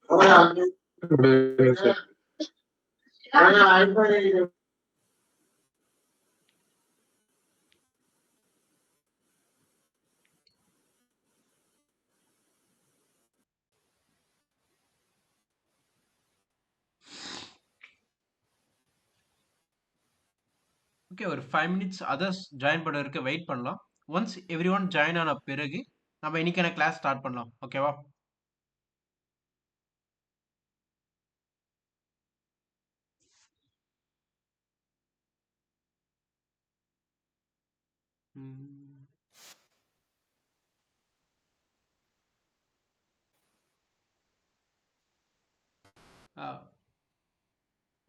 Good evening, sir. Okay ஒரு 5 minutes others join பண்ணுறதுக்கு wait பண்ணலாம். ஒன்ஸ் எவ்ரி ஒன் ஜாயின் ஆன பிறகு நம்ம இன்னைக்கான கிளாஸ் ஸ்டார்ட் பண்ணலாம். ஓகேவா?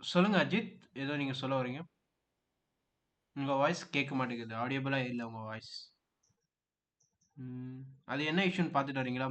சொல்லுங்க அஜித், ஏதோ நீங்க சொல்ல வரீங்க. உங்க வாய்ஸ் கேட்க மாட்டேங்குது, ஆடியபிளா இல்லை உங்க வாய்ஸ். அது என்ன இஷ்யூன்னு பார்த்துட்டு வரீங்களா?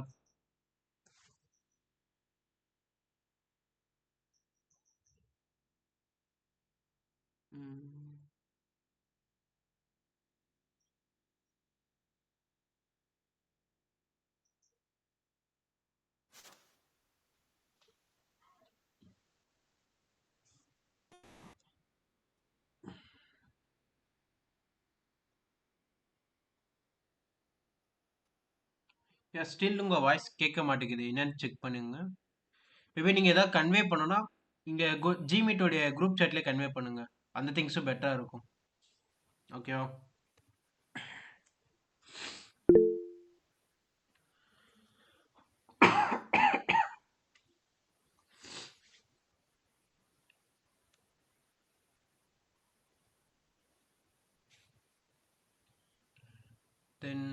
ஸ்டில் உங்க வாய்ஸ் கேட்க மாட்டேங்குது, என்னன்னு செக் பண்ணுங்க. மேபி நீங்க ஏதாவது கன்வே பண்ணணும்னா இங்க ஜிமீட்டோடைய குரூப் சாட்லேயே கன்வே பண்ணுங்க. அந்த திங்ஸும் பெட்டரா இருக்கும். ஓகேவா? தென்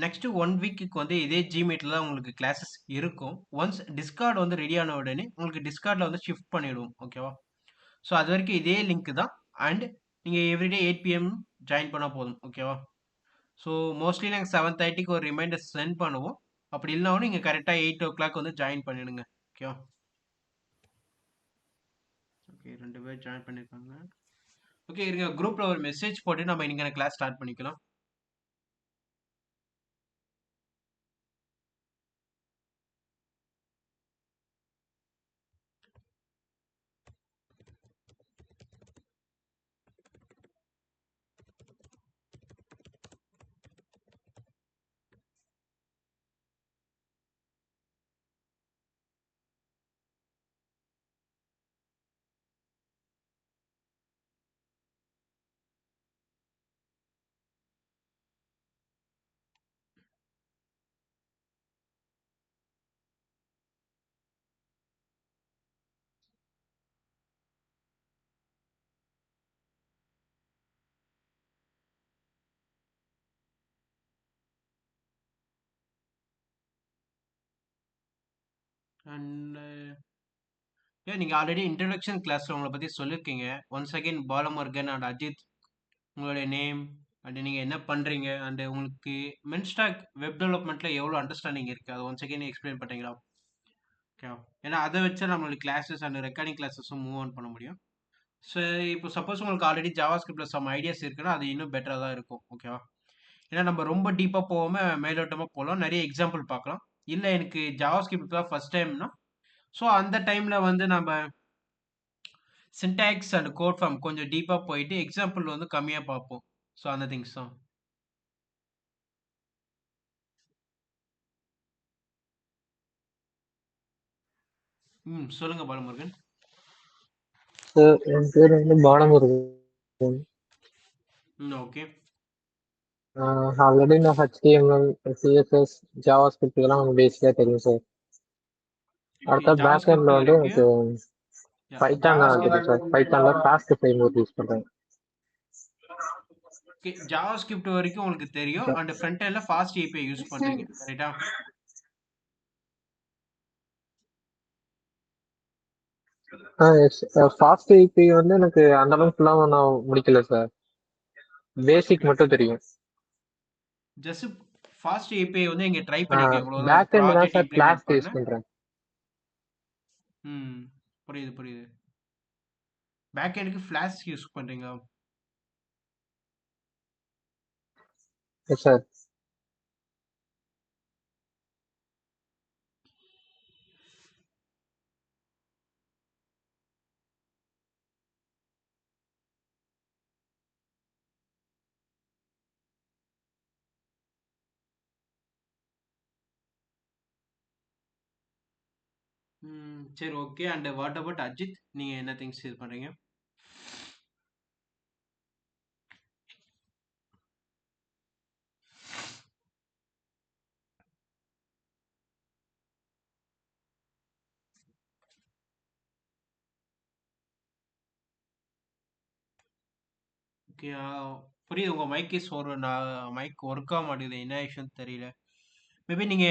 நெக்ஸ்ட் 1 வீக்குக்கு வந்து இதே ஜிமீட்டில் தான் உங்களுக்கு கிளாஸஸ் இருக்கும். ஒன்ஸ் டிஸ்கார்ட் வந்து ரெடி ஆன உடனே உங்களுக்கு டிஸ்கார்டில் வந்து ஷிஃப்ட் பண்ணிவிடுவோம். ஓகேவா? ஸோ அது வரைக்கும் இதே லிங்க் தான். அண்ட் நீங்கள் எவ்ரிடே 8 PM ஜாயின் பண்ணால் போதும். ஓகேவா? ஸோ மோஸ்ட்லி நாங்கள் 7:30க்கு ஒரு ரிமைண்டர் சென்ட் பண்ணுவோம். அப்படி இல்லைனாலும் நீங்கள் கரெக்டாக 8 o'clock வந்து ஜாயின் பண்ணிடுங்க. ஓகேவா? ஓகே, 2 பேர் ஜாயின் பண்ணியிருக்காங்க. ஓகே, இருங்க, குரூப்பில் ஒரு மெசேஜ் போட்டு நம்ம இன்னைக்கான கிளாஸ் ஸ்டார்ட் பண்ணிக்கலாம். அண்ட் ஏன் நீங்கள் ஆல்ரெடி இன்ட்ரடக்ஷன் கிளாஸில் உங்களை பற்றி சொல்லியிருக்கீங்க. Once again Balamurugan and Ajith, உங்களுடைய நேம் அண்ட் நீங்கள் என்ன பண்ணுறீங்க அண்டு உங்களுக்கு மென்ஸ்டாக் வெப் டெவலப்மெண்ட்டில் எவ்வளோ அண்டர்ஸ்டாண்டிங் இருக்குது, அதை ஒன்ஸ் அகெயின் எக்ஸ்பிளைன் பண்ணுறீங்களா? ஓகே, ஏன்னா அதை வச்சு நம்மளுக்கு கிளாஸஸ் அண்ட் ரெக்கார்டிங் கிளாஸஸும் மூவ் ஆன் பண்ண முடியும். ஸோ இப்போ சப்போஸ் உங்களுக்கு ஆல்ரெடி ஜாவா ஸ்கிரிப்டில் சம் ஐடியாஸ் இருக்குன்னா அது இன்னும் பெட்டராக தான் இருக்கும். ஓகேவா? ஏன்னா நம்ம ரொம்ப டீப்பாக போகாமல் மேலோட்டமாக போகலாம், நிறைய எக்ஸாம்பிள் பார்க்கலாம். இல்லை எனக்கு ஜாவா ஸ்கிரிப்ட் தான் ஃபஸ்ட் டைம்னா ஸோ அந்த டைமில் வந்து நம்ம சின்டாக்ஸ் அண்ட் கோட் ஃபார்ம் கொஞ்சம் டீப்பாக போயிட்டு எக்ஸாம்பிள் வந்து கம்மியாக பார்ப்போம். ஸோ அந்த திங்ஸ் தான். சொல்லுங்க பாலமுருகன். சார், என் பேர் வந்து பாலமுருகன். ஓகே. ஆல்ரெடி நான் HTML, CSS, ஜாவா ஸ்கிரிப்ட் இதெல்லாம் பேசிக்காக தெரியும் சார். அடுத்த ஜாவா பேக் ஸ்கிரிப்ட் எண்டில் வந்து வரைக்கும் எனக்கு பைத்தான் ஜாவா தெரியும் ஸ்கிரிப்ட் சார். பைத்தானில் ஃபாஸ்ட் ஃப்ரேம்வொர்க் யூஸ் பண்ணுறேன். ஜாவா ஸ்கிரிப்ட் வரைக்கும் உங்களுக்கு தெரியும் அண்ட் ஃப்ரண்ட் எண்ட்ல ஃபாஸ்ட் ஏபிஐ யூஸ் பண்றீங்க, கரெக்டா? ஃபாஸ்ட் ஏபி வந்து எனக்கு அந்த அளவுக்கு ஃபுல்லாக நான் முடிக்கல சார். பேசிக் மட்டும் தெரியும். ஜஸ்ட் ஃபாஸ்ட் ஏபிஐ வந்து இங்க ட்ரை பண்ணிருக்கேன், இவ்வளவுதான். ஒரு பேக் எண்ட் தான் project sir implement Flask use பண்ணேன். பண்ணுறேன். புரியுது புரியுது. பேக் எண்டுக்கு ஃபிளாஸ்க் யூஸ் பண்றீங்க. Yes sir. சரி okay. And what about Ajith? நீங்க என்ன திங்ஸ் இது பண்றீங்க? ஓகே. புரியுது. உங்க மைக் இஸ் ஒரு மைக் ஒர்க் ஆக மாட்டேங்குது. என்ன இஷ்யூன்னு தெரியல. மேபி நீங்க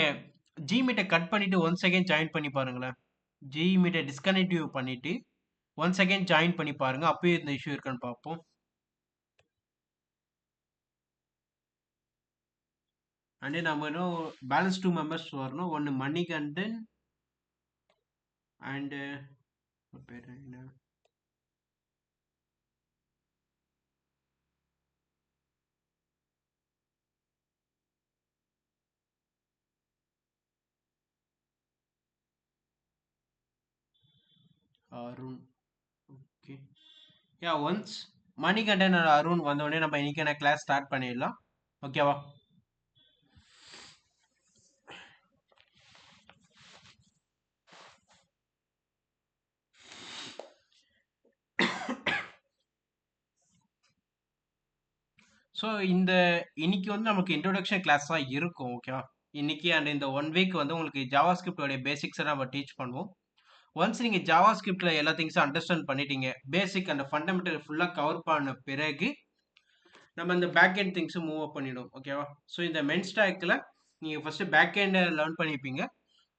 ஜிமீட்டை கட் பண்ணிட்டு ஒன்ஸ் அகைன் ஜாயின் பண்ணி பாருங்களேன். ஜிமீட்டை டிஸ்கனெக்டிவ் பண்ணிட்டு ஒன்ஸ் அகைன் ஜாயின் பண்ணி பாருங்க. அப்பயும் இந்த இஷ்யூ இருக்கான்னு பார்ப்போம். அண்ட் நம்ம இன்னும் பேலன்ஸ் 2 மெம்பர்ஸ் வரணும். ஒன்னு மணிகண்டன் அண்ட் பேர் என்ன? Arun. Okay. Yeah once Manikandan and Arun வந்தோடனே நம்ம இன்னைக்கான கிளாஸ் ஸ்டார்ட் பண்ணிடலாம். ஓகேவா? ஸோ இன்னைக்கு வந்து நமக்கு இன்ட்ரோடக்ஷன் கிளாஸ் தான் இருக்கும். ஓகேவா? இன்னைக்கு அண்ட் இந்த 1 வீக் வந்து உங்களுக்கு ஜாவா ஸ்கிரிப்டோடைய பேசிக்ஸை நம்ம டீச் பண்ணுவோம். ஒன்ஸ் நீங்க ஜாவா ஸ்கிரிப்ட்ல எல்லா திங்ஸும் அண்டர்ஸ்டாண்ட் பண்ணிட்டீங்க, பேசிக் அண்ட் ஃபண்டமெண்டல் ஃபுல்லா கவர் பண்ண பிறகு நம்ம இந்த back end things move up பண்ணிடும். ஓகேவா? ஸோ இந்த மென் ஸ்டாக்ல நீங்க ஃபர்ஸ்ட் பேக் எண்ட் லேர்ன் பண்ணிப்பீங்க.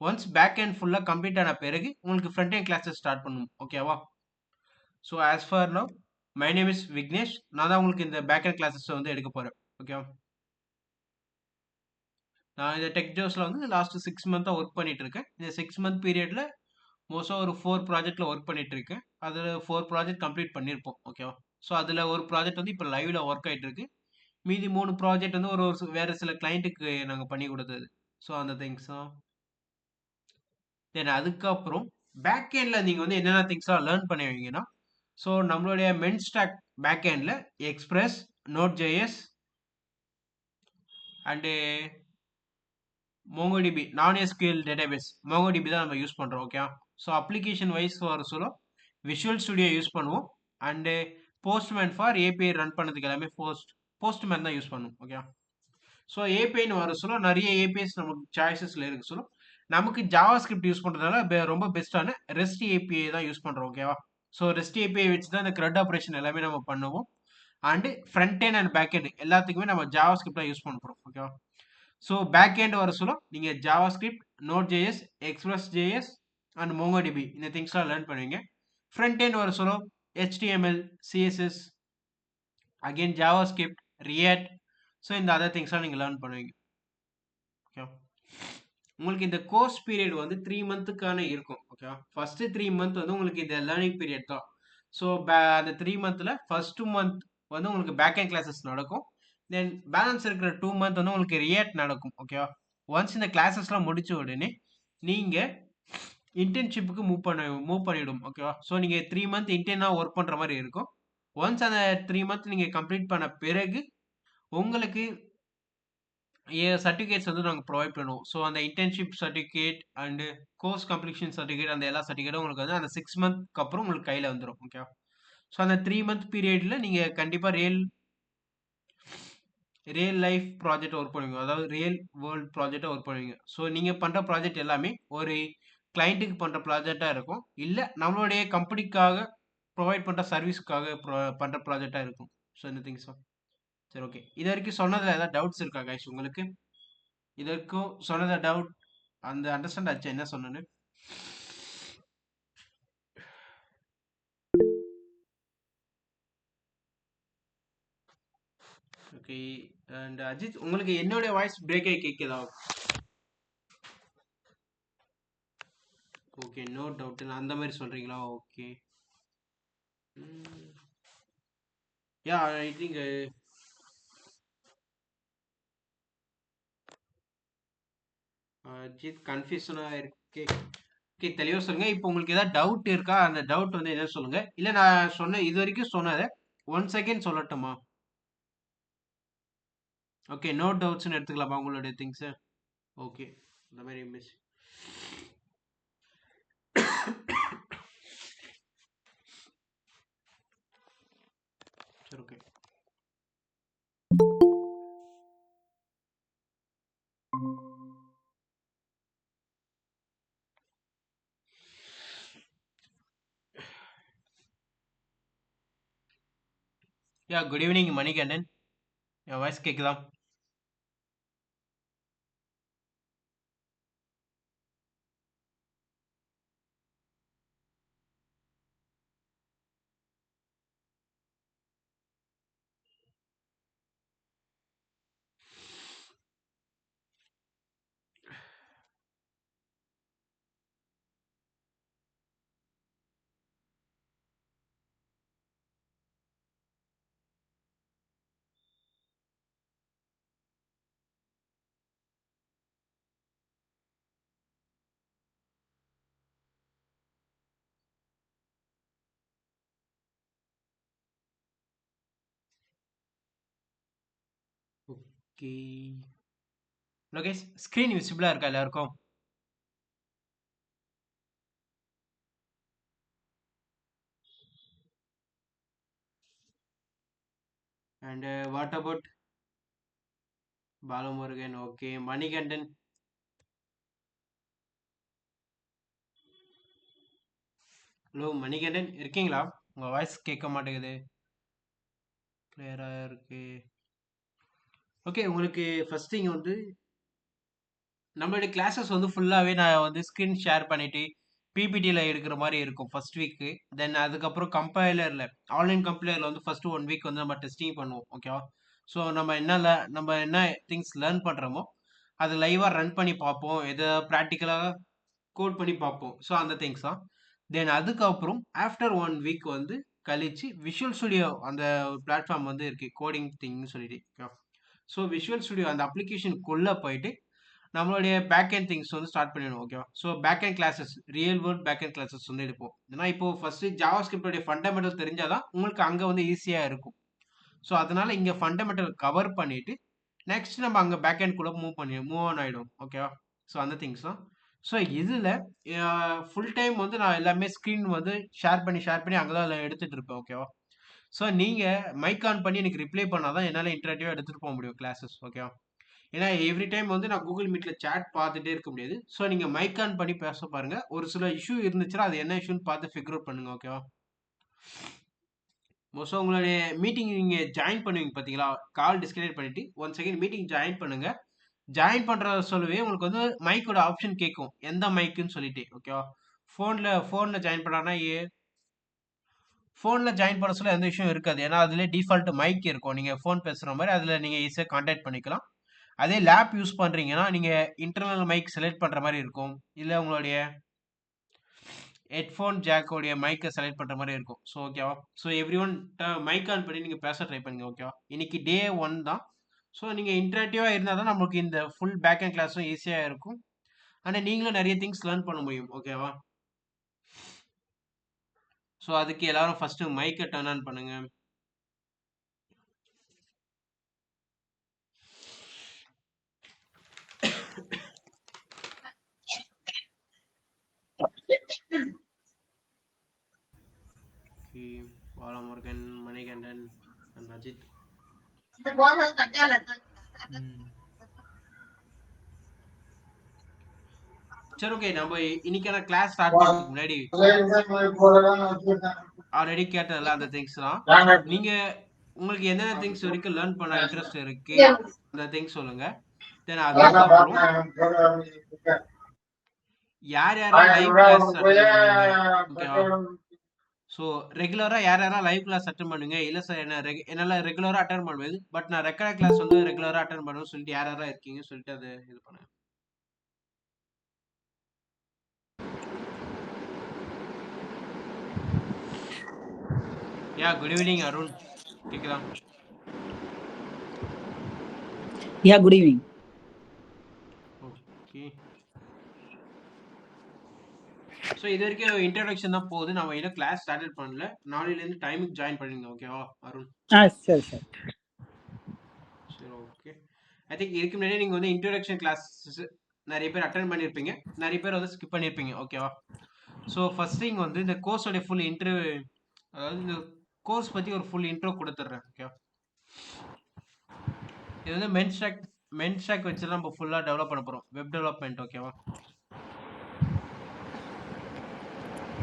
ஒன்ஸ் பேக் எண்ட் ஃபுல்லா கம்ப்ளீட் ஆன பிறகு உங்களுக்கு ஃப்ரண்ட் எண்ட் கிளாஸஸ் ஸ்டார்ட் பண்ணும். ஓகேவா? So as for now my name is Vignesh. நான் தான் உங்களுக்கு இந்த பேக் எண்ட் கிளாஸஸ் வந்து எடுக்க போறேன். ஓகேவா? நான் இந்த டெக் ஜோஸ்ல வந்து லாஸ்ட் 6 மந்த்தாக ஒர்க் பண்ணிட்டு இருக்கேன். இந்த 6 மந்த் பீரியட்ல மோஸ்ட்டாக ஒரு 4 ப்ராஜெக்ட்ல ஒர்க் பண்ணிட்டு இருக்கேன். அதில் 4 ப்ராஜெக்ட் கம்ப்ளீட் பண்ணியிருப்போம். ஓகேவா? ஸோ அதில் ஒரு ப்ராஜெக்ட் வந்து இப்போ லைவ்ல ஒர்க் ஆயிட்டு இருக்கு. மீதி 3 ப்ராஜெக்ட் வந்து வேற சில கிளைண்ட்டுக்கு நாங்கள் பண்ணி கொடுத்தது. ஸோ அந்த திங்ஸும் தென் அதுக்கப்புறம் பேக் எண்ட்ல நீங்கள் வந்து என்னென்ன திங்ஸ்லாம் லேர்ன் பண்ணுவீங்கன்னா, ஸோ நம்மளுடைய மென் ஸ்டாக் பேக் எண்ட்ல Express, Node JS and MongoDB நான் எஸ்கியூஎல் டேட்டாபேஸ் MongoDB தான் நம்ம யூஸ் பண்ணுறோம். ஓகே. ஸோ அப்ளிகேஷன் வைஸ் வர சொல்ல விஷுவல் ஸ்டுடியோ யூஸ் பண்ணுவோம். And postman for API run பண்ணதுக்கு எல்லாமே போஸ்ட்மேன் தான் யூஸ் பண்ணுவோம். ஓகே. ஸோ ஏபிஐன்னு வர சொல்ல நிறைய ஏபிஐஸ் நமக்கு சாய்ஸஸில் இருக்கு சொல்லும். நமக்கு ஜாவா ஸ்கிரிப்ட் யூஸ் பண்ணுறதுனால ரொம்ப பெஸ்ட்டான ரெஸ்ட் ஏபிஐ தான் யூஸ் பண்ணுறோம். ஓகேவா? ஸோ ரெஸ்ட் ஏபிஐ வச்சு தான் இந்த க்ரெட் ஆப்ரேஷன் எல்லாமே நம்ம பண்ணுவோம். And front end and back end எல்லாத்துக்குமே நம்ம ஜாவா ஸ்கிரிப்ட் தான் யூஸ் பண்ணுறோம். ஓகேவா? ஸோ பேக் எண்ட் வர சொல்ல நீங்கள் JavaScript, Node JS, express JS and MongoDB இந்த திங்ஸ்லாம் லேர்ன் பண்ணுவீங்க. ஃப்ரண்ட் எண்ட் வர சொல்ல HTML, CSS, again Java script, react. So இந்த அதர் திங்ஸ்லாம் நீங்கள் லேர்ன் பண்ணுவீங்க. ஓகே. உங்களுக்கு இந்த கோர்ஸ் பீரியட் வந்து 3 மந்த்துக்கான இருக்கும். ஓகே. ஃபர்ஸ்ட் 3 மந்த் வந்து உங்களுக்கு இந்த லேர்னிங் பீரியட் தான். ஸோ அந்த 3 மந்த்ல ஃபர்ஸ்ட் மந்த் வந்து உங்களுக்கு பேக் எண்ட் கிளாஸஸ் நடக்கும். தென் பேலன்ஸ் இருக்கிற 2 மந்த் வந்து உங்களுக்கு ரியாக்ட் நடக்கும். ஓகேவா? ஒன்ஸ் இந்த கிளாஸஸ்லாம் முடிச்ச உடனே நீங்க இன்டர்ன்ஷிப்புக்கு மூவ் பண்ணிடும். ஓகேவா? ஸோ நீங்க 3 மந்த் இன்டர்னா ஒர்க் பண்ற மாதிரி இருக்கும். ஒன்ஸ் அந்த 3 மந்த் நீங்க கம்ப்ளீட் பண்ண பிறகு உங்களுக்கு சர்டிஃபிகேட்ஸ் வந்து நாங்கள் ப்ரொவைட் பண்ணுவோம். ஸோ அந்த internship certificate and course completion certificate அந்த எல்லா சர்டிஃபிகேட்டும் உங்களுக்கு வந்து அந்த 6 மந்த்க்கு அப்புறம் உங்களுக்கு கையில் வந்துடும். ஓகே. ஸோ அந்த 3 மந்த் பீரியட்ல நீங்கள் கண்டிப்பாக ரியல் லைஃப் ப்ராஜெக்ட் ஒர்க் பண்ணுவீங்க. அதாவது ரியல் வேர்ல்ட் ப்ராஜெக்டாக ஒர்க் பண்ணுவீங்க. ஸோ நீங்கள் பண்ணுற ப்ராஜெக்ட் எல்லாமே ஒரு கிளைண்ட்டுக்கு பண்ணுற ப்ராஜெக்டாக இருக்கும். இல்லை நம்மளுடைய கம்பெனிக்காக ப்ரொவைட் பண்ணுற சர்வீஸ்க்காக பண்ணுற ப்ராஜெக்டாக இருக்கும். ஸோ இந்த திங்ஸ் தான். சரி ஓகே. இது வரைக்கும் சொன்னதில் ஏதாவது டவுட்ஸ் இருக்கா கைஸ் உங்களுக்கு? இதற்கும் சொன்னத டவுட் அந்த அண்டர்ஸ்டாண்ட் ஆச்சு என்ன சொன்னேன்னு? ஓகே. அண்ட் அஜித் உங்களுக்கு என்னுடைய வாய்ஸ் பிரேக் ஆகி கேட்குதா? ஓகே. நோ டவுட் அந்த மாதிரி சொல்றீங்களா? Okay. Yeah I think Ajith கன்ஃபியூஷனாக இருக்கு. ஓகே தெளிவாக சொல்லுங்க. இப்போ உங்களுக்கு ஏதாவது டவுட் இருக்கா? அந்த டவுட் வந்து எதாவது சொல்லுங்க. இல்லை நான் சொன்ன இது வரைக்கும் சொன்னதை ஒன் செகண்ட் சொல்லட்டுமா? ஓகே. நோ டவுட்ஸ்னு எடுத்துக்கலாமா உங்களுடைய திங்ஸு? ஓகே. இந்த மாதிரி miss yeah good evening Manikandan. என் வாய்ஸ் கேக்குதா? ஓகே. லோகேஷ் ஸ்க்ரீன் விசிபிளா இருக்கா எல்லாருக்கும்? And what about Balamurugan? Okay. Manikandan? Hello Manikandan இருக்கீங்களா? உங்க வாய்ஸ் கேட்க மாட்டேங்குது. கிளியரா இருக்கு. ஓகே, உங்களுக்கு ஃபர்ஸ்ட் திங் வந்து நம்மளுடைய கிளாஸஸ் வந்து ஃபுல்லாவே நான் வந்து ஸ்க்ரீன் ஷேர் பண்ணிட்டு பிபிடியில் எடுக்கிற மாதிரி இருக்கும் ஃபர்ஸ்ட் வீக்கு. தென் அதுக்கப்புறம் கம்பைலரில் ஆன்லைன் கம்பைலரில் வந்து ஃபர்ஸ்ட் 1 வீக் வந்து நம்ம டெஸ்டிங் பண்ணுவோம். ஓகேவா? ஸோ நம்ம என்ன திங்ஸ் லேர்ன் பண்ணுறோமோ அது லைவாக ரன் பண்ணி பார்ப்போம். எதை ப்ராக்டிக்கலாக கோட் பண்ணி பார்ப்போம். ஸோ அந்த திங்ஸ் தான். தென் அதுக்கப்புறம் ஆஃப்டர் 1 வீக் வந்து கழிச்சு விஷுவல் ஸ்டுடியோ அந்த பிளாட்ஃபார்ம் வந்து இருக்கு, கோடிங் திங்னு சொல்லிட்டு. ஸோ விஷுவல் ஸ்டுடியோ அந்த அப்ளிகேஷனுக்குள்ளே போயிட்டு நம்மளுடைய பேக் அண்ட் திங்ஸ் வந்து ஸ்டார்ட் பண்ணிடணும். ஓகேவா? So back end classes, real world back end classes வந்து எடுப்போம். ஏன்னா இப்போ ஃபர்ஸ்ட் ஜாவா ஸ்கிரிப்டோடைய ஃபண்டமெண்டல் தெரிஞ்சாதான் உங்களுக்கு அங்கே வந்து ஈஸியாக இருக்கும். ஸோ அதனால இங்கே ஃபண்டமெண்டல் கவர் பண்ணிட்டு நெக்ஸ்ட் நம்ம அங்கே பேக் அண்ட் கூட மூவ் ஆன் ஆகிடும். ஓகேவா? ஸோ அந்த திங்ஸ் தான். ஸோ இதில் ஃபுல் டைம் வந்து நான் எல்லாமே ஸ்க்ரீன் வந்து ஷேர் பண்ணி அங்கே தான் எடுத்துகிட்டு இருப்பேன். ஓகேவா? ஸோ நீங்கள் மைக் ஆன் பண்ணி எனக்கு ரிப்ளை பண்ணால் தான் என்னால் இன்டராக்டிவாக எடுத்துகிட்டு போக முடியும் கிளாஸஸ். ஓகேவா? ஏன்னா எவ்ரி டைம் வந்து நான் கூகுள் மீட்டில் சேட் பார்த்துட்டே இருக்க முடியாது. ஸோ நீங்கள் மைக் ஆன் பண்ணி பேச பாருங்கள். ஒரு சில இஷ்யூ இருந்துச்சுன்னா அது என்ன இஷ்யூன்னு பார்த்து ஃபிகர் அவுட் பண்ணுங்கள். ஓகேவா? ஸோ உங்களுடைய மீட்டிங் நீங்கள் ஜாயின் பண்ணுவீங்க பார்த்தீங்களா? கால் டிஸ்கனெக்ட் பண்ணிவிட்டு 1 செகண்ட் மீட்டிங் ஜாயின் பண்ணுங்கள். ஜாயின் பண்ணுறத சொல்லவே உங்களுக்கு வந்து மைக்கோட ஆப்ஷன் கேட்கும், எந்த மைக்குன்னு சொல்லிட்டு. ஓகேவா? ஃபோனில் ஜாயின் பண்ணான்னா ஃபோனில் ஜாயின் பண்ண சொல்ல எந்த விஷயம் இருக்காது. ஏன்னா அதிலே டிஃபால்ட் மைக் இருக்கும். நீங்கள் ஃபோன் பேசுகிற மாதிரி அதில் நீங்கள் ஈஸியாக கான்டாக்ட் பண்ணிக்கலாம். அதே லேப் யூஸ் பண்ணுறீங்கன்னா நீங்கள் இன்டர்னல் மைக் செலக்ட் பண்ணுற மாதிரி இருக்கும். இல்லை உங்களுடைய ஹெட்ஃபோன் ஜாக்கோடைய மைக்கை செலக்ட் பண்ணுற மாதிரி இருக்கும். ஸோ ஓகேவா? So everyone mic on பண்ணி நீங்கள் பேச ட்ரை பண்ணுங்க. ஓகேவா? இன்னைக்கு டே 1 தான். ஸோ நீங்கள் இன்டராக்டிவாக இருந்தால் தான் நம்மளுக்கு இந்த ஃபுல் பேக் அண்ட் கிளாஸும் ஈஸியாக இருக்கும். ஆனால் நீங்களும் நிறைய திங்ஸ் லேர்ன் பண்ண முடியும். ஓகேவா? ஸோ அதுக்கு எல்லாரும் ஃபர்ஸ்ட் மைக்கை டர்ன் ஆன் பண்ணுங்க. பாலமுருகன், மணிகண்டன் அண்ட் அஜித். சரி, ஓகே. நம்ம இன்னைக்கான கிளாஸ் ஸ்டார்ட் பண்ணுறதுக்கு முன்னாடி ஆல்ரெடி கேட்டதில்ல அந்த திங்ஸ்லாம் நீங்க உங்களுக்கு என்னென்ன திங்ஸ் வரைக்கும் லேர்ன் பண்ண இன்ட்ரெஸ்ட் இருக்கு அந்த திங்ஸ் சொல்லுங்க. தென் அதுக்கப்புறம் யார் யாரெல்லாம் லைவ் கிளாஸ் அட்டன் பண்ணுவீங்க? ஓகேவா? ஸோ ரெகுலராக யார் யாரெல்லாம் லைவ் கிளாஸ் அட்டன் பண்ணுவீங்க? இல்லை சார் என்னால் ரெகுலராக அட்டன் பண்ணுவேன், பட் நான் ரெக்கார்ட் கிளாஸ் வந்து ரெகுலராக அட்டன் பண்ணுவேன்னு சொல்லிட்டு யார் யாரெல்லாம் இருக்கீங்கன்னு சொல்லிட்டு அதை இது பண்ணுங்க. யா குட் ஈவினிங் அருண், கேக்குதா? Yeah, good evening. Okay. So இது வரைக்கும் இன்ட்ரடக்ஷன் தான் போகுது. நம்ம இன்னும் கிளாஸ் ஸ்டார்ட் பண்ணல. நாளையிலேருந்து டைமுக்கு ஜாயின் பண்ணிடுங்க. ஓகேவா அருண்? Sure. சரி, ஓகே. ஐ திங்க் இதுக்கு முன்னாடி நீங்கள் வந்து இன்ட்ரடக்ஷன் கிளாஸ் நிறைய பேர் அட்டன் பண்ணியிருப்பீங்க, நிறைய பேர் வந்து ஸ்கிப் பண்ணியிருப்பீங்க. ஓகேவா? ஸோ ஃபர்ஸ்ட் திங் வந்து இந்த கோர்ஸோடைய ஃபுல் இன்டர்வியூ, அதாவது இந்த கோர்ஸ் பற்றி ஒரு ஃபுல் இன்ட்ரோ கொடுத்துட்றேன். ஓகேவா? இது வந்து மென் ஸ்டாக் வச்சு தான் நம்ம ஃபுல்லாக டெவலப் பண்ண போகிறோம், வெப் டெவலப்மெண்ட். ஓகேவா?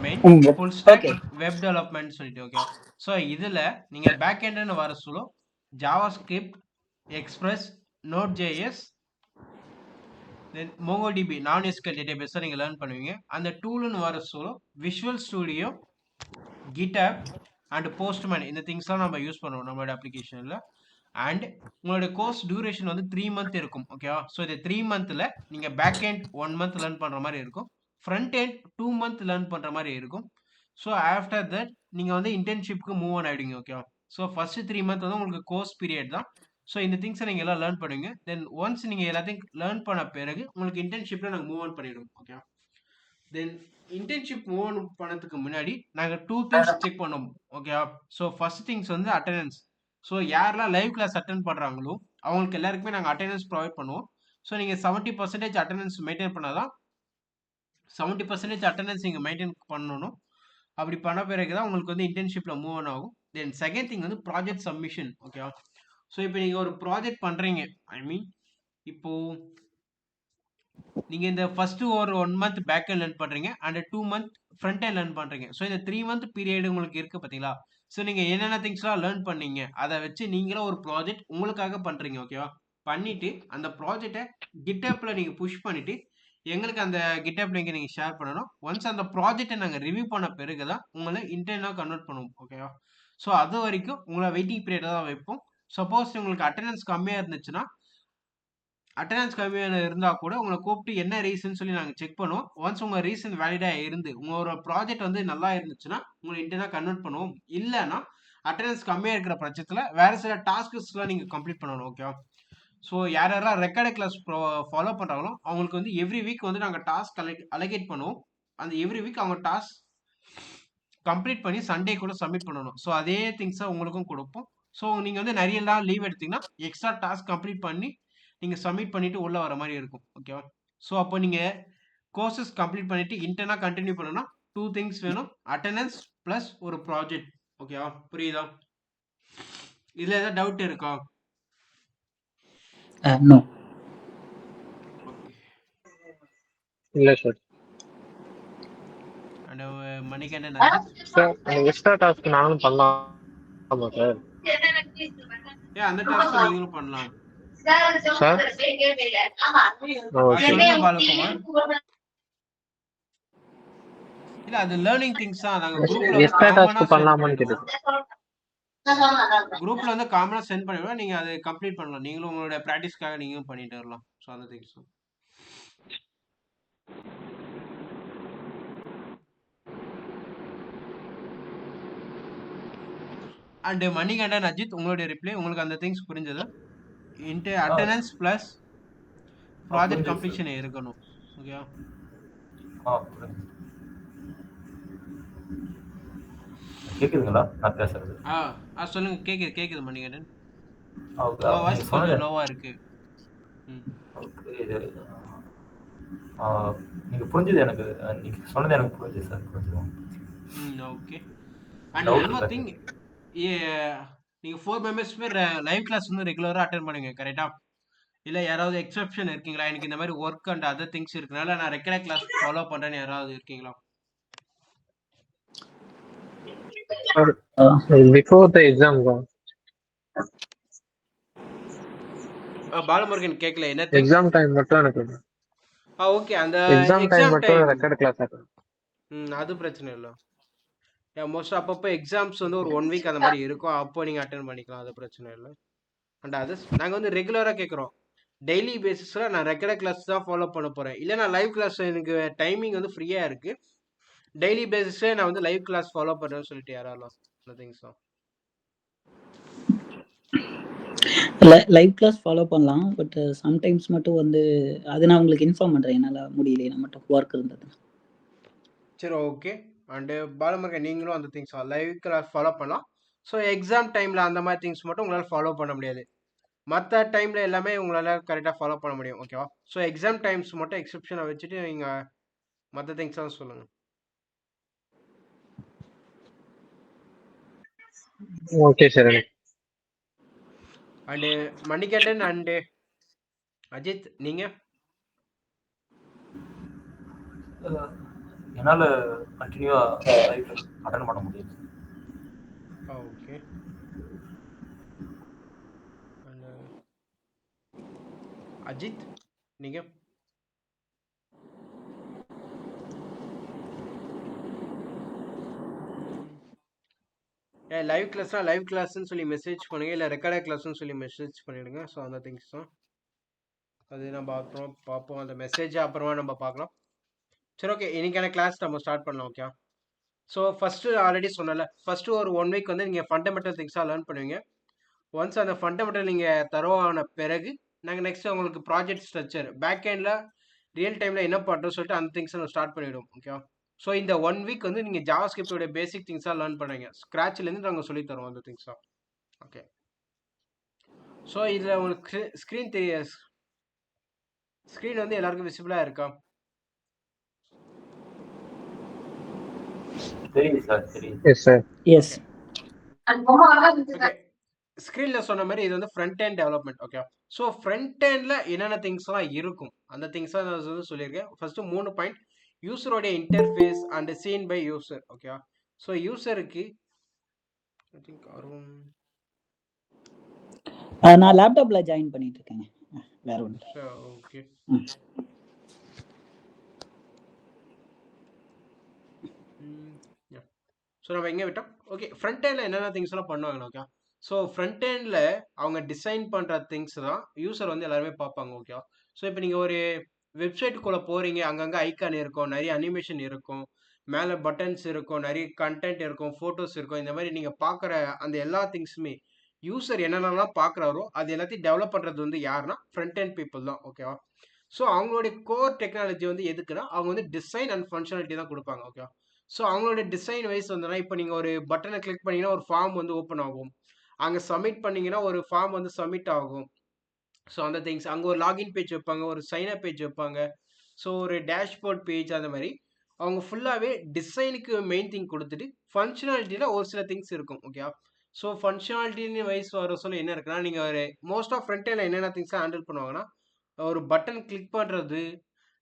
Main full stack web development சொல்லிட்டு. ஓகே. ஸோ இதில் நீங்கள் பேக் எண்டுன்னு வர சொல்ல JavaScript, Express, Node JS, then MongoDB non SQL டேட்டாபேஸை நீங்கள் லேர்ன் பண்ணுவீங்க. அந்த டூலுன்னு வர சொல்ல Visual Studio, GitHub and Postman இந்த திங்ஸ்லாம் நம்ம யூஸ் பண்ணுவோம் நம்மளோட அப்ளிகேஷனில். அண்ட் உங்களோட கோர்ஸ் டியூரேஷன் வந்து 3 மந்த் இருக்கும். ஓகேவா? ஸோ இந்த 3 மந்த்தில் நீங்கள் பேக் எண்ட் 1 மந்த் லேர்ன் பண்ணுற மாதிரி இருக்கும், ஃப்ரண்ட் எண்ட் 2 மந்த் லேர்ன் பண்ணுற மாதிரி இருக்கும். ஸோ ஆஃப்டர் தட் நீங்கள் வந்து இன்டர்ன்ஷிப்க்கு மூவ் ஆன் ஆகிடுங்க. ஓகேவா? ஸோ ஃபர்ஸ்ட் 3 மந்த் வந்து உங்களுக்கு கோர்ஸ் பீரியட் தான். ஸோ இந்த திங்ஸை நீங்கள் எல்லாம் லேர்ன் பண்ணுவீங்க. தென் ஒன்ஸ் நீங்கள் எல்லாத்தையும் லேர்ன் பண்ண பிறகு உங்களுக்கு இன்டர்ன்ஷிப்பில் நாங்கள் மூவ் ஆன் பண்ணிவிடுவோம். ஓகேவா? தென் இன்டர்ன்ஷிப் மூவ் ஆன் பண்ணதுக்கு முன்னாடி நாங்கள் 2 திங்ஸ் செக் பண்ணுவோம். ஓகேவா? ஸோ ஃபர்ஸ்ட் திங்ஸ் வந்து அட்டெண்டன்ஸ். ஸோ யாரெல்லாம் லைவ் கிளாஸ் அட்டென்ட் பண்ணுறாங்களோ அவங்களுக்கு எல்லாருக்குமே நாங்கள் அட்டெண்டன்ஸ் ப்ரொவைட் பண்ணுவோம். ஸோ நீங்கள் 70% அட்டெண்டன்ஸ் மெயின்டைன் பண்ணால் தான் 70% அட்டெண்டன்ஸ் நீங்கள் மெயின்டைன் பண்ணணும். அப்படி பண்ண பிறகு தான் உங்களுக்கு வந்து இன்டர்ன்ஷிப்பில் மூவ் ஆன் ஆகும். தென் செகண்ட் திங் வந்து ப்ராஜெக்ட் சப்மிஷன். ஓகேவா? ஸோ இப்போ நீங்கள் ஒரு ப்ராஜெக்ட் பண்ணுறீங்க, ஐ மீன் இப்போது நீங்கள் இந்த ஃபஸ்ட்டு ஒரு 1 மந்த் பேக் எண்ட் லேர்ன் பண்ணுறீங்க and 2 month front end learn பண்ணுறீங்க. ஸோ இந்த 3 மந்த் பீரியட் உங்களுக்கு இருக்குது பார்த்தீங்களா? ஸோ நீங்கள் என்னென்ன திங்ஸ்லாம் லேர்ன் பண்ணீங்க அதை வச்சு நீங்களும் ஒரு ப்ராஜெக்ட் உங்களுக்காக பண்ணுறீங்க. ஓகேவா? பண்ணிவிட்டு அந்த ப்ராஜெக்டை கிட்டப்பில் நீங்கள் புஷ் பண்ணிவிட்டு எங்களுக்கு அந்த கிட்டப் லிங்கை நீங்கள் ஷேர் பண்ணணும். ஒன்ஸ் அந்த ப்ராஜெக்டை நாங்கள் ரிவ்யூ பண்ண பிறகு தான் உங்களை இன்டர்னாக கன்வெர்ட் பண்ணுவோம். ஓகேவா? ஸோ அது வரைக்கும் உங்களை வெயிட்டிங் பீரியட் தான் வைப்போம். சப்போஸ் உங்களுக்கு அட்டெண்டன்ஸ் கம்மியாக இருந்துச்சுன்னா, அட்டெண்டன்ஸ் கம்மியாக இருந்தால் கூட உங்களை கூப்பிட்டு என்ன ரீசன் சொல்லி நாங்கள் செக் பண்ணுவோம். ஒன்ஸ் உங்கள் ரீசன் வேலிடாக இருந்து உங்களோட ப்ராஜெக்ட் வந்து நல்லா இருந்துச்சுன்னா உங்களை இன்டர்னாக கன்வெர்ட் பண்ணுவோம். இல்லைன்னா அட்டெண்டன்ஸ் கம்மியாக இருக்கிற பட்சத்தில் வேறு சில டாஸ்க்ஸ்லாம் நீங்கள் கம்ப்ளீட் பண்ணணும். ஓகேவா? ஸோ யாரெல்லாம் ரெக்கார்டு கிளாஸ் ஃபாலோ பண்ணுறாங்களோ அவங்களுக்கு வந்து எவ்ரி வீக் வந்து நாங்கள் டாஸ்க் அலகேட் பண்ணுவோம். அந்த எவ்ரி வீக் அவங்க டாஸ்க் கம்ப்ளீட் பண்ணி சண்டே கூட சப்மிட் பண்ணணும். ஸோ அதே திங்ஸை உங்களுக்கும் கொடுப்போம். ஸோ நீங்கள் வந்து நிறைய நாள் லீவ் எடுத்தீங்கன்னா எக்ஸ்ட்ரா டாஸ்க் கம்ப்ளீட் பண்ணி நீங்கள் சப்மிட் பண்ணிவிட்டு உள்ளே வர மாதிரி இருக்கும். ஓகேவா? ஸோ அப்போ நீங்கள் கோர்சஸ் கம்ப்ளீட் பண்ணிவிட்டு இன்டர்னாக கண்டினியூ பண்ணணும்னா 2 திங்ஸ் வேணும், அட்டெண்டன்ஸ் ப்ளஸ் ஒரு ப்ராஜெக்ட். ஓகேவா? புரியுதா? இதில் ஏதாவது டவுட் இருக்கா? No. ஓகே. இல்லை sir. And Manikandan sir extra task நானும் பண்ணலாமா சார்? அந்த டாஸ்க் நீங்களும் பண்ணலாம் சார் சொல்லுங்க பாலகுமார். இல்ல அது லேர்னிங் திங்ஸ் தான். நாங்க குரூப்ல எக்ஸ்ட்ரா டாஸ்க் பண்ணலாமான்னு கேட்டேன். குரூப்ல வந்து காமனா சென்ட் பண்ணிடுவோம். நீங்க அதை கம்ப்ளீட் பண்ணலாம். நீங்களும் உங்களோட பிராக்டிஸ்க்காக நீங்களும் பண்ணிட்டு வரலாம். ஸோ அந்த திங்ஸ். அண்ட் மணிகண்டன் அஜித் உங்களுடைய ரிப்ளை உங்களுக்கு அந்த திங்ஸ் புரிஞ்சது? அட்டெண்டன்ஸ் பிளஸ் ப்ராஜெக்ட் கம்ப்ளீஷன் இருக்கணும். ஓகேவா? கேக்குதுங்களா நான் பேசுறது? சொல்லுங்க. கேக்குது மணிகண்டன். ஓகே. வாய்ஸ் கொஞ்சம் லோவா இருக்கு. நீங்க புரிஞ்சது எனக்கு, நீங்க சொன்னது எனக்கு புரிஞ்சது சார். புரிஞ்சுது. Okay. And one more thing, நீங்க 4 மெம்பர்ஸ்மே லைவ் கிளாஸ் வந்து ரெகுலரா அட்டெண்ட் பண்ணுங்க. கரெக்டா? இல்ல யாராவது எக்ஸெப்ஷன் இருக்கீங்களா? எனக்கு இந்த மாதிரி ஒர்க் அண்ட் அதர் திங்ஸ் இருக்கனால நான் ரெகுலர் கிளாஸ் ஃபாலோ பண்றேன்னு யாராவது இருக்கீங்களா? Before the exam பாலமுருகன் கேட்கல. என்ன எக்ஸாம் டைம் மட்டும் எனக்கு ஓகே. அந்த எக்ஸாம் டைம் மட்டும் ரெக்கார்ட் கிளாஸ் அது பிரச்சனை இல்லை. மோஸ்ட் அப்பப்போ எக்ஸாம்ஸ் வந்து ஒரு 1 வீக் அந்த மாதிரி இருக்கும். அப்போ நீங்கள் அட்டென்ட் பண்ணிக்கலாம். அது பிரச்சனை இல்லை. அண்ட் அது நாங்கள் வந்து ரெகுலராக கேட்குறோம். டெய்லி பேசிஸில் நான் ரெகுலர் கிளாஸ் தான் ஃபாலோ பண்ண போகிறேன். இல்லை நான் லைவ் கிளாஸ் எனக்கு டைமிங் வந்து ஃப்ரீயாக இருக்குது, டெய்லி பேசிஸில் நான் வந்து லைவ் கிளாஸ் ஃபாலோ பண்ணுறேன்னு சொல்லிட்டு யாராலும் திங்ஸ் தான். லைவ் கிளாஸ் ஃபாலோ பண்ணலாம். பட் சம்டைம்ஸ் மட்டும் வந்து அது நான் உங்களுக்கு இன்ஃபார்ம் பண்ணுறேன். என்னால் முடியலையே, நான் மட்டும் ஒர்க் இருந்தது. சரி, ஓகே. அண்டு பாலமுருகன் நீங்களும் அந்த திங்ஸ் லைவ் கிளாஸ் ஃபாலோ பண்ணலாம். ஸோ எக்ஸாம் டைமில் அந்த மாதிரி திங்ஸ் மட்டும் உங்களால் ஃபாலோ பண்ண முடியாது. மற்ற டைமில் எல்லாமே உங்களால் கரெக்டாக ஃபாலோ பண்ண முடியும். ஓகேவா? ஸோ எக்ஸாம் டைம்ஸ் மட்டும் எக்ஸெப்ஷனை வச்சுட்டு நீங்கள் மற்ற திங்ஸ் தான் சொல்லுங்கள். Okay sir. And Manikandan and Ajith நீங்கள்? என்னால் கண்டினியூவாக லைஃப் அட்டென்ட் பண்ண முடியும். ஓகே. அண்ட் அஜித் நீங்க? லைவ் கிளாஸ்னா லைவ் கிளாஸ்ன்னு சொல்லி மெசேஜ் பண்ணுங்க, இல்லை ரெக்கார்டட் கிளாஸ்ன்னு சொல்லி மெசேஜ் பண்ணிடுங்க. ஸோ அந்த திங்ஸ் தான் அது நம்ம அப்புறம் பார்ப்போம். அந்த மெசேஜை அப்புறமா நம்ம பார்க்கலாம். சரி, ஓகே. இன்னைக்கான கிளாஸ் நம்ம ஸ்டார்ட் பண்ணலாம். ஓகே. ஸோ ஃபஸ்ட்டு ஆல்ரெடி சொன்னல, ஃபஸ்ட்டு ஒரு 1 வீக் வந்து நீங்கள் ஃபண்டமெண்டல் திங்ஸாக லேர்ன் பண்ணுவீங்க. ஒன்ஸ் அந்த ஃபண்டமெண்டல் நீங்கள் தரவான பிறகு நாங்கள் நெக்ஸ்ட் உங்களுக்கு ப்ராஜெக்ட் ஸ்ட்ரக்சர் பேக் எண்டில் ரியல் டைமில் என்ன பண்ணுறோம் சொல்லிட்டு அந்த திங்ஸை நம்ம ஸ்டார்ட் பண்ணிவிடும். ஓகே. ஸோ இந்த 1 வீக் வந்து நீங்கள் ஜாவாஸ்கிரிப்டோட பேசிக் திங்ஸாக லேர்ன் பண்ணுவீங்க. ஸ்க்ராட்ச்லேருந்து நாங்கள் சொல்லித்தரோம் அந்த திங்ஸாக. ஓகே. ஸோ இதில் உங்களுக்கு ஸ்க்ரீன் வந்து எல்லாருக்கும் விசிபிளாக இருக்கா? தெரியுது சார், தெரியுது. Yes sir. எஸ். ஓகே. ஸ்க்ரீனில் சொன்ன மாதிரி இது வந்து front end development. Okay. So front எண்டில் என்னென்ன திங்ஸ்லாம் இருக்கும் அந்த திங்ஸாக நான் வந்து சொல்லியிருக்கேன். ஃபஸ்ட்டு 3 பாயிண்ட்: யூசரோடைய interface and seen by user. Okay. So யூசருக்கு ஐ திங்க் நான் லேப்டாப்ல ஜாயின் பண்ணிட்டு இருக்கேங்க, வேற ஒன்று. ஓகே. ஸோ நம்ம எங்கே விட்டோம்? ஓகே. ஃப்ரண்ட் எண்டில் என்னென்ன திங்ஸ்லாம் பண்ணுவாங்க. ஓகே. ஸோ ஃப்ரண்ட் எண்டில் அவங்க டிசைன் பண்ணுற திங்ஸ் தான் யூசர் வந்து எல்லாருமே பார்ப்பாங்க. ஓகே. ஸோ இப்போ நீங்கள் ஒரு வெப்சைட்டுக்குள்ளே போகிறீங்க, அங்கங்கே ஐக்கான் இருக்கும், நிறைய அனிமேஷன் இருக்கும், மேலே பட்டன்ஸ் இருக்கும், நிறைய கண்டென்ட் இருக்கும், ஃபோட்டோஸ் இருக்கும். இந்த மாதிரி நீங்கள் பார்க்குற அந்த எல்லா திங்ஸுமே யூசர் என்னென்னலாம் பார்க்குறாரோ அது எல்லாத்தையும் டெவலப் பண்ணுறது வந்து யாருன்னா ஃப்ரண்ட் எண்ட் பீப்புள் தான். ஓகேவா? ஸோ அவங்களுடைய கோர் டெக்னாலஜி வந்து எதுக்குன்னா அவங்க வந்து டிசைன் அண்ட் ஃபங்க்ஷனாலிட்டி தான் கொடுப்பாங்க. ஓகேவா? ஸோ அவங்களோட டிசைன் வைஸ் வந்தோன்னா இப்போ நீங்கள் ஒரு பட்டனை கிளிக் பண்ணிங்கன்னா ஒரு ஃபார்ம் வந்து ஓப்பன் ஆகும், அங்கே சப்மிட் பண்ணிங்கன்னா ஒரு ஃபார்ம் வந்து சப்மிட் ஆகும். ஸோ அந்த திங்ஸ் அங்கே ஒரு லாகின் பேஜ் வைப்பாங்க, ஒரு சைனப் பேஜ் வைப்பாங்க, ஸோ ஒரு டேஷ்போர்ட் பேஜ், அந்த மாதிரி அவங்க ஃபுல்லாகவே டிசைனுக்கு மெயின் திங் கொடுத்துட்டு ஃபங்க்ஷனாலிட்டியில் ஒரு சில திங்ஸ் இருக்கும். ஓகேவா? ஸோ ஃபங்க்ஷனாலிட்டின்னு வைஸ் வர சொல்ல என்ன இருக்குன்னா, நீங்கள் ஒரு மோஸ்ட் ஆஃப் ஃப்ரண்ட் எண்டில் என்னென்ன திங்ஸாக ஹேண்டில் பண்ணுவாங்கன்னா, ஒரு பட்டன் கிளிக் பண்ணுறது,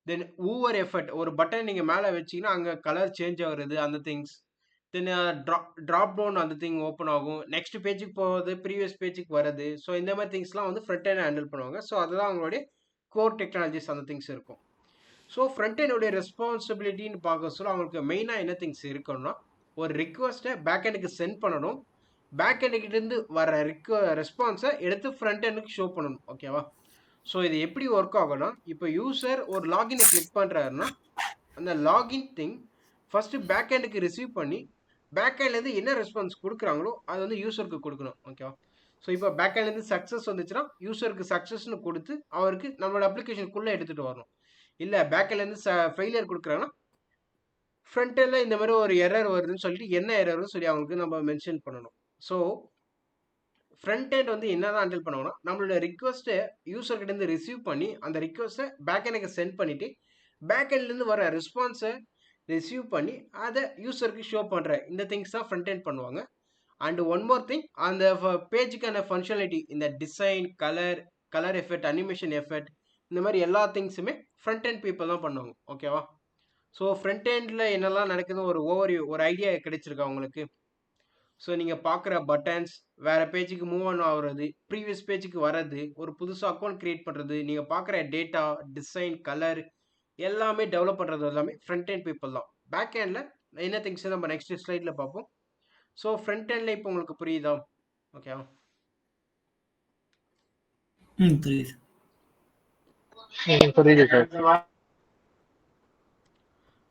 தென் ஊவர் எஃபெக்ட், ஒரு பட்டன் நீங்கள் மேலே வச்சிங்கன்னா அங்கே கலர் சேஞ்ச் ஆகுறது, அந்த திங்ஸ். தென் ட்ராப் டவுன் அந்த திங் ஓப்பன் ஆகும், நெக்ஸ்ட் பேஜுக்கு போகிறது, ப்ரீவியஸ் பேஜுக்கு வருது. ஸோ இந்த மாதிரி திங்ஸ்லாம் வந்து ஃப்ரண்ட் எண்ட் ஹேண்டில் பண்ணுவாங்க. ஸோ அதுதான் அவங்களுடைய கோர் டெக்னாலஜிஸ், அந்த திங்ஸ் இருக்கும். ஸோ ஃப்ரண்ட் எண்டோடைய ரெஸ்பான்சிபிலிட்டின்னு பார்க்க சொல்ல அவங்களுக்கு மெயினாக என்ன திங்ஸ் இருக்குன்னா, ஒரு ரிக்வஸ்ட்டை பேக் எண்டுக்கு சென்ட் பண்ணணும், பேக் எண்டுக்கிட்டேருந்து வர ரெஸ்பான்ஸை எடுத்து ஃப்ரண்ட் எண்டுக்கு ஷோ பண்ணணும். ஓகேவா? ஸோ இது எப்படி ஒர்க் ஆகும்னா, இப்போ யூசர் ஒரு லாகினை கிளிக் பண்ணுறாருன்னா அந்த லாகின் திங் ஃபஸ்ட்டு பேக் எண்டுக்கு ரிசீவ் பண்ணி பேக் எண்ட்லேருந்து என்ன ரெஸ்பான்ஸ் கொடுக்குறாங்களோ அது வந்து யூசருக்கு கொடுக்கணும். ஓகேவா? ஸோ இப்போ பேக் எண்ட்லேருந்து சக்ஸஸ் வந்துச்சுன்னா யூசருக்கு சக்ஸஸ்ன்னு கொடுத்து அவருக்கு நம்மளோட அப்ளிகேஷனுக்குள்ளே எடுத்துகிட்டு வரணும். இல்லை பேக் எண்ட்லேருந்து ஃபெயிலியர் கொடுக்குறாங்கன்னா ஃப்ரண்ட் எண்டில் இந்த மாதிரி ஒரு எரர் வருதுன்னு சொல்லிட்டு என்ன எரர்னு சொல்லி அவங்களுக்கு நம்ம மென்ஷன் பண்ணணும். ஸோ ஃப்ரண்ட் எண்ட் வந்து என்ன தான் ஹேண்டில் பண்ணுவோம்னா, நம்மளோட ரிக்வஸ்ட்டை யூசர்கிட்டேருந்து ரிசீவ் பண்ணி அந்த ரிக்வஸ்ட்டை பேக் எண்டுக்கு சென்ட் பண்ணிவிட்டு பேக் எண்ட்லேருந்து வர ரெஸ்பான்ஸை ரிசீவ் பண்ணி அதை யூசருக்கு ஷோ பண்ணுற இந்த திங்ஸ் தான் ஃப்ரண்ட் எண்ட் பண்ணுவாங்க. அண்ட் ஒன் மோர் திங், அந்த பேஜுக்கான ஃபங்க்ஷனாலிட்டி, இந்த design, colour effect, animation effect, இந்த மாதிரி எல்லா திங்ஸுமே ஃப்ரண்ட் எண்ட் பீப்புள் தான் பண்ணுவாங்க. ஓகேவா? ஸோ ஃப்ரண்ட் எண்டில் என்னெல்லாம் நடக்குதுன்னு ஒரு ஐடியா கிடைச்சிருக்கா உங்களுக்கு? ஸோ நீங்கள் பார்க்குற பட்டன்ஸ், வேறு பேஜுக்கு மூவ் ஆன் ஆகுறது, ப்ரீவியஸ் பேஜுக்கு வர்றது, ஒரு புதுசாக அக்கௌண்ட் க்ரியேட் பண்ணுறது, நீங்கள் பார்க்குற டேட்டா, டிசைன், கலர் எல்லாமே டெவலப் பண்ணுறது எல்லாமே ஃப்ரண்ட் எண்ட் பீப்புள் தான். பேக் எண்டில் என்ன திங்ஸ் நம்ம நெக்ஸ்ட் ஸ்லைடில் பார்ப்போம். ஸோ ஃப்ரண்ட் எண்டில் இப்போ உங்களுக்கு புரியுதா? ஓகேவா? புரியுது. புரியுது சார்.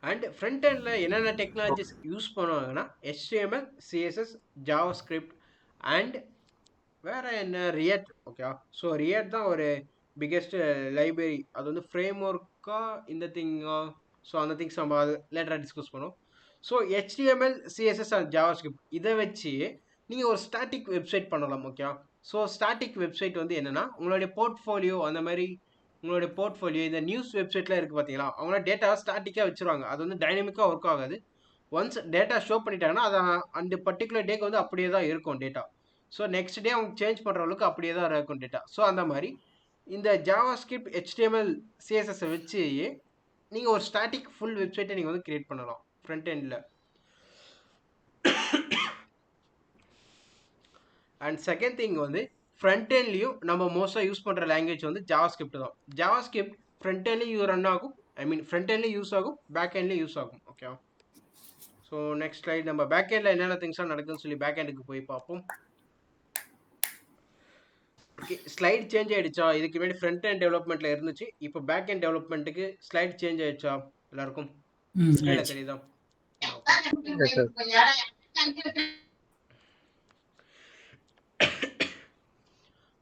அண்ட் ஃப்ரண்ட் எண்டில் என்னென்ன டெக்னாலஜிஸ் யூஸ் பண்ணுவாங்கன்னா HTML, CSS, JavaScript அண்ட் வேறு என்ன, ரியாக்ட். ஓகேவா? ஸோ ரியாக்ட் தான் ஒரு பிக்கெஸ்ட் லைப்ரரி, அது வந்து ஃப்ரேம் ஒர்க்காக இந்த திங்கா. ஸோ அந்த திங்ஸ் நம்ம அது லேட்டராக டிஸ்கஸ் பண்ணுவோம். So HTML, CSS and JavaScript இதை வச்சு நீங்கள் ஒரு ஸ்டாட்டிக் வெப்சைட் பண்ணலாம். ஓகேவா? ஸோ ஸ்டாட்டிக் வெப்சைட் வந்து என்னென்னா, உங்களுடைய போர்ட்ஃபோலியோ, அந்த மாதிரி உங்களுடைய போர்ட்ஃபோலியோ இந்த நியூஸ் வெப்சைட்டில் இருக்குது பார்த்தீங்களா, அவங்கள டேட்டா ஸ்டாட்டிக்காக வச்சுருவாங்க, அது வந்து டைனமிக்காக ஒர்க் ஆகாது. ஒன்ஸ் டேட்டா ஷோ பண்ணிட்டாங்கன்னா அது அந்த பர்டிகுலர் டேக்கு வந்து அப்படியே தான் இருக்கும் டேட்டா. ஸோ நெக்ஸ்ட் டே அவங்க சேஞ்ச் பண்ணுற அளவுக்கு அப்படியே தான் இருக்கும் டேட்டா. ஸோ அந்த மாதிரி இந்த JavaScript, HTML, CSS வச்சு நீங்கள் ஒரு ஸ்டாட்டிக் ஃபுல் வெப்சைட்டை நீங்கள் வந்து கிரியேட் பண்ணலாம் ஃப்ரண்ட் எண்டில். அண்ட் செகண்ட் திங் வந்து ஃப்ரண்ட் எண்ட்லையும் நம்ம மோஸ்ட்டாக யூஸ் பண்ணுற லாங்குவேஜ் வந்து ஜாவாஸ்கிரிப்ட் தான். ஜாவாஸ்கிரிப்ட் ஃப்ரண்ட் எண்ட்லேயும் ரன் ஆகும், ஐ மீன் ஃப்ரண்ட் எண்ட்லேயும் யூஸ் ஆகும், பேக் எண்ட்லேயும் யூஸ் ஆகும். ஓகேவா? ஸோ நெக்ஸ்ட் ஸ்லைட் நம்ம பேக் எண்டில் என்னென்ன திங்ஸ்லாம் நடக்குதுன்னு சொல்லி பேக் எண்டுக்கு போய் பார்ப்போம். ஓகே, ஸ்லைட் சேஞ்ச் ஆயிடுச்சா? இதுக்கு முன்னாடி ஃப்ரண்ட் எண்ட் டெவலப்மெண்ட்டில் இருந்துச்சு, இப்போ பேக் எண்ட் டெவலப்மெண்ட்டுக்கு ஸ்லைட் சேஞ்ச் ஆயிடுச்சா எல்லாருக்கும்? ஸ்க்ரீனில் தெரியுதா? Yes, sir.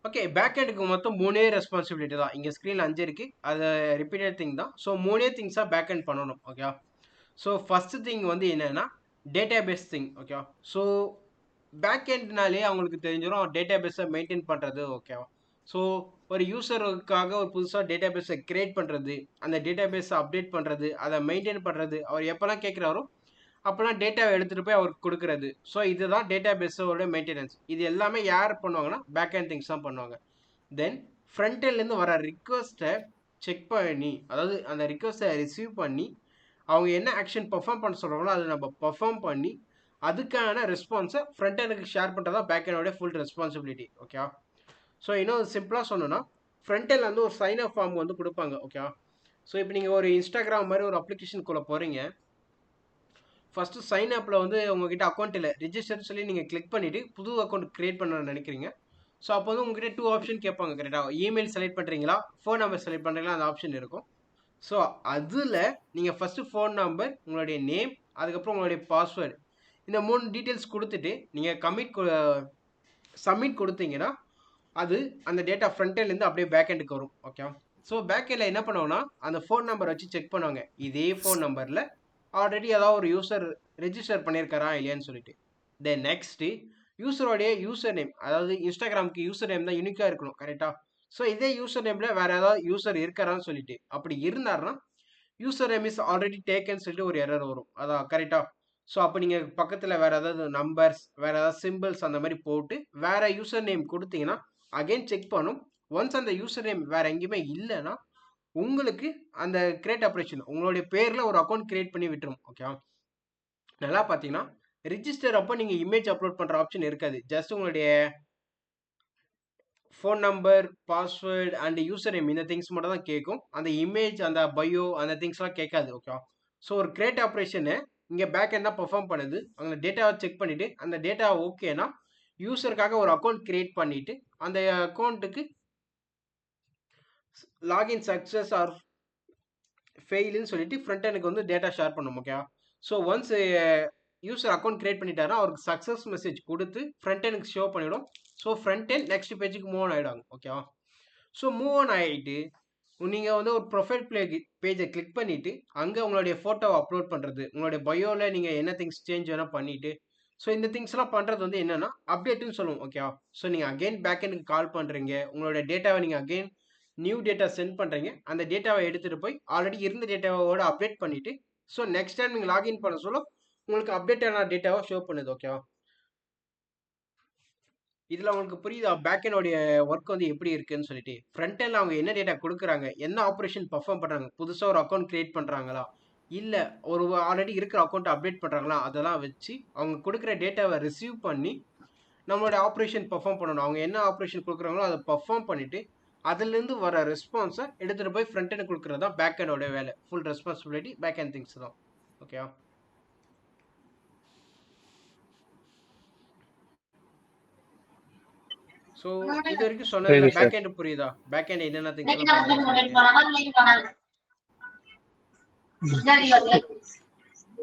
ஓகே, பேக் எண்டுக்கு மொத்தம் 3 ரெஸ்பான்சிபிலிட்டி தான். இங்கே ஸ்க்ரீனில் 5 இருக்குது, அது ரிப்பீட்டட் திங் தான். ஸோ 3 திங்ஸாக பேக் எண்ட் பண்ணணும். ஓகேவா? ஸோ ஃபஸ்ட்டு திங் வந்து என்னென்னா டேட்டாபேஸ் திங். ஓகேவா? ஸோ பேக் எண்ட்னாலே அவங்களுக்கு தெரிஞ்சிடும் டேட்டாபேஸை மெயின்டைன் பண்ணுறது. ஓகேவா? ஸோ ஒரு யூசருக்காக ஒரு புதுசாக டேட்டாபேஸை க்ரியேட் பண்ணுறது, அந்த டேட்டாபேஸை அப்டேட் பண்ணுறது, அதை மெயின்டைன் பண்ணுறது, அவர் எப்போல்லாம் கேட்குறாரோ அப்போல்லாம் டேட்டாவை எடுத்துகிட்டு போய் அவருக்கு கொடுக்குறது. ஸோ இதுதான் டேட்டாபேஸோட மெயின்டெனன்ஸ். இது எல்லாமே யார் பண்ணுவாங்கன்னா பேக் எண்ட் திங்ஸ் தான் பண்ணுவாங்க. தென் ஃப்ரண்ட் எண்ட்லேருந்து வர ரிக்வஸ்ட்டை செக் பண்ணி, அதாவது அந்த ரிக்வஸ்ட்டை ரிசீவ் பண்ணி அவங்க என்ன ஆக்ஷன் பெர்ஃபார்ம் பண்ண சொல்கிறாங்களோ அதை நம்ம பெர்ஃபார்ம் பண்ணி அதுக்கான ரெஸ்பான்ஸை ஃப்ரண்ட் எண்டுக்கு ஷேர் பண்ணுறது தான் பேக் எண்டோட ஃபுல் ரெஸ்பான்சிபிலிட்டி. ஓகேவா? ஸோ இன்னும் சிம்பிளாக சொன்னோன்னா ஃப்ரண்ட் எண்டில் வந்து ஒரு சைன் அப் ஃபார்ம் வந்து கொடுப்பாங்க. ஓகேவா? ஸோ இப்போ நீங்கள் ஒரு இன்ஸ்டாகிராம் மாதிரி ஒரு அப்ளிகேஷனுக்குள்ளே போகிறீங்க, ஃபஸ்ட்டு சைன் அப்பில் வந்து உங்ககிட்ட அக்கௌண்ட் இல்லை, ரிஜிஸ்டர்னு சொல்லி நீங்கள் கிளிக் பண்ணிவிட்டு புது அக்கௌண்ட் க்ரியேட் பண்ண நினைக்கிறீங்க. ஸோ அப்போ வந்து உங்ககிட்ட 2 ஆப்ஷன் கேட்பாங்க. கரெக்டாக இமெயில் செலக்ட் பண்ணுறீங்களா, ஃபோன் நம்பர் செலக்ட் பண்ணுறீங்களா, அந்த ஆப்ஷன் இருக்கும். ஸோ அதில் நீங்கள் ஃபஸ்ட்டு ஃபோன் நம்பர், உங்களுடைய நேம், அதுக்கப்புறம் உங்களுடைய பாஸ்வேர்டு, இந்த 3 டீட்டெயில்ஸ் கொடுத்துட்டு நீங்கள் சப்மிட் கொடுத்தீங்கன்னா அது அந்த டேட்டா ஃப்ரண்ட் எண்ட்லேருந்து அப்படியே பேக் எண்டுக்கு வரும். ஓகே, ஸோ பேக் எண்டில் என்ன பண்ணுவாங்கன்னா அந்த ஃபோன் நம்பர் வச்சு செக் பண்ணுவாங்க, இதே ஃபோன் நம்பரில் ஆல்ரெடி ஏதாவது ஒரு யூசர் ரெஜிஸ்டர் பண்ணியிருக்காரா இல்லையான்னு சொல்லிட்டு. தென் நெக்ஸ்ட்டு யூசரோடைய யூசர் நேம், அதாவது இன்ஸ்டாகிராமுக்கு யூசர் நேம் தான் யூனிக்காக இருக்கணும். கரெக்டாக? ஸோ இதே யூசர் நேமில் வேறு ஏதாவது யூசர் இருக்காரான்னு சொல்லிட்டு, அப்படி இருந்தாருன்னா யூசர் நேம் இஸ் ஆல்ரெடி டேக்கன்னு சொல்லிட்டு ஒரு எரர் வரும். அதான் கரெக்டாக? ஸோ அப்போ நீங்கள் பக்கத்தில் வேறு ஏதாவது நம்பர்ஸ், வேறு ஏதாவது சிம்பிள்ஸ் அந்த மாதிரி போட்டு வேறு யூசர் நேம் கொடுத்தீங்கன்னா அகைன் செக் பண்ணும். ஒன்ஸ் அந்த யூசர் நேம் வேறு எங்கேயுமே இல்லைன்னா உங்களுக்கு அந்த கிரியேட் ஆப்ரேஷன் உங்களுடைய பேரில் ஒரு அக்கௌண்ட் கிரியேட் பண்ணி விட்டுரும். ஓகேவா? நல்லா பார்த்தீங்கன்னா ரிஜிஸ்டர் அப்போ நீங்கள் இமேஜ் அப்லோட் பண்ணுற ஆப்ஷன் இருக்காது. ஜஸ்ட் உங்களுடைய phone number, password and user name, இந்த திங்ஸ் மட்டும் தான் கேட்கும். அந்த இமேஜ், அந்த பயோ, அந்த திங்ஸ்லாம் கேட்காது. ஓகேவா? ஸோ ஒரு கிரியேட் ஆப்ரேஷனை இங்கே பேக் எண்ட் தான் பெர்ஃபார்ம் பண்ணுது. அந்த டேட்டாவை செக் பண்ணிவிட்டு அந்த டேட்டா ஓகேனா யூசருக்காக ஒரு அக்கௌண்ட் கிரியேட் பண்ணிவிட்டு அந்த அக்கௌண்ட்டுக்கு லாகின் சக்ஸஸ் ஆர் ஃபெயிலுன்னு சொல்லிட்டு ஃப்ரண்ட் எண்டுக்கு வந்து டேட்டா ஷேர் பண்ணும். ஓகேவா? So once user account create பண்ணிட்டாருன்னா அவருக்கு சக்ஸஸ் மெசேஜ் கொடுத்து ஃப்ரண்ட் எண்டுக்கு ஷோ பண்ணிவிடும். ஸோ ஃப்ரண்ட் எண்ட் நெக்ஸ்ட் பேஜுக்கு மூவ் ஆன் ஆகிடுவாங்க. ஓகேவா? ஸோ மூவ் ஆன் ஆகிட்டு நீங்கள் வந்து ஒரு ப்ரொஃபைல் பேஜை கிளிக் பண்ணிவிட்டு அங்கே உங்களுடைய ஃபோட்டோவை அப்லோட் பண்ணுறது, உங்களுடைய பயோவில் நீங்கள் என்ன திங்ஸ் சேஞ்ச் வேணால் பண்ணிவிட்டு, ஸோ இந்த திங்ஸ்லாம் பண்ணுறது வந்து என்னென்னா அப்டேட்டுன்னு சொல்லுவோம். ஓகேவா? ஸோ நீங்கள் அகெயின் பேக் எண்டுக்கு கால் பண்ணுறீங்க, உங்களோட டேட்டாவை நீங்கள் அகெயின் நியூ டேட்டா சென்ட் பண்ணுறீங்க, அந்த டேட்டாவை எடுத்துகிட்டு போய் ஆல்ரெடி இருந்த டேட்டாவோட அப்டேட் பண்ணிவிட்டு ஸோ நெக்ஸ்ட் டைம் நீங்கள் லாகின் பண்ண சொல்ல உங்களுக்கு அப்டேட்டான டேட்டாவை ஷோ பண்ணுது. ஓகேவா? இதில் உங்களுக்கு புரியுதா பேக் எண்டோடைய ஒர்க் வந்து எப்படி இருக்குன்னு சொல்லிட்டு? ஃப்ரண்ட் எண்டில் அவங்க என்ன டேட்டா கொடுக்குறாங்க, என்ன ஆப்ரேஷன் பர்ஃபார்ம் பண்ணுறாங்க, புதுசாக ஒரு அக்கௌண்ட் கிரியேட் பண்ணுறாங்களா, இல்லை ஒரு ஆல்ரெடி இருக்கிற அக்கௌண்ட்டை அப்டேட் பண்ணுறாங்களா, அதெல்லாம் வச்சு அவங்க கொடுக்குற டேட்டாவை ரிசீவ் பண்ணி நம்மளோட ஆப்ரேஷன் பர்ஃபார்ம் பண்ணணும். அவங்க என்ன ஆப்ரேஷன் கொடுக்குறாங்களோ அதை பர்ஃபார்ம் பண்ணிவிட்டு அதுலேருந்து வர ரெஸ்பான்ஸை எடுத்துகிட்டு போய் ஃப்ரண்ட் எண்ட் கொடுக்குறது தான் பேக் எண்டோட வேலை. Full responsibility back end things தான். ஓகேவா? ஸோ இது வரைக்கும் சொன்னதுல பேக் எண்ட் புரியுதா? பேக் எண்ட் என்னென்ன திங்ஸ்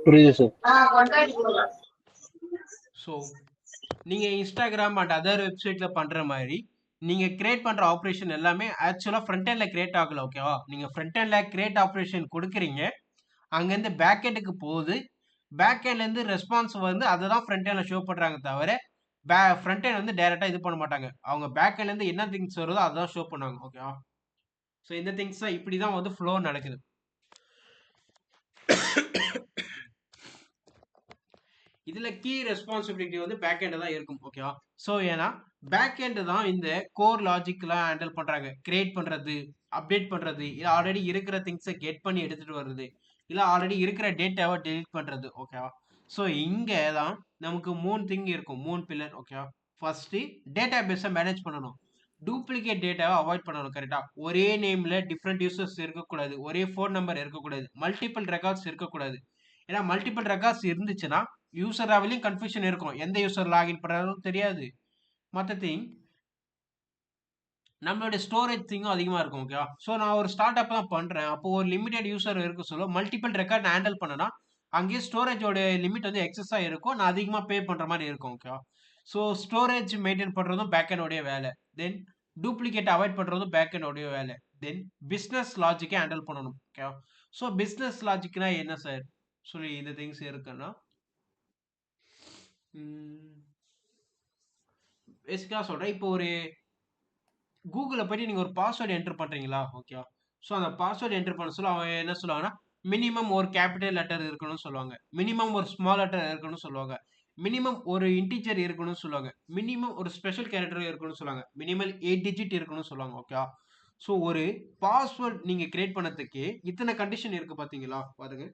புரியுது சார். ஸோ நீங்கள் இன்ஸ்டாகிராம் அண்ட் அதர் வெப்சைட்டில் பண்ணுற மாதிரி நீங்கள் கிரியேட் பண்ணுற ஆப்ரேஷன் எல்லாமே ஆக்சுவலாக ஃப்ரண்ட் எண்டில் கிரியேட் ஆகலை. ஓகேவா? நீங்கள் ஃப்ரண்ட் எண்டில் கிரியேட் ஆப்ரேஷன் கொடுக்குறீங்க, அங்கேருந்து பேக் எண்டுக்கு போகுது, பேக் எண்ட்லேருந்து ரெஸ்பான்ஸ் வந்து அதை தான் ஃப்ரண்ட் எண்டில் ஷோ பண்ணுறாங்க தவிர ஃப்ரண்ட் எண்ட் வந்து டைரெக்டாக இது பண்ண மாட்டாங்க. அவங்க பேக் எண்ட்லேருந்து என்ன திங்ஸ் வருதோ அதுதான் ஷோ பண்ணுவாங்க. ஓகேவா? ஸோ இந்த திங்ஸ் தான் இப்படி தான் வந்து ஃப்ளோ நடக்குது. இதில் கீ ரெஸ்பான்சிபிலிட்டி வந்து பேக் எண்டு தான் இருக்கும். ஓகேவா? ஸோ ஏன்னா பேக் எண்டு தான் இந்த கோர் லாஜிக்லாம் ஹேண்டில் பண்ணுறாங்க. கிரியேட் பண்ணுறது, அப்டேட் பண்ணுறது, இல்லை ஆல்ரெடி இருக்கிற திங்ஸை கெட் பண்ணி எடுத்துகிட்டு வருது, இல்லை ஆல்ரெடி இருக்கிற டேட்டாவை டெலிட் பண்ணுறது. ஓகேவா? ஸோ இங்கே தான் நமக்கு 3 திங் இருக்கும், 3 பில்லர். ஓகேவா? ஃபர்ஸ்ட் டேட்டா பேஸை மேனேஜ் பண்ணணும். டூப்ளிகேட் டேட்டாவை அவாய்ட் பண்ணணும். கரெக்டா? ஒரே நேம்ல டிஃப்ரெண்ட் யூசர்ஸ் இருக்கக்கூடாது. ஒரே ஃபோன் நம்பர் இருக்கக்கூடாது. மல்டிபிள் ரெக்கார்ட்ஸ் இருக்கக்கூடாது. ஏன்னா மல்டிபிள் ரெக்கார்ட்ஸ் இருந்துச்சுன்னா யூசர் லெவலையும் கன்ஃபியூஷன் இருக்கும். எந்த யூசர் லாகின் பண்றாலும் தெரியாது. மற்ற திங் நம்மளுடைய ஸ்டோரேஜ் திங்கும் அதிகமாக இருக்கும். ஓகேவா? ஸோ நான் ஒரு ஸ்டார்ட் அப் தான் பண்ணுறேன். அப்போ ஒரு லிமிடெட் யூசர் இருக்க சொல்ல மல்டிபிள் ரெக்கார்ட் ஹேண்டில் பண்ணனா அங்கேயே ஸ்டோரேஜோட லிமிட் வந்து எக்ஸஸாக இருக்கும். நான் அதிகமாக பே பண்ணுற மாதிரி இருக்கும். ஓகேவா? ஸோ ஸ்டோரேஜ் மெயின்டைன் பண்ணுறதும் பேக்கெண்டோடைய வேலை. தென் டூப்ளிகேட் அவாய்ட் பண்ணுறதும் பேக்கெண்டோடைய வேலை. தென் பிஸ்னஸ் லாஜிக்கே ஹேண்டில் பண்ணணும். ஓகேவா? ஸோ பிஸ்னஸ் லாஜிக்னா என்ன சார் சொல்லி இந்த திங்ஸ் இருக்குன்னா பேசிக்காக சொல்கிறேன். இப்போ ஒரு கூகுளில் போய்ட்டு நீங்கள் ஒரு பாஸ்வேர்டு என்டர் பண்ணுறீங்களா? ஓகேவா? ஸோ அந்த பாஸ்வேர்டு என்டர் பண்ண சொல்ல அவங்க என்ன சொல்லுவாங்கன்னா மினிமம் ஒரு கேபிட்டல் லெட்டர் இருக்கணும்னு சொல்லுவாங்க. மினிமம் ஒரு ஸ்மால் லெட்டர் இருக்கணும்னு சொல்லுவாங்க. மினிமம் ஒரு இன்டிஜர் இருக்கணும்னு சொல்லுவாங்க. மினிமம் ஒரு ஸ்பெஷல் கேரக்டர் இருக்கணும்னு சொல்லுவாங்க. மினிமல் 8 டிஜிட் இருக்கணும்னு சொல்லுவாங்க. ஓகேவா? ஸோ ஒரு பாஸ்வேர்ட் நீங்கள் கிரியேட் பண்ணதுக்கு இத்தனை கண்டிஷன் இருக்குது பார்த்தீங்களா? பாருங்க.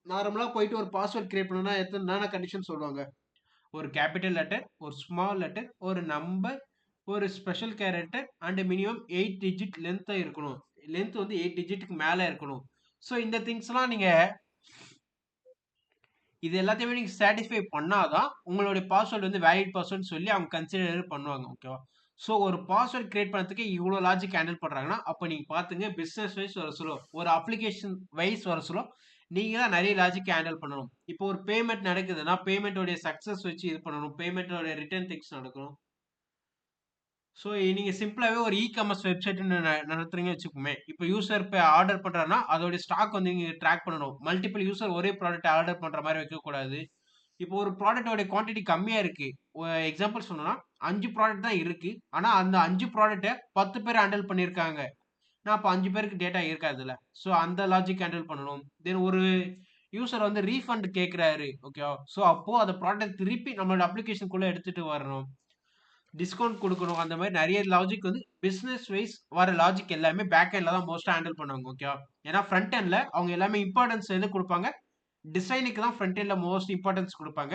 நார்மலாக போயிட்டு ஒரு பாஸ்வேர்ட் கிரியேட் பண்ணணும்னா எத்தனை கண்டிஷன் சொல்லுவாங்க? ஒரு கேபிட்டல் லெட்டர், ஒரு ஸ்மால் லெட்டர், ஒரு நம்பர், ஒரு special character and minimum 8 digit லென்த்தாக இருக்கணும். லென்த் வந்து 8 டிஜிட்டுக்கு மேலே இருக்கணும். ஸோ இந்த திங்ஸ்லாம் நீங்கள் இது எல்லாத்தையுமே நீங்கள் சாட்டிஸ்ஃபை பண்ணாதான் உங்களுடைய பாஸ்வேர்டு வந்து வேலிட் பாஸ்வேர்டு சொல்லி அவங்க கன்சிடர் பண்ணுவாங்க. ஓகேவா? ஸோ ஒரு பாஸ்வேர்ட் கிரியேட் பண்ணுறதுக்கு இவ்வளோ லாஜிக் ஹேண்டில் பண்ணுறாங்கன்னா அப்போ நீங்கள் பார்த்துங்க பிஸ்னஸ் வைஸ் வர சொல்ல ஒரு அப்ளிகேஷன் வைஸ் வர சொல்ல நீங்கள் தான் நிறைய லாஜிக் ஹேண்டில் பண்ணணும். இப்போ ஒரு பேமெண்ட் நடக்குதுன்னா பேமெண்ட்டோடைய சக்ஸஸ் வச்சு இது பண்ணணும். பேமெண்ட்டோடைய ரிட்டர்ன் திங்ஸ் நடக்கணும். ஸோ நீங்கள் சிம்பிளாகவே ஒரு இ-காமர்ஸ் வெப்சைட் நடத்துறீங்க வச்சுக்கோமே. இப்போ யூசர் இப்போ ஆர்டர் பண்ணுறாருன்னா அதோடைய ஸ்டாக் வந்து நீங்கள் ட்ராக் பண்ணணும். மல்டிபிள் யூசர் ஒரே ப்ராடக்ட் ஆர்டர் பண்ணுற மாதிரி வைக்கக்கூடாது. இப்போ ஒரு ப்ராடக்டோட குவான்டிட்டி கம்மியாக இருக்குது. எக்ஸாம்பிள் சொன்னோன்னா 5 ப்ராடக்ட் தான் இருக்குது. ஆனால் அந்த 5 ப்ராடக்ட்டை 10 பேர் ஹேண்டில் பண்ணியிருக்காங்க. நான் அப்போ 5 பேருக்கு டேட்டா இருக்காதுல்ல. ஸோ அந்த லாஜிக் ஹேண்டில் பண்ணணும். தென் ஒரு யூசர் வந்து ரீஃபண்ட் கேட்குறாரு. ஓகேவா? ஸோ அப்போது அந்த ப்ராடக்ட் திருப்பி நம்மளோட அப்ளிகேஷனுக்குள்ளே எடுத்துகிட்டு வரணும். டிஸ்கவுண்ட் கொடுக்கணும். அந்த மாதிரி நிறைய லாஜிக் வந்து பிஸ்னஸ் வைஸ் வர லாஜிக் எல்லாமே பேக் எண்டில் தான் மோஸ்ட்டாக ஹேண்டில் பண்ணுவாங்க. ஓகேவா? ஏன்னா ஃப்ரண்ட் எண்டில் அவங்க எல்லாமே இம்பார்ட்டன்ஸ் எது கொடுப்பாங்க? டிசைனுக்கு தான் ஃப்ரண்ட் எண்டில் மோஸ்ட் இம்பார்ட்டன்ஸ் கொடுப்பாங்க.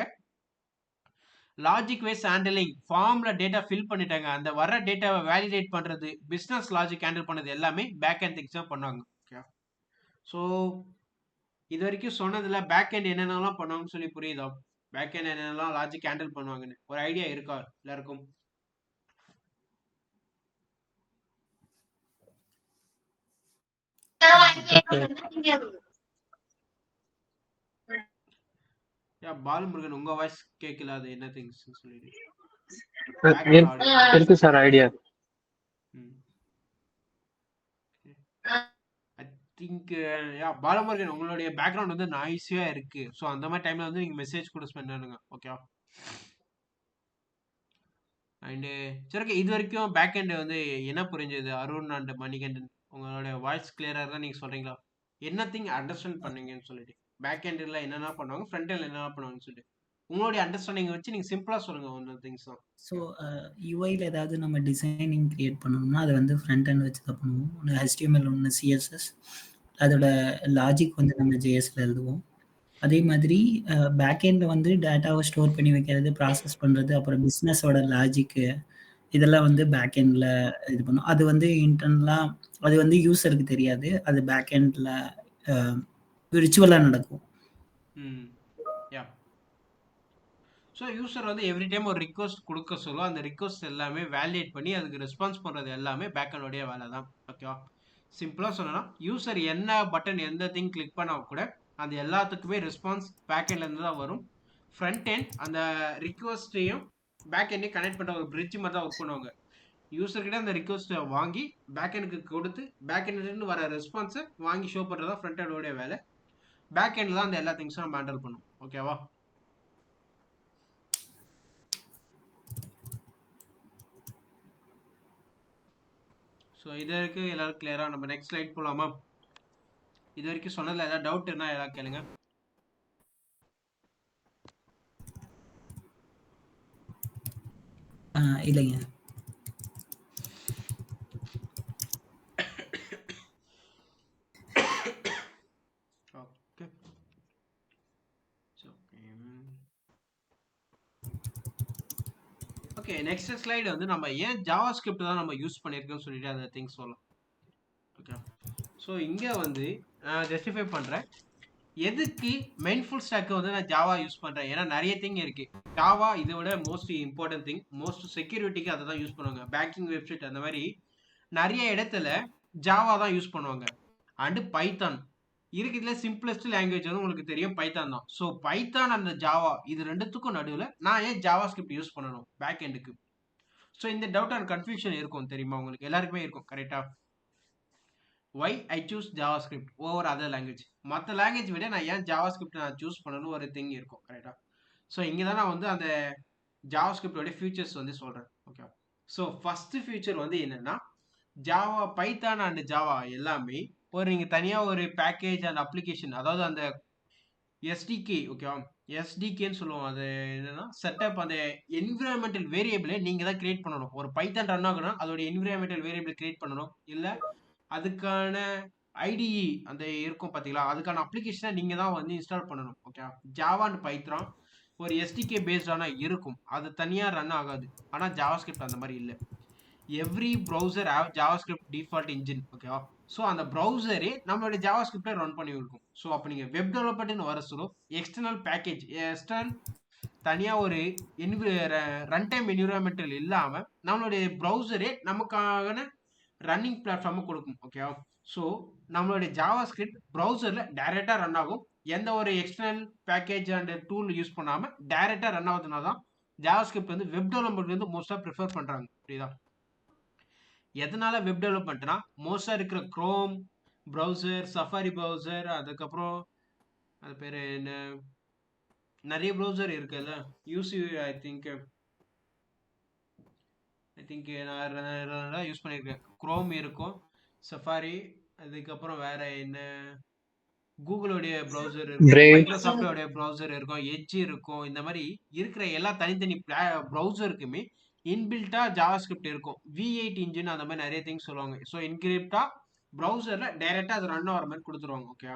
லாஜிக் வைஸ் ஹேண்டிலிங் ஃபார்ம்ல டேட்டா ஃபில் பண்ணிட்டாங்க. அந்த வர டேட்டாவை வேலிடேட் பண்ணுறது பிஸ்னஸ் லாஜிக் ஹேண்டில் பண்ணது எல்லாமே பேக் எண்ட் திங்ஸ் தான் பண்ணுவாங்க. ஓகே. ஸோ இது வரைக்கும் சொன்னதில் பேக் எண்ட் என்னென்னலாம் பண்ணுவாங்கன்னு சொல்லி புரியுதா? பேக் எண்ட் என்னென்னலாம் லாஜிக் ஹேண்டில் பண்ணுவாங்கன்னு ஒரு ஐடியா இருக்கா எல்லாருக்கும்? பாலமுருகன் உங்க வாய்ஸ் கேட்கல. அது என்ன திங்ஸ் சொல்லிடு. இருக்கு sir idea. I think Balamurugan உங்களுடைய பேக்ரவுண்ட் வந்து நாய்ஸியா இருக்கு. ஸோ அந்த மாதிரி டைம்ல வந்து நீங்க மெசேஜ் கூட ஸ்பெண்ட் பண்ணுங்க. ஓகேவா? அண்டு சரி, இது வரைக்கும் பேக் எண்ட் வந்து என்ன புரிஞ்சது? அருண் அண்ட் மணிகண்டன் உங்களோட வாய்ஸ் கிளியராக தான் நீங்கள் சொல்கிறீங்களா? என்ன திங் அண்டர்ஸ்டாண்ட் பண்ணீங்கன்னு சொல்லிட்டு பேக் எண்டில் என்னென்ன பண்ணுவாங்க, ஃப்ரண்ட் எண்டில் என்னென்ன பண்ணுவாங்கன்னு சொல்லிட்டு உங்களுடைய அண்டர்ஸ்டாண்டிங் வச்சு நீங்கள் சிம்பிளாக சொல்லுங்கள் ஒன்று திங்ஸ் தான். ஸோ யூஐயில் ஏதாவது நம்ம டிசைனிங் க்ரியேட் பண்ணணும்னா அதை வந்து ஃப்ரண்ட் எண்ட் வச்சு தான் பண்ணுவோம். ஒன்று HTML, ஒன்று CSS. அதோட லாஜிக் வந்து நம்ம JSல எழுதுவோம். அதே மாதிரி பேக் எண்டில் வந்து டேட்டாவை ஸ்டோர் பண்ணி வைக்கிறது, ப்ராசஸ் பண்ணுறது, அப்புறம் பிஸ்னஸோட லாஜிக்கு இதெல்லாம் வந்து பேக் எண்டில் இது பண்ணும். அது வந்து இன்டர்னலாக அது வந்து யூஸருக்கு தெரியாது. அது பேக் எண்டில் விர்ச்சுவலாக நடக்கும். ஸோ யூசர் வந்து எவ்ரி டைம் ஒரு ரிக்வஸ்ட் கொடுக்க சொல்ல அந்த ரிக்வஸ்ட் எல்லாமே வேலிடேட் பண்ணி அதுக்கு ரெஸ்பான்ஸ் பண்ணுறது எல்லாமே பேக்கனுடைய வேலை தான். ஓகேவா? சிம்பிளாக சொல்லணும், யூசர் என்ன பட்டன் எந்த திங் கிளிக் பண்ணால் கூட அது எல்லாத்துக்குமே ரெஸ்பான்ஸ் பேக்கெண்ட்லேருந்து தான் வரும். ஃப்ரண்ட் எண்ட் அந்த ரிக்வஸ்ட்டையும் பேக் எண்டையும் கனெக்ட் பண்ணுற ஒரு பிரிட்ஜ் மாதிரி தான் ஒர்க் பண்ணுவாங்க. யூசர்கிட்ட அந்த ரிக்வஸ்ட்டை வாங்கி பேக் எண்டுக்கு கொடுத்து பேக் எண்ட்லேருந்து வர ரெஸ்பான்ஸை வாங்கி ஷோ பண்ணுறது தான் ஃப்ரண்ட் எண்டோடைய வேலை. பேக் எண்டில் தான் அந்த எல்லா திங்ஸும் நம்ம ஹேண்டில் பண்ணும். ஓகேவா? ஸோ இது வரைக்கும் எல்லாரும் கிளியராக? நம்ம நெக்ஸ்ட் ஸ்லைட் போகலாமா? இது வரைக்கும் சொன்னதில் ஏதாவது டவுட் இருந்தால் ஏதாவது கேளுங்க. இல்லைங்க. ஓகே. ஓகே, நெக்ஸ்ட் ஸ்லைடு வந்து நம்ம ஏன் ஜாவா ஸ்கிரிப்ட் தான் நம்ம யூஸ் பண்ணியிருக்கோம்னு சொல்லிட்டு அந்த திங்ஸ் சொல்லலாம். ஓகே, ஸோ இங்கே வந்து நான் ஜஸ்டிஃபை பண்ணுறேன் எதுக்கு மெயின் ஃபுல் ஸ்டாக் வந்து நான் ஜாவா யூஸ் பண்ணுறேன். ஏன்னா நிறைய திங் இருக்கு. ஜாவா இதை விட மோஸ்ட் இம்பார்ட்டன்ட் திங், மோஸ்ட் செக்யூரிட்டிக்கு அதை தான் யூஸ் பண்ணுவாங்க. பேங்கிங் வெப்சைட் அந்த மாதிரி நிறைய இடத்துல ஜாவா தான் யூஸ் பண்ணுவாங்க. அண்டு பைத்தான் இருக்கிறதுல சிம்பிளஸ்ட் லாங்குவேஜ் வந்து உங்களுக்கு தெரியும், பைத்தான் தான். ஸோ பைத்தான் அந்த ஜாவா இது ரெண்டுத்துக்கும் நடுவில் நான் ஏன் ஜாவா ஸ்கிரிப்ட் யூஸ் பண்ணணும் பேக் எண்டுக்கு? ஸோ இந்த டவுட் அண்ட் கன்ஃபியூஷன் இருக்கும் தெரியுமா, உங்களுக்கு எல்லாருக்குமே இருக்கும் கரெக்டா? why I choose JavaScript over other language. மற்ற லாங்குவேஜ் விட நான் ஏன் JavaScript நான் சூஸ் பண்ணணும் ஒரு திங் இருக்கும் கரெக்டா? ஸோ இங்கே தான் நான் வந்து அந்த JavaScriptோட ஃபியூச்சர்ஸ் வந்து சொல்கிறேன். ஓகே, ஸோ ஃபஸ்ட்டு ஃபியூச்சர் வந்து என்னென்னா ஜாவா, பைத்தான் அண்ட் ஜாவா எல்லாமே ஒரு நீங்கள் தனியாக ஒரு பேக்கேஜ் அண்ட் அப்ளிகேஷன், அதாவது அந்த எஸ்டிகே, ஓகேவா, எஸ்டிகேன்னு சொல்லுவோம். அது என்னன்னா செட்டப், அந்த என்விரான்மெண்டல் வேரியபிளை நீங்கள் தான் கிரியேட் பண்ணணும். ஒரு பைத்தான் ரன் ஆகணும் அதோட என்விரான்மெண்டல் வேரியபிள் கிரியேட் பண்ணணும். இல்லை அதுக்கான ஐடிஇ அந்த இருக்கும் பார்த்தீங்களா, அதுக்கான அப்ளிகேஷனை நீங்கள் தான் வந்து இன்ஸ்டால் பண்ணணும். ஓகே, ஜாவா அண்ட் பைத்தான் ஒரு எஸ்டிகே பேஸ்டான இருக்கும், அது தனியாக ரன் ஆகாது. ஆனால் ஜாவாஸ்கிரிப்ட் அந்த மாதிரி இல்லை. Every browser have JavaScript default engine. ஓகேவா, ஸோ அந்த ப்ரௌசரே நம்மளுடைய ஜாவாஸ்கிரிப்டை ரன் பண்ணி இருக்கும். ஸோ அப்போ நீங்கள் வெப் டெவலப்மெண்ட்னு வர சொல்லும் எக்ஸ்டர்னல் பேக்கேஜ், எக்ஸ்டர்னல் தனியாக ஒரு ரன் டைம் என்விரான்மெண்டல் இல்லாமல் நம்மளுடைய ப்ரௌசரே நமக்கான ரன்னிங் பிளாட்ஃபார்மை கொடுக்கும். ஓகேவா, ஸோ நம்மளுடைய ஜாவாஸ்கிரிப்ட் ப்ரௌசரில் டைரெக்டாக ரன் ஆகும். எந்த ஒரு external package and tool use பண்ணாமல் டைரெக்டாக ரன் ஆகுதுனா தான் ஜாவாஸ்கிரிப்ட் வந்து வெப் டெவலப்மெண்ட் வந்து மோஸ்ட்டாக ப்ரிஃபர் பண்ணுறாங்க. புரியுதா? எதனால வெப் டெவலப்மெண்ட்னா மோஸ்ட்டாக இருக்கிற க்ரோம் ப்ரௌசர், சஃபாரி ப்ரௌசர், அதுக்கப்புறம் அது பேர் என்ன, நிறைய ப்ரௌசர் இருக்குல்ல, யூசி ஐ திங்க் நான் யூஸ் பண்ணியிருக்கேன். க்ரோம் இருக்கும், சஃபாரி, அதுக்கப்புறம் வேற என்ன, கூகுளோடைய ப்ரௌசர் இருக்கும், மைக்ரோசாஃப்டோடைய ப்ரௌசர் இருக்கும், எட்ஜ் இருக்கும். இந்த மாதிரி இருக்கிற எல்லா தனித்தனி ப்ரௌசருக்குமே இன்பில்ட்டாக ஜாவாஸ்கிரிப்ட் இருக்கும். V8 இன்ஜின் அந்த மாதிரி நிறைய திங்ஸ் சொல்லுவாங்க. ஸோ இன்கிரிப்டாக ப்ரௌசரில் டைரெக்டாக அது ரன் ஆகிற மாதிரி கொடுத்துருவாங்க. ஓகே,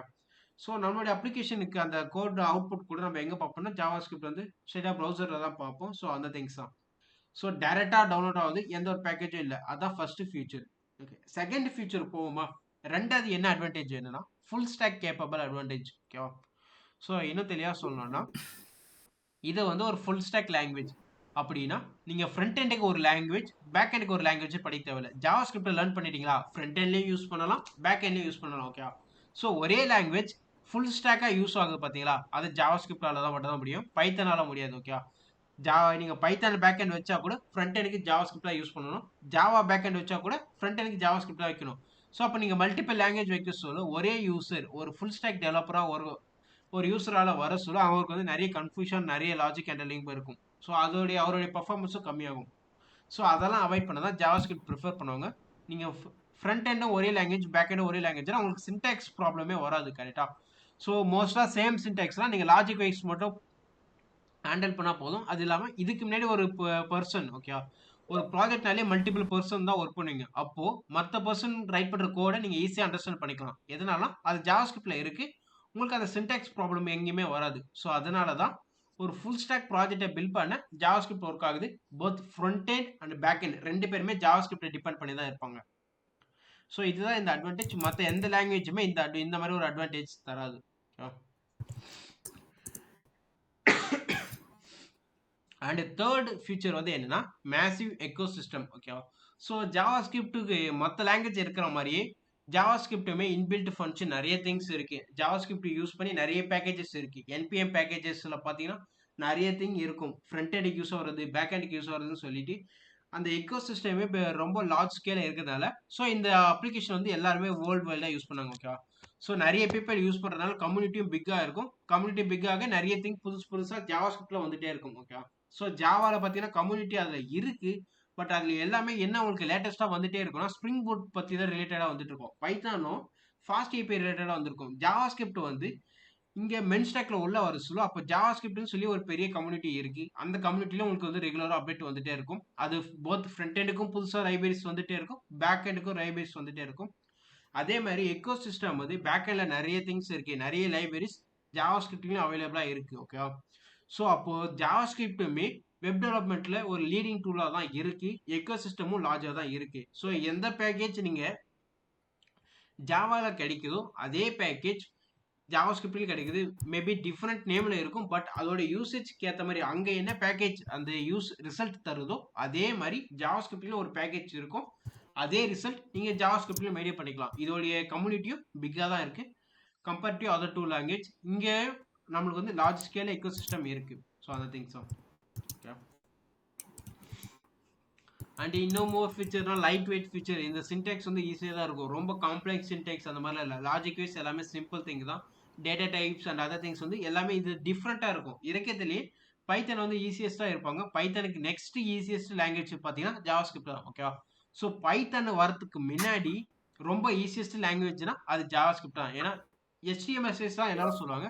ஸோ நம்மளுடைய அப்ளிகேஷனுக்கு அந்த கோட் அவுட்புட் கூட நம்ம எங்கே பார்ப்போம்னா ஜாவாஸ்கிரிப்ட் வந்து ஸ்ட்ரெயிட்டாக ப்ரௌசரில் தான் பார்ப்போம். ஸோ அந்த திங்ஸ் தான். ஸோ டைரெக்டாக டவுன்லோட் ஆகுது, எந்த ஒரு பேக்கேஜும் இல்லை. அதுதான் first future. Okay, second future போவோமா? ரெண்டாவது என்ன அட்வான்டேஜ் என்னன்னா ஃபுல் ஸ்டாக் கேப்பபிள் அட்வான்டேஜ். ஓகேவா, ஸோ இன்னும் தெளிவாக சொல்லணும்னா இது வந்து ஒரு ஃபுல் ஸ்டாக் லாங்குவேஜ். அப்படின்னா நீங்கள் ஃப்ரண்ட் எண்டுக்கு ஒரு லாங்குவேஜ், பேக் எண்டுக்கு ஒரு லாங்குவேஜ் படிக்க தேவையில்லை. ஜாவா ஸ்கிரிப்ட் லேர்ன் பண்ணிட்டீங்களா, ஃப்ரண்ட் எண்ட்லேயும் யூஸ் பண்ணலாம், பேக் எண்ட்லேயும் யூஸ் பண்ணலாம். ஓகேவா, ஸோ ஒரே லாங்குவேஜ் ஃபுல் ஸ்டாக்காக யூஸ் ஆகுது பார்த்தீங்களா, அது ஜாவா ஸ்கிரிப்டால தான் மட்டும் தான் முடியும், பைத்தானால முடியாது. ஓகேவா, நீங்கள் பைத்தான் பேக் எண்ட் வச்சா கூட ஃப்ரண்ட் எண்டுக்கு ஜாவா ஸ்கிரிப்டாக யூஸ் பண்ணணும், ஜாவா பேக் எண்ட் வச்சா கூட ஃப்ரண்ட் எண்டுக்கு ஜாவா ஸ்கிரிப்டாக வைக்கணும். ஸோ அப்போ நீங்கள் மல்டிபிள் லாங்குவேஜ் வைக்க சொல்ல ஒரே யூசர், ஒரு ஃபுல் ஸ்டாக் டெவலப்பராக ஒரு யூஸரால் வர சொல்ல அவருக்கு வந்து நிறைய கன்ஃபியூஷன், நிறைய லாஜிக் ஹேண்டலிங் இருக்கும். ஸோ அவருடைய பர்ஃபார்மன்ஸும் கம்மியாகும். ஸோ அதெல்லாம் அவாய்ட் பண்ண தான் ஜாவா ஸ்கிரிப்ட் ப்ரிஃபர் பண்ணுவாங்க. நீங்கள் ஃப்ரண்ட் எண்டும் ஒரே லாங்குவேஜ், பேக் எண்டும் ஒரே லாங்குவேஜ்னா உங்களுக்கு சின்டாக்ஸ் ப்ராப்ளமே வராது. கரெக்டாக, ஸோ மோஸ்ட்டாக சேம் சின்டாக்ஸ்லாம் நீங்கள் லாஜிக் வைஸ் மட்டும் ஹேண்டில் பண்ணால் போதும். அது இல்லாமல் இதுக்கு முன்னாடி ஒரு பர்சன், ஓகேவா, ஒரு ப்ராஜெக்ட்னாலே மல்டிபிள் பர்சன் தான் ஒர்க் பண்ணுவீங்க. அப்போது மற்ற பர்சன் ரைட் பண்ணுற கோடை நீங்கள் ஈஸியாக அண்டர்ஸ்டாண்ட் பண்ணிக்கலாம். எதனால அது ஜாவா ஸ்கிரிப்டில் இருக்குது, உங்களுக்கு அந்த சின்டாக்ஸ் ப்ராப்ளம் எங்கேயுமே வராது. ஸோ அதனால தான் ஒரு ஃபுல் ஸ்டாக் ப்ராஜெக்டை பில்ட் பண்ண ஜாவா ஸ்கிரிப்ட் ஒர்க் ஆகுது. Both front end and back end ரெண்டு பேருமே ஜாவா ஸ்கிரிப்டை டிபெண்ட் பண்ணி தான் இருப்பாங்க. ஸோ இதுதான் இந்த அட்வான்டேஜ். மற்ற எந்த லாங்குவேஜுமே இந்த மாதிரி ஒரு அட்வான்டேஜ் தராது. அண்ட் தேர்ட் ஃபியூச்சர் வந்து என்னன்னா மேசிவ் எக்கோ சிஸ்டம். ஓகேவா, ஸோ ஜாவா ஸ்கிரிப்டுக்கு மற்ற லாங்குவேஜ் இருக்கிற மாதிரியே ஜாவா ஸ்கிரிப்டுமே இன்பில்ட் ஃபங்க்ஷன் நிறைய திங்ஸ் இருக்குது. ஜாவா ஸ்கிரிப்ட் யூஸ் பண்ணி நிறைய பேக்கேஜஸ் இருக்குது. NPM பேக்கேஜஸில் பார்த்தீங்கன்னா நிறைய திங் இருக்கும். ஃப்ரண்ட் எண்டுக்கு யூஸ் ஆகிறது, பேக் எண்டுக்கு யூஸ் ஆகிறதுன்னு சொல்லிட்டு அந்த எக்கோ சிஸ்டமே இப்போ ரொம்ப லார்ஜ் ஸ்கேலில் இருக்கிறதுனால ஸோ இந்த அப்ளிகேஷன் வந்து எல்லாருமே வேர்ல்டு வைல்டாக யூஸ் பண்ணாங்க. ஓகேவா, ஸோ நிறைய பீப்பிள் யூஸ் பண்ணுறதுனால கம்யூனிட்டியும் பிக்காக இருக்கும். கம்யூனிட்டி பிக்காக நிறைய திங் புதுசாக ஜாவா ஸ்கிரிப்டில் வந்துகிட்டே இருக்கும். ஓகேவா, ஸோ ஜாவாவில் பார்த்தீங்கன்னா கம்யூனிட்டி அதில் இருக்குது. பட் அதில் எல்லாமே என்ன உங்களுக்கு லேட்டஸ்ட்டாக வந்துட்டே இருக்கும்னா ஸ்ப்ரிங் பூட் பற்றி தான் ரிலேட்டடாக வந்துட்டு இருக்கும். பைத்தானும் ஃபாஸ்ட் API ரிலேட்டடாக வந்திருக்கும். ஜாவா ஸ்கிரிப்ட் வந்து இங்கே மென் ஸ்டாக்ல உள்ள வர சொல்லும். அப்போ ஜாவா ஸ்கிரிப்ட்னு சொல்லி ஒரு பெரிய கம்யூனிட்டி இருக்குது. அந்த கம்யூனிட்டியில் உங்களுக்கு வந்து ரெகுலராக அப்டேட் வந்துட்டே இருக்கும். அது போத் ஃப்ரண்ட் எண்டுக்கும் புதுசாக லைப்ரரிஸ் வந்துட்டே இருக்கும், பேக் எண்டுக்கும் லைப்ரரிஸ் வந்துட்டே இருக்கும். அதே மாதிரி எக்கோ சிஸ்டம் வந்து பேக் எண்டில் நிறைய திங்ஸ் இருக்குது, நிறைய லைப்ரரிஸ் ஜாவா ஸ்கிரிப்ட்லையும் அவைலபிளாக இருக்குது. ஓகேவா, ஸோ அப்போது ஜாவா ஸ்கிரிப்ட்டுமே வெப் டெவலப்மெண்ட்ல ஒரு லீடிங் டூலா தான் இருக்கு. எக்கோசிஸ்டமும் லார்ஜா தான் இருக்கு. ஸோ எந்த பேக்கேஜ் நீங்க ஜாவால கிடைக்குதோ அதே பேக்கேஜ் ஜாவாஸ்கிரிப்ட்லயும் கிடைக்குது. மேபி டிஃப்ரெண்ட் நேம்ல இருக்கும். பட் அதோட யூசேஜ்க்கு ஏற்ற மாதிரி அங்க என்ன பேக்கேஜ் அந்த ரிசல்ட் தருதோ அதே மாதிரி ஜாவாஸ்கிரிப்ட்லயும் ஒரு பேக்கேஜ் இருக்கும். அதே ரிசல்ட் நீங்க ஜாவாஸ்கிரிப்ட்லயும் மெயின்டைன் பண்ணிக்கலாம். இதோடைய கம்யூனிட்டியும் பிக்கா தான் இருக்கு compare to other two language. இங்க நம்மளுக்கு வந்து லார்ஜ் ஸ்கேல் எக்கோசிஸ்டம் இருக்கு. ஸோ அந்த திங்ஸ் தான். ஓகே. அண்ட் இன்னும் மோர் ஃபீச்சர்னா லைட் வெயிட் ஃபீச்சர். இந்த சின்டெக்ஸ் வந்து ஈஸியாக தான் இருக்கும். ரொம்ப காம்ப்ளெக்ஸ் சின்டெக்ஸ் அந்த மாதிரிலாம் இல்லை. லாஜிக் வைஸ் எல்லாமே சிம்பிள் திங் தான். Data types and other things வந்து எல்லாமே இது டிஃப்ரெண்ட்டாக இருக்கும். இறக்கத்துலேயே பைத்தன் வந்து ஈஸியஸ்ட்டாக இருப்பாங்க. பைத்தனுக்கு நெக்ஸ்ட் ஈஸியஸ்ட் லாங்குவேஜ் பார்த்தீங்கன்னா ஜாவாஸ்கிரிப்ட் தான். ஓகேவா? ஸோ பைத்தன் வரதுக்கு முன்னாடி ரொம்ப ஈஸியஸ்ட் லாங்குவேஜ்னா அது ஜாவாஸ்கிரிப்ட் தான். ஏன்னா HTML தான் எல்லாரும் சொல்லுவாங்க.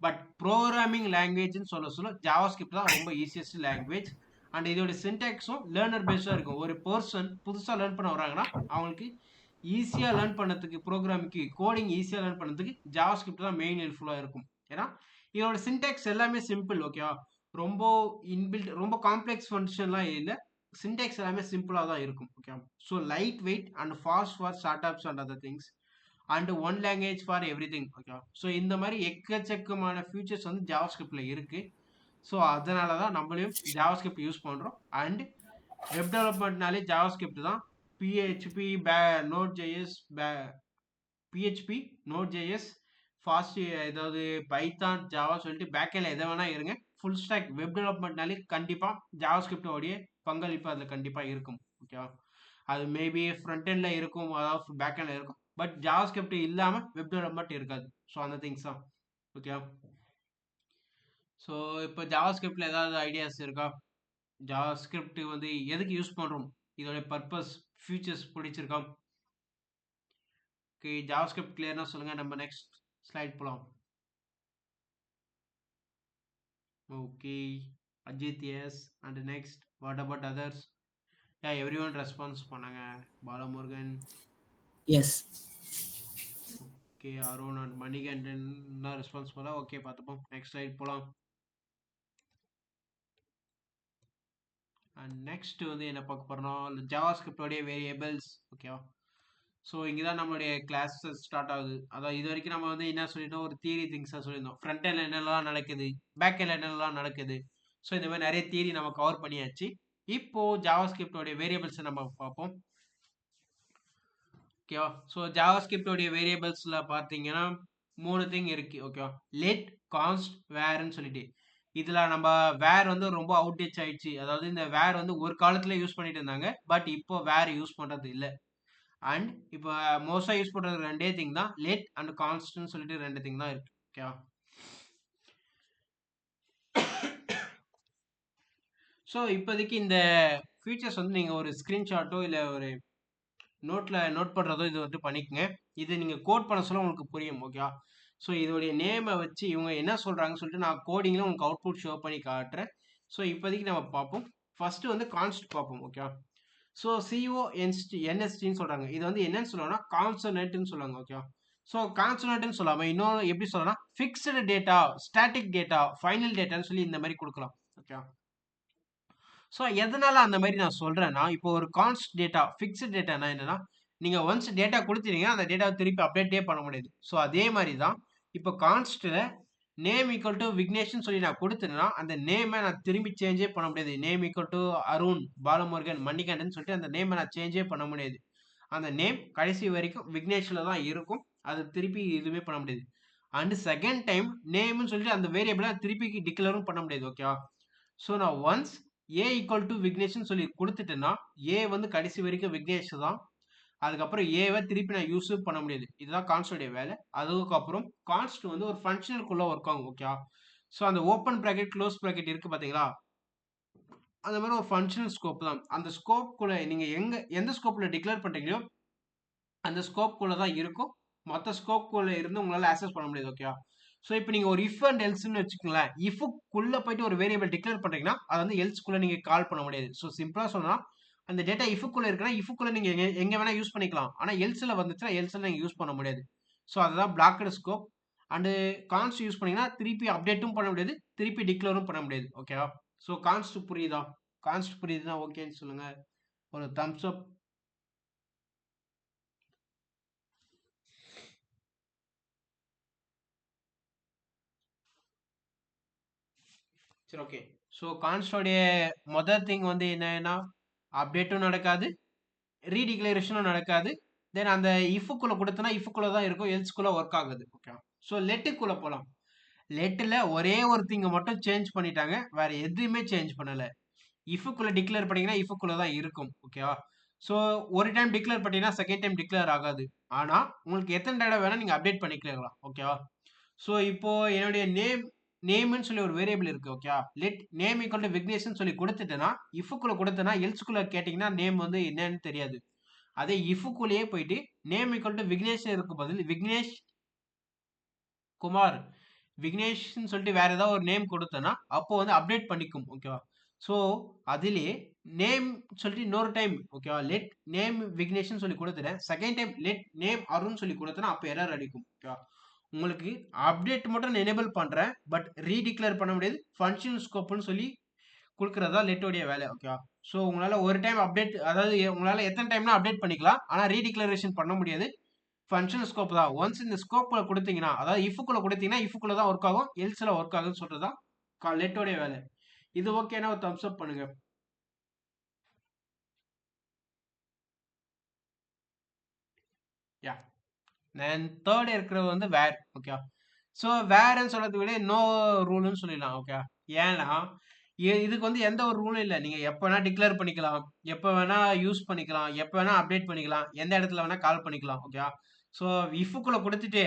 பட் ப்ரோக்ராமிங் லாங்குவேஜ்னு சொல்ல ஜாவாஸ்கிரிப்ட் தான் ரொம்ப ஈஸியஸ்ட் லாங்குவேஜ். அண்ட் இதோட சின்டாக்ஸும் லேர்னர் பேஸ்டாக இருக்கும். ஒரு பர்சன் புதுசாக லேர்ன் பண்ண வராங்கன்னா அவங்களுக்கு ஈஸியாக லேர்ன் பண்ணதுக்கு ப்ரோக்ராமுக்கு கோடிங் ஈஸியாக லேர்ன் பண்ணதுக்கு ஜாவாஸ்கிரிப்ட் தான் மெயின் ஹெல்ப்ஃபுல்லாக இருக்கும். ஏன்னா இதோட சின்டாக்ஸ் எல்லாமே சிம்பிள். ஓகேவா? ரொம்ப இன்பில்ட் ரொம்ப காம்ப்ளெக்ஸ் ஃபங்க்ஷன்லாம் இல்லை. சின்டாக்ஸ் எல்லாமே சிம்பிளாக தான் இருக்கும். Okay. So light weight and fast for start ups and other things and one language for every thing. Okay. So இந்த மாதிரி எக்கச்சக்கமான ஃபியூச்சர்ஸ் வந்து ஜாவாஸ்கிரிப்டில் இருக்குது. ஸோ அதனால தான் நம்மளையும் ஜாவாஸ்கிரிப்ட் யூஸ் பண்ணுறோம். அண்ட் வெப் டெவலப்மெண்ட்னாலே ஜாவாஸ்கிரிப்ட் தான். பிஹெச்பி நோட்.js பிஹெச்பி நோட்.js ஃபாஸ்ட் ஏதாவது பைத்தான் ஜாவா சொல்லிட்டு பேக்கெண்டில் எதை வேணால் இருங்க. ஃபுல் ஸ்டாக் வெப் டெவலப்மெண்ட்னாலே கண்டிப்பாக ஜாவாஸ்கிரிப்டோடைய பங்களிப்பு அதில் கண்டிப்பாக இருக்கும். ஓகேவா? அது மேபி ஃப்ரண்ட் எண்டில் இருக்கும், அதாவது பேக் எண்டில் இருக்கும். பட் ஜாவாஸ்கிரிப்ட் இல்லாமல் வெப் டெவலப்மெண்ட் இருக்காது. ஸோ அந்த திங்ஸ் தான். ஓகேவா? ஸோ இப்போ ஜாவாஸ்கிரிப்டில் ஏதாவது ஐடியாஸ் இருக்கா? ஜாவாஸ்கிரிப்ட் வந்து எதுக்கு யூஸ் பண்ணுறோம், இதோட பர்பஸ், ஃபியூச்சர்ஸ் பிடிச்சிருக்கா? ஓகே, ஜாவாஸ்கிரிப்ட் கிளியர்னா சொல்லுங்கள். நம்ம நெக்ஸ்ட் ஸ்லைட் போகலாம். Okay, Ajith yes. And next what about others? Every one response பண்ணாங்க. Balamurugan yes. Okay, Arun and Manikandan response போகலாம். ஓகே, பார்த்துப்போம். நெக்ஸ்ட் ஸ்லைட் போகலாம். அண்ட் நெக்ஸ்ட் வந்து என்ன பார்க்க போகிறோம்னா ஜாவாஸ்கிரிப்டோடைய வேரியபிள்ஸ். ஓகேவா? ஸோ இங்கே தான் நம்மளுடைய கிளாஸஸ் ஸ்டார்ட் ஆகுது. அதாவது இது வரைக்கும் நம்ம வந்து என்ன சொல்லியிருந்தோம், ஒரு தியரி திங்ஸாக சொல்லியிருந்தோம். ஃப்ரண்ட் எண்டில் என்னெல்லாம் நடக்குது, பேக் எண்டில் என்னெல்லாம் நடக்குது. ஸோ இந்த மாதிரி நிறைய தியரி நம்ம கவர் பண்ணியாச்சு. இப்போது ஜாவாஸ்கிரிப்டோடைய வேரியபிள்ஸை நம்ம பார்ப்போம். ஓகேவா? ஸோ ஜாவாஸ்கிரிப்டோடைய வேரியபிள்ஸில் பார்த்தீங்கன்னா 3 திங் இருக்குது. ஓகேவா? லெட், கான்ஸ்ட், வேர்ன்னு சொல்லிட்டு இதில் நம்ம வேர் வந்து ரொம்ப அவுட்டேஜ் ஆயிடுச்சு. அதாவது இந்த வேர் வந்து ஒரு காலத்தில் யூஸ் பண்ணிட்டு இருந்தாங்க. பட் இப்போ வேர் யூஸ் பண்ணுறது இல்லை. அண்ட் இப்போ மோஸ்ட்டாக யூஸ் பண்ணுறது 2 திங் தான், லெட் அண்ட் கான்ஸ்ட்னு சொல்லிட்டு 2 திங் தான் இருக்கு. ஓகேவா? ஸோ இப்போதைக்கு இந்த ஃபீச்சர்ஸ் வந்து நீங்கள் ஒரு ஸ்க்ரீன்ஷாட்டோ இல்லை ஒரு நோட்டில் நோட் பண்ணுறதோ இது வந்து பண்ணிக்கங்க. இது நீங்கள் கோட் பண்ண சொல்ல உங்களுக்கு புரியும். ஓகேவா? ஸோ இதோடைய நேமை வச்சு இவங்க என்ன சொல்கிறாங்கன்னு சொல்லிட்டு நான் கோடிங்கில் உங்களுக்கு அவுட்புட் ஷோ பண்ணி காட்டுறேன். ஸோ இப்போதைக்கு நம்ம பார்ப்போம். ஃபஸ்ட்டு வந்து கான்ஸ்ட் பார்ப்போம். ஓகேவா? ஸோ CONSTன்னு சொல்கிறாங்க. இது வந்து என்னன்னு சொல்லுவாங்கன்னா கான்சனன்ட்னு சொல்லுவாங்க. ஓகேவா? ஸோ கான்சனன்ட்னு சொல்லாமல் இன்னொன்று எப்படி சொல்லலாம், fixed data, static data, final டேட்டான்னு சொல்லி இந்த மாதிரி கொடுக்கலாம். ஓகேவா? ஸோ எதனால அந்த மாதிரி நான் சொல்கிறேன்னா, இப்போ ஒரு கான்ஸ்ட் டேட்டா, ஃபிக்ஸ்டு டேட்டானா என்னன்னா, நீங்கள் ஒன்ஸ் டேட்டா கொடுத்துட்டீங்கன்னா அந்த டேட்டாவை திருப்பி அப்டேட்டே பண்ண முடியாது. ஸோ அதே மாதிரி தான் இப்போ கான்ஸ்ட்டில் நேம் ஈக்குவல் டு விக்னேஷ்னு சொல்லி நான் கொடுத்துட்டேன்னா அந்த நேமை நான் திரும்பி சேஞ்சே பண்ண முடியாது. Name equal to Arun, Balamurugan, Manikandan சொல்லிட்டு அந்த நேமை நான் சேஞ்சே பண்ண முடியாது. அந்த நேம் கடைசி வரைக்கும் விக்னேஷில் தான் இருக்கும். அது திருப்பி இதுவுமே பண்ண முடியாது. அண்ட் செகண்ட் டைம் நேம்னு சொல்லிட்டு அந்த வேரியபிளை திருப்பி டிக்ளரும் பண்ண முடியாது. ஓகேவா? ஸோ நான் ஒன்ஸ் ஏ ஈக்குவல் டு விக்னேஷ்னு சொல்லி கொடுத்துட்டேன்னா ஏ வந்து கடைசி வரைக்கும் விக்னேஷ் தான். அதுக்கப்புறம் ஏவை திருப்பி நான் யூஸ் பண்ண முடியாது. இதுதான் கான்ஸ்டோடைய வேலை. அதுக்கப்புறம் கான்ஸ்ட் வந்து ஒரு ஃபங்க்ஷனுக்குள்ளே ஒர்க் ஆகும். ஓகேவா? ஸோ அந்த ஓப்பன் ப்ராக்கெட் க்ளோஸ் ப்ராக்கெட் இருக்குது பார்த்தீங்களா, அந்த மாதிரி ஒரு ஃபங்க்ஷனல் ஸ்கோப் தான். அந்த ஸ்கோப்குள்ளே நீங்கள் எந்த ஸ்கோப்பில் டிக்ளேர் பண்ணுறீங்களோ அந்த ஸ்கோப்குள்ளே தான் இருக்கும். மொத்த ஸ்கோப்குள்ளே இருந்து உங்களால் ஆக்சஸ் பண்ண முடியாது. ஓகேவா? ஸோ இப்போ நீங்கள் ஒரு இஃப் அண்ட் எல்ஸ்ன்னு வச்சுக்கோங்களேன். இஃபுக்குள்ளே போயிட்டு ஒரு வேரியபிள் டிக்ளேர் பண்ணுறீங்கன்னா அதை வந்து எல்ஸ்குள்ளே நீங்கள் கால் பண்ண முடியாது. ஸோ சிம்பிளாக சொன்னால் அந்த டேட்டா இஃபுக்குள்ளே இருக்குன்னா இஃபுக்குள்ளே நீங்கள் எங்கே வேணால் யூஸ் பண்ணிக்கலாம். ஆனால் எல்ஸில் வந்துச்சுன்னா எல்ஸில் நீங்கள் யூஸ் பண்ண முடியாது. ஸோ அதுதான் பிளாக்டு ஸ்கோப். அண்டு கான்ஸ்ட் யூஸ் பண்ணிங்கன்னா திருப்பி அப்டேட்டும் பண்ண முடியாது, திருப்பி டிக்ளரும் பண்ண முடியாது. ஓகேவா? ஸோ கான்ஸ்ட் புரியுதா? கான்ஸ்ட் புரியுதுன்னா ஓகேன்னு சொல்லுங்க. ஒரு தம்ஸ் அப். சரி, ஓகே. ஸோ கான்ஸ்டோடைய மொதல் திங் வந்து என்னன்னா, அப்டேட்டும் நடக்காது, ரீடிக்ளரேஷனும் நடக்காது. தென் அந்த இஃப்க்குள்ள கொடுத்தனா இஃப்க்குள்ள தான் இருக்கும், எல்ஸ்க்குள்ள ஒர்க் ஆகுது. ஓகே. ஸோ லெட்டுக்குள்ள போலாம். லெட்டில் ஒரே ஒரு திங்கை மட்டும் சேஞ்ச் பண்ணிட்டாங்க, வேற எதுவுமே சேஞ்ச் பண்ணல. இஃப்க்குள்ள டிக்ளேர் பண்ணீங்கன்னா இஃப்க்குள்ள தான் இருக்கும். ஓகேவா? ஸோ ஒரு டைம் டிக்ளேர் பண்ணீங்கன்னா செகண்ட் டைம் டிக்ளேர் ஆகாது. ஆனா உங்களுக்கு எத்தனை தடவை வேணா நீங்க அப்டேட் பண்ணிக்கலாம். ஓகேவா? ஸோ இப்போ என்னுடைய நேம்னு சொல்லி ஒரு வேரியபிள் இருக்கு. Okay. Let name equal to விக்னேஷ்னு சொல்லி கொடுத்துட்டேன்னா இஃப்க்குள்ள கொடுத்தேன்னா எல்ஸ்க்குள்ள கேட்டிங்கன்னா நேம் வந்து என்னன்னு தெரியாது. அதே இஃப்க்குள்ளேயே போயிட்டு நேம் ஈக்குவல் டு விக்னேஷ் இருக்கு பதில் விக்னேஷ் குமார் விக்னேஷ்னு சொல்லிட்டு வேற ஏதாவது ஒரு நேம் கொடுத்தேன்னா அப்போ வந்து அப்டேட் பண்ணிக்கும். ஓகேவா? ஸோ அதிலேயே நேம் சொல்லிட்டு இன்னொரு டைம் ஓகேவா லெட் நேம் விக்னேஷ்னு சொல்லி கொடுத்துட்டேன். Second time let name Arun சொல்லி கொடுத்தேன்னா அப்போ எரர் அடிக்கும். ஓகேவா? உங்களுக்கு அப்டேட் மட்டும் நான் எனேபிள் பண்றேன், பட் ரீடிக்ளேர் பண்ண முடியாது. ஃபங்க்ஷன் ஸ்கோப்னு சொல்லி கொடுக்கறதா லெட்டோடைய வேலை. ஓகேவா? ஸோ உங்களால ஒரு டைம் அப்டேட், அதாவது உங்களால எத்தனை டைம்னா அப்டேட் பண்ணிக்கலாம், ஆனா ரீடிக்ளரேஷன் பண்ண முடியாது. ஃபங்க்ஷன் ஸ்கோப் தான். ஒன்ஸ் இந்த ஸ்கோப்ல கொடுத்தீங்கன்னா, அதாவது இஃப்க்குள்ள கொடுத்தீங்கன்னா இஃப்க்குள்ள தான் ஒர்க் ஆகும், எல்ஸ்ல ஒர்க் ஆகும்னு சொல்றதுதான் லெட்டோடைய வேலை. இது ஓகேனா ஒரு தம்ஸ் அப் பண்ணுங்க. யா. தென் தேர்ட் இருக்கிறது வந்து வேர். ஓகே. ஸோ வேர்ன்னு சொல்றதை விட நோ ரூல்னு சொல்லிடலாம். ஓகே. ஏன்னா இதுக்கு வந்து எந்த ஒரு ரூலும் இல்லை. நீங்க எப்போ வேணா டிக்ளேர் பண்ணிக்கலாம், எப்போ வேணா யூஸ் பண்ணிக்கலாம், எப்போ வேணா அப்டேட் பண்ணிக்கலாம், எந்த இடத்துல வேணா கால் பண்ணிக்கலாம். ஓகே. ஸோ இஃப்க்குள்ள கொடுத்துட்டு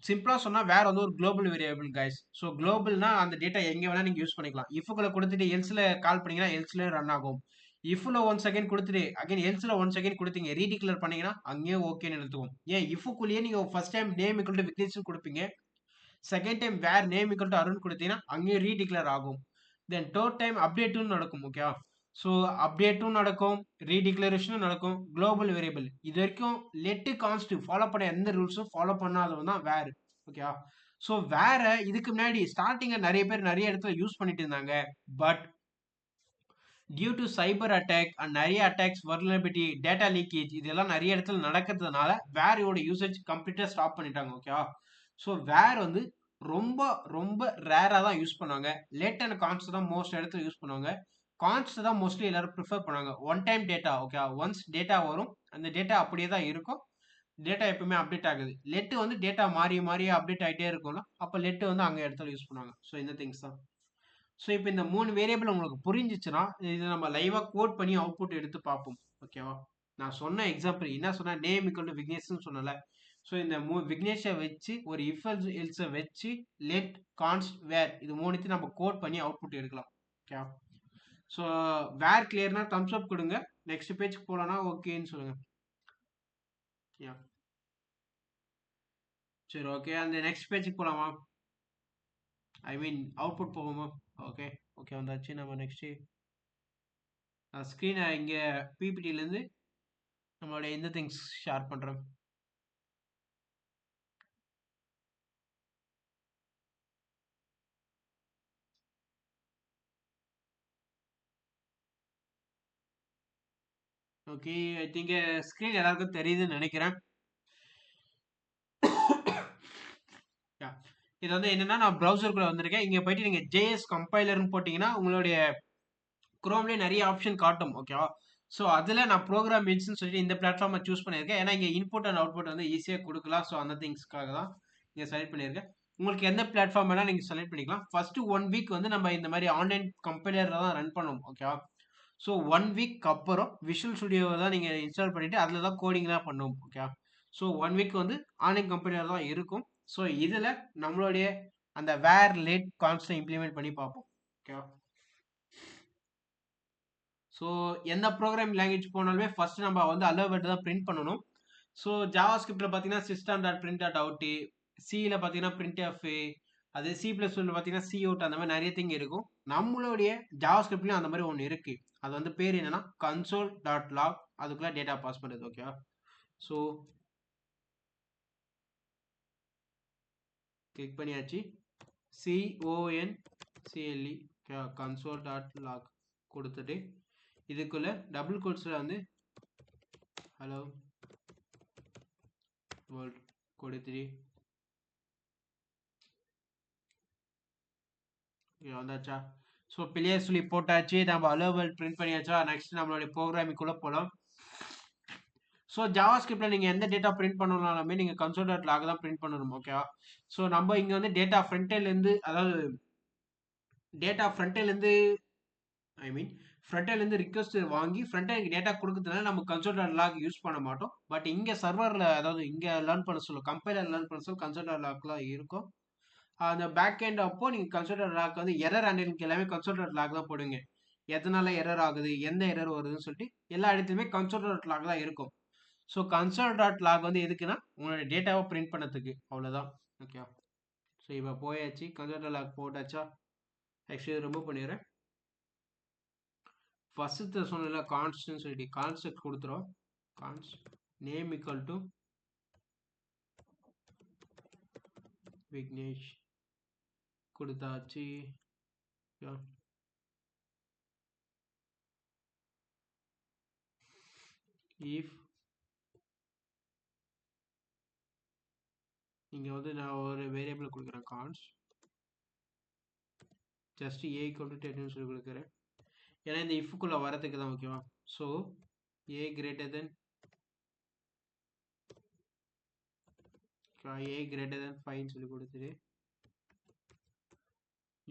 சிம்பிளா சொன்னா வேற வந்து ஒரு குளோபல் வேரியபிள் கைஸ். ஸோ குளோபல்னா அந்த டேட்டா எங்க வேணா நீங்க யூஸ் பண்ணிக்கலாம். இஃப்க்குள்ள கொடுத்துட்டு எல்ஸ்ல கால் பண்ணீங்கன்னா எல்ஸ்ல ரன் ஆகும். இஃப்ல 1 செகண்ட் கொடுத்துட்டு அகைன் எல்ஸ்ல 1 செகண்ட் கொடுத்தீங்க ரீடிக்ளேர் பண்ணீங்கன்னா அங்கேயே ஓகேன்னு எடுத்துக்கும். ஏன் இஃப்க்குள்ளேயே நீங்க first time name equal to Vignesh கொடுப்பீங்க, second time var name equal to Arun கொடுத்தீங்கன்னா அங்கேயே ரீடிக்ளேர் ஆகும். தென் தேர்ட் டைம் அப்டேட்டும் நடக்கும். ஓகே. ஸோ அப்டேட்டும் நடக்கும், ரீடிக்ளரேஷனும் நடக்கும். குளோபல் வேரியபிள் இது வரைக்கும் லெட் கான்ஸ்ட் ஃபாலோ பண்ண எந்த ரூல்ஸும் ஃபாலோ பண்ணாதவன் தான் வேர். ஓகே. ஸோ வேற இதுக்கு முன்னாடி ஸ்டார்டிங்ல நிறைய பேர் நிறைய இடத்துல யூஸ் பண்ணிட்டு இருந்தாங்க, but due to cyber attack and நிறைய அட்டாக்ஸ், வல்னரபிலிட்டி, டேட்டா லீக்கேஜ் இதெல்லாம் நிறைய இடத்துல நடக்கிறதுனால வேரோட யூசேஜ் கம்ப்ளீட்டா ஸ்டாப் பண்ணிட்டாங்க. ஓகேவா? ஸோ வேர் வந்து ரொம்ப ரொம்ப ரேரா தான் யூஸ் பண்ணுவாங்க. லெட் அண்ட் கான்ஸ்ட் தான் மோஸ்ட் இடத்துல யூஸ் பண்ணுவாங்க. கான்ஸ்ட் தான் மோஸ்ட்லி எல்லாரும் ப்ரிஃபர் பண்ணுவாங்க. One time data. Okay. Once data வரும், அந்த டேட்டா அப்படியே தான் இருக்கும், டேட்டா எப்பவுமே அப்டேட் ஆகுது. லெட் வந்து டேட்டா மாறி மாறி அப்டேட் ஆகிட்டே இருக்கும்ல, அப்போ லெட் வந்து அங்கே இடத்துல யூஸ் பண்ணுவாங்க. ஸோ இந்த திங்ஸ் தான். ஸோ இப்போ இந்த 3 வேரியபிள் உங்களுக்கு புரிஞ்சிச்சுன்னா இது நம்ம லைவா கோட் பண்ணி அவுட்புட் எடுத்து பார்ப்போம். ஓகேவா? நான் சொன்ன எக்ஸாம்பிள் என்ன சொன்னேன், நேம் ஈக்குவல் டு விக்னேஷ்னு சொன்னல. ஸோ இந்த விக்னேஷை வச்சு ஒரு இஃப் எல்ஸை வச்சு லெட் கான்ஸ்ட் வேர் இது மூணுத்தையும் நம்ம கோட் பண்ணி அவுட்புட் எடுக்கலாம். ஓகேவா? ஸோ வேர் கிளியர்னா தம்ஸ் அப் கொடுங்க. நெக்ஸ்ட் பேஜ்க்கு போகலான்னா ஓகேன்னு சொல்லுங்க. யா. சரி, ஓகே. அந்த நெக்ஸ்ட் பேஜுக்கு போகலாமா? ஐ மீன் அவுட்புட் போகுமா? ஓகே. ஓகே, வந்தாச்சு. நம்ம நெக்ஸ்ட்டு ஸ்க்ரீனை இங்கே பிபிடிலேருந்து நம்மளுடைய இந்த திங்ஸ் ஷேர் பண்ணுறோம். ஓகே, ஐ திங்க் ஸ்க்ரீன் எல்லாருக்கும் தெரியுதுன்னு நினைக்கிறேன். இது வந்து என்னன்னா நான் ப்ரௌசருக்குள்ள வந்திருக்கேன். இங்கே போயிட்டு நீங்கள் ஜேஎஸ் கம்பைலர்னு போட்டிங்கன்னா உங்களுடைய குரோம்லேயே நிறைய ஆப்ஷன் காட்டும். ஓகேவா? ஸோ அதில் நான் ப்ரோக்ராம் மீன்ஸ்னு சொல்லிட்டு இந்த பிளாட்ஃபார்மை சூஸ் பண்ணியிருக்கேன். ஏன்னா இங்கே இன்புட் அண்ட் அவுட்புட் வந்து ஈஸியாக கொடுக்கலாம். ஸோ அந்த திங்ஸ்க்காக தான் இங்கே செலக்ட் பண்ணியிருக்கேன். உங்களுக்கு எந்த பிளாட்ஃபார்ம் வேணால் நீங்கள் செலக்ட் பண்ணிக்கலாம். ஃபர்ஸ்ட்டு 1 வீக் வந்து நம்ம இந்த மாதிரி ஆன்லைன் கம்பைலரில் தான் ரன் பண்ணுவோம். ஓகேவா? ஸோ 1 வீக் அப்புறம் விஷுவல் ஸ்டுடியோவை தான் நீங்கள் இன்ஸ்டால் பண்ணிவிட்டு அதில் தான் கோடிங்லாம் பண்ணுவோம். ஓகே. ஸோ 1 வீக் வந்து ஆன்லைன் கம்பெனியில் தான் இருக்கும். ஸோ இதில் நம்மளுடைய அந்த வேர் லெட் கான்ஸ்ட்டை இம்ப்ளிமெண்ட் பண்ணி பார்ப்போம். ஓகேவா? ஸோ எந்த ப்ரோக்ராமிங் லாங்குவேஜ் போனாலுமே ஃபர்ஸ்ட் நம்ம வந்து அலோ வேர்டு தான் பிரிண்ட் பண்ணணும். ஸோ ஜாவா ஸ்கிரிப்டில் பார்த்தீங்கன்னா system dot print dot out, சியில் பார்த்தீங்கன்னா பிரிண்ட் எஃப், அது சி ப்ளஸ் ஒன்ல பார்த்தீங்கன்னா சி அவுட், அந்த மாதிரி நிறைய திங் இருக்கும். நம்மளுடைய ஜாவா ஸ்கிரிப்ட்லையும் அந்த மாதிரி ஒன்று இருக்குது. அது வந்து பேர் என்னன்னா கன்சோல் டாட் லாக், அதுக்குள்ள டேட்டா பாஸ் பண்ணுறது. ஓகேவா? ஸோ கிளிக் பண்ணியாச்சு. CONSOLE CLE console.log கொடுத்துட்டு இதுக்குள்ள டபுள் கோட்ஸில் வந்து ஹலோ வேர்ல்ட் கொடுத்துட்டு வந்தாச்சா? ஸோ பிளேயர் சொல்லி போட்டாச்சு, நம்ம ஹலோ வேர்ல்ட் பிரிண்ட் பண்ணியாச்சா? நெக்ஸ்ட் நம்மளுடைய ப்ரோக்ராமிங்குள்ளே போகலாம். ஸோ ஜாவா ஸ்கிரிப்டில் நீங்கள் எந்த டேட்டா பிரிண்ட் பண்ணணும்னாலுமே நீங்கள் console.log தான் பிரிண்ட் பண்ணணும். ஓகேவா? ஸோ நம்ம இங்கே வந்து டேட்டா ஃப்ரண்ட்லேருந்து, அதாவது டேட்டா ஃப்ரண்ட்லேருந்து ஃப்ரண்ட்லேருந்து ரிக்வஸ்ட் வாங்கி ஃப்ரண்ட் டேட்டா கொடுக்கறதுனால நம்ம console.log யூஸ் பண்ண மாட்டோம். பட் இங்கே சர்வரில், அதாவது இங்கே லேர்ன் பண்ண சொல்ல, கம்பைலர் லேர்ன் பண்ண சொல்ல console.logலாம் இருக்கும். அந்த பேக் எண்ட் அப்போ நீங்கள் console.log வந்து எரர் ஹேண்டிலுக்கு எல்லாமே console.log தான் போடுங்க. எதனால எரர் ஆகுது, எந்த எரர் வருதுன்னு சொல்லிட்டு எல்லா இடத்துலையுமே console.log தான் இருக்கும். ஸோ console.log வந்து எதுக்குன்னா உங்களோட டேட்டாவை பிரிண்ட் பண்ணதுக்கு, அவ்வளோதான். ஓகே, ஸோ இப்போ போயாச்சு, console.log போட்டாச்சா? ஆக்சுவலி ரிமூவ் பண்ணிடுறேன். ஃபர்ஸ்ட்டு சொன்னல கான்ஸ்ட்னு சொல்லிட்டு கான்செப்ட் கொடுத்துரும். கான்ஸ்ட் நேம் ஈக்குவல் டு விக்னேஷ் கொடுத்தாச்சு. இஃப் இங்கே வந்து நான் ஒரு வேரியபிள் கொடுக்குறேன், கான்ஸ்ட் ஜஸ்ட் ஏ ஈக்குவல் டு 10 சொல்லி கொடுக்குறேன். ஏன்னா இந்த இஃப்குள்ளே வரதுக்கு தான். ஓகேவா? ஸோ ஏ கிரேட்டர் தென் 5 சொல்லி கொடுத்துட்டு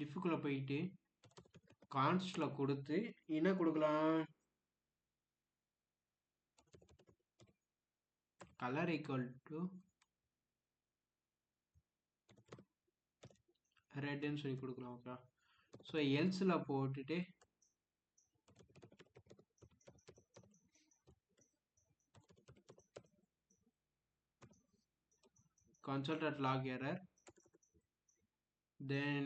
இஃப்குள்ளே போயிட்டு கான்ஸ்டில் கொடுத்து என்ன கொடுக்கலாம், கலர் ஈக்குவல் டு ரெட்னு சொல்லி கொடுக்கலாம். ஓகே, ஸோ எல்ஸில் போட்டுட்டு console.log error, then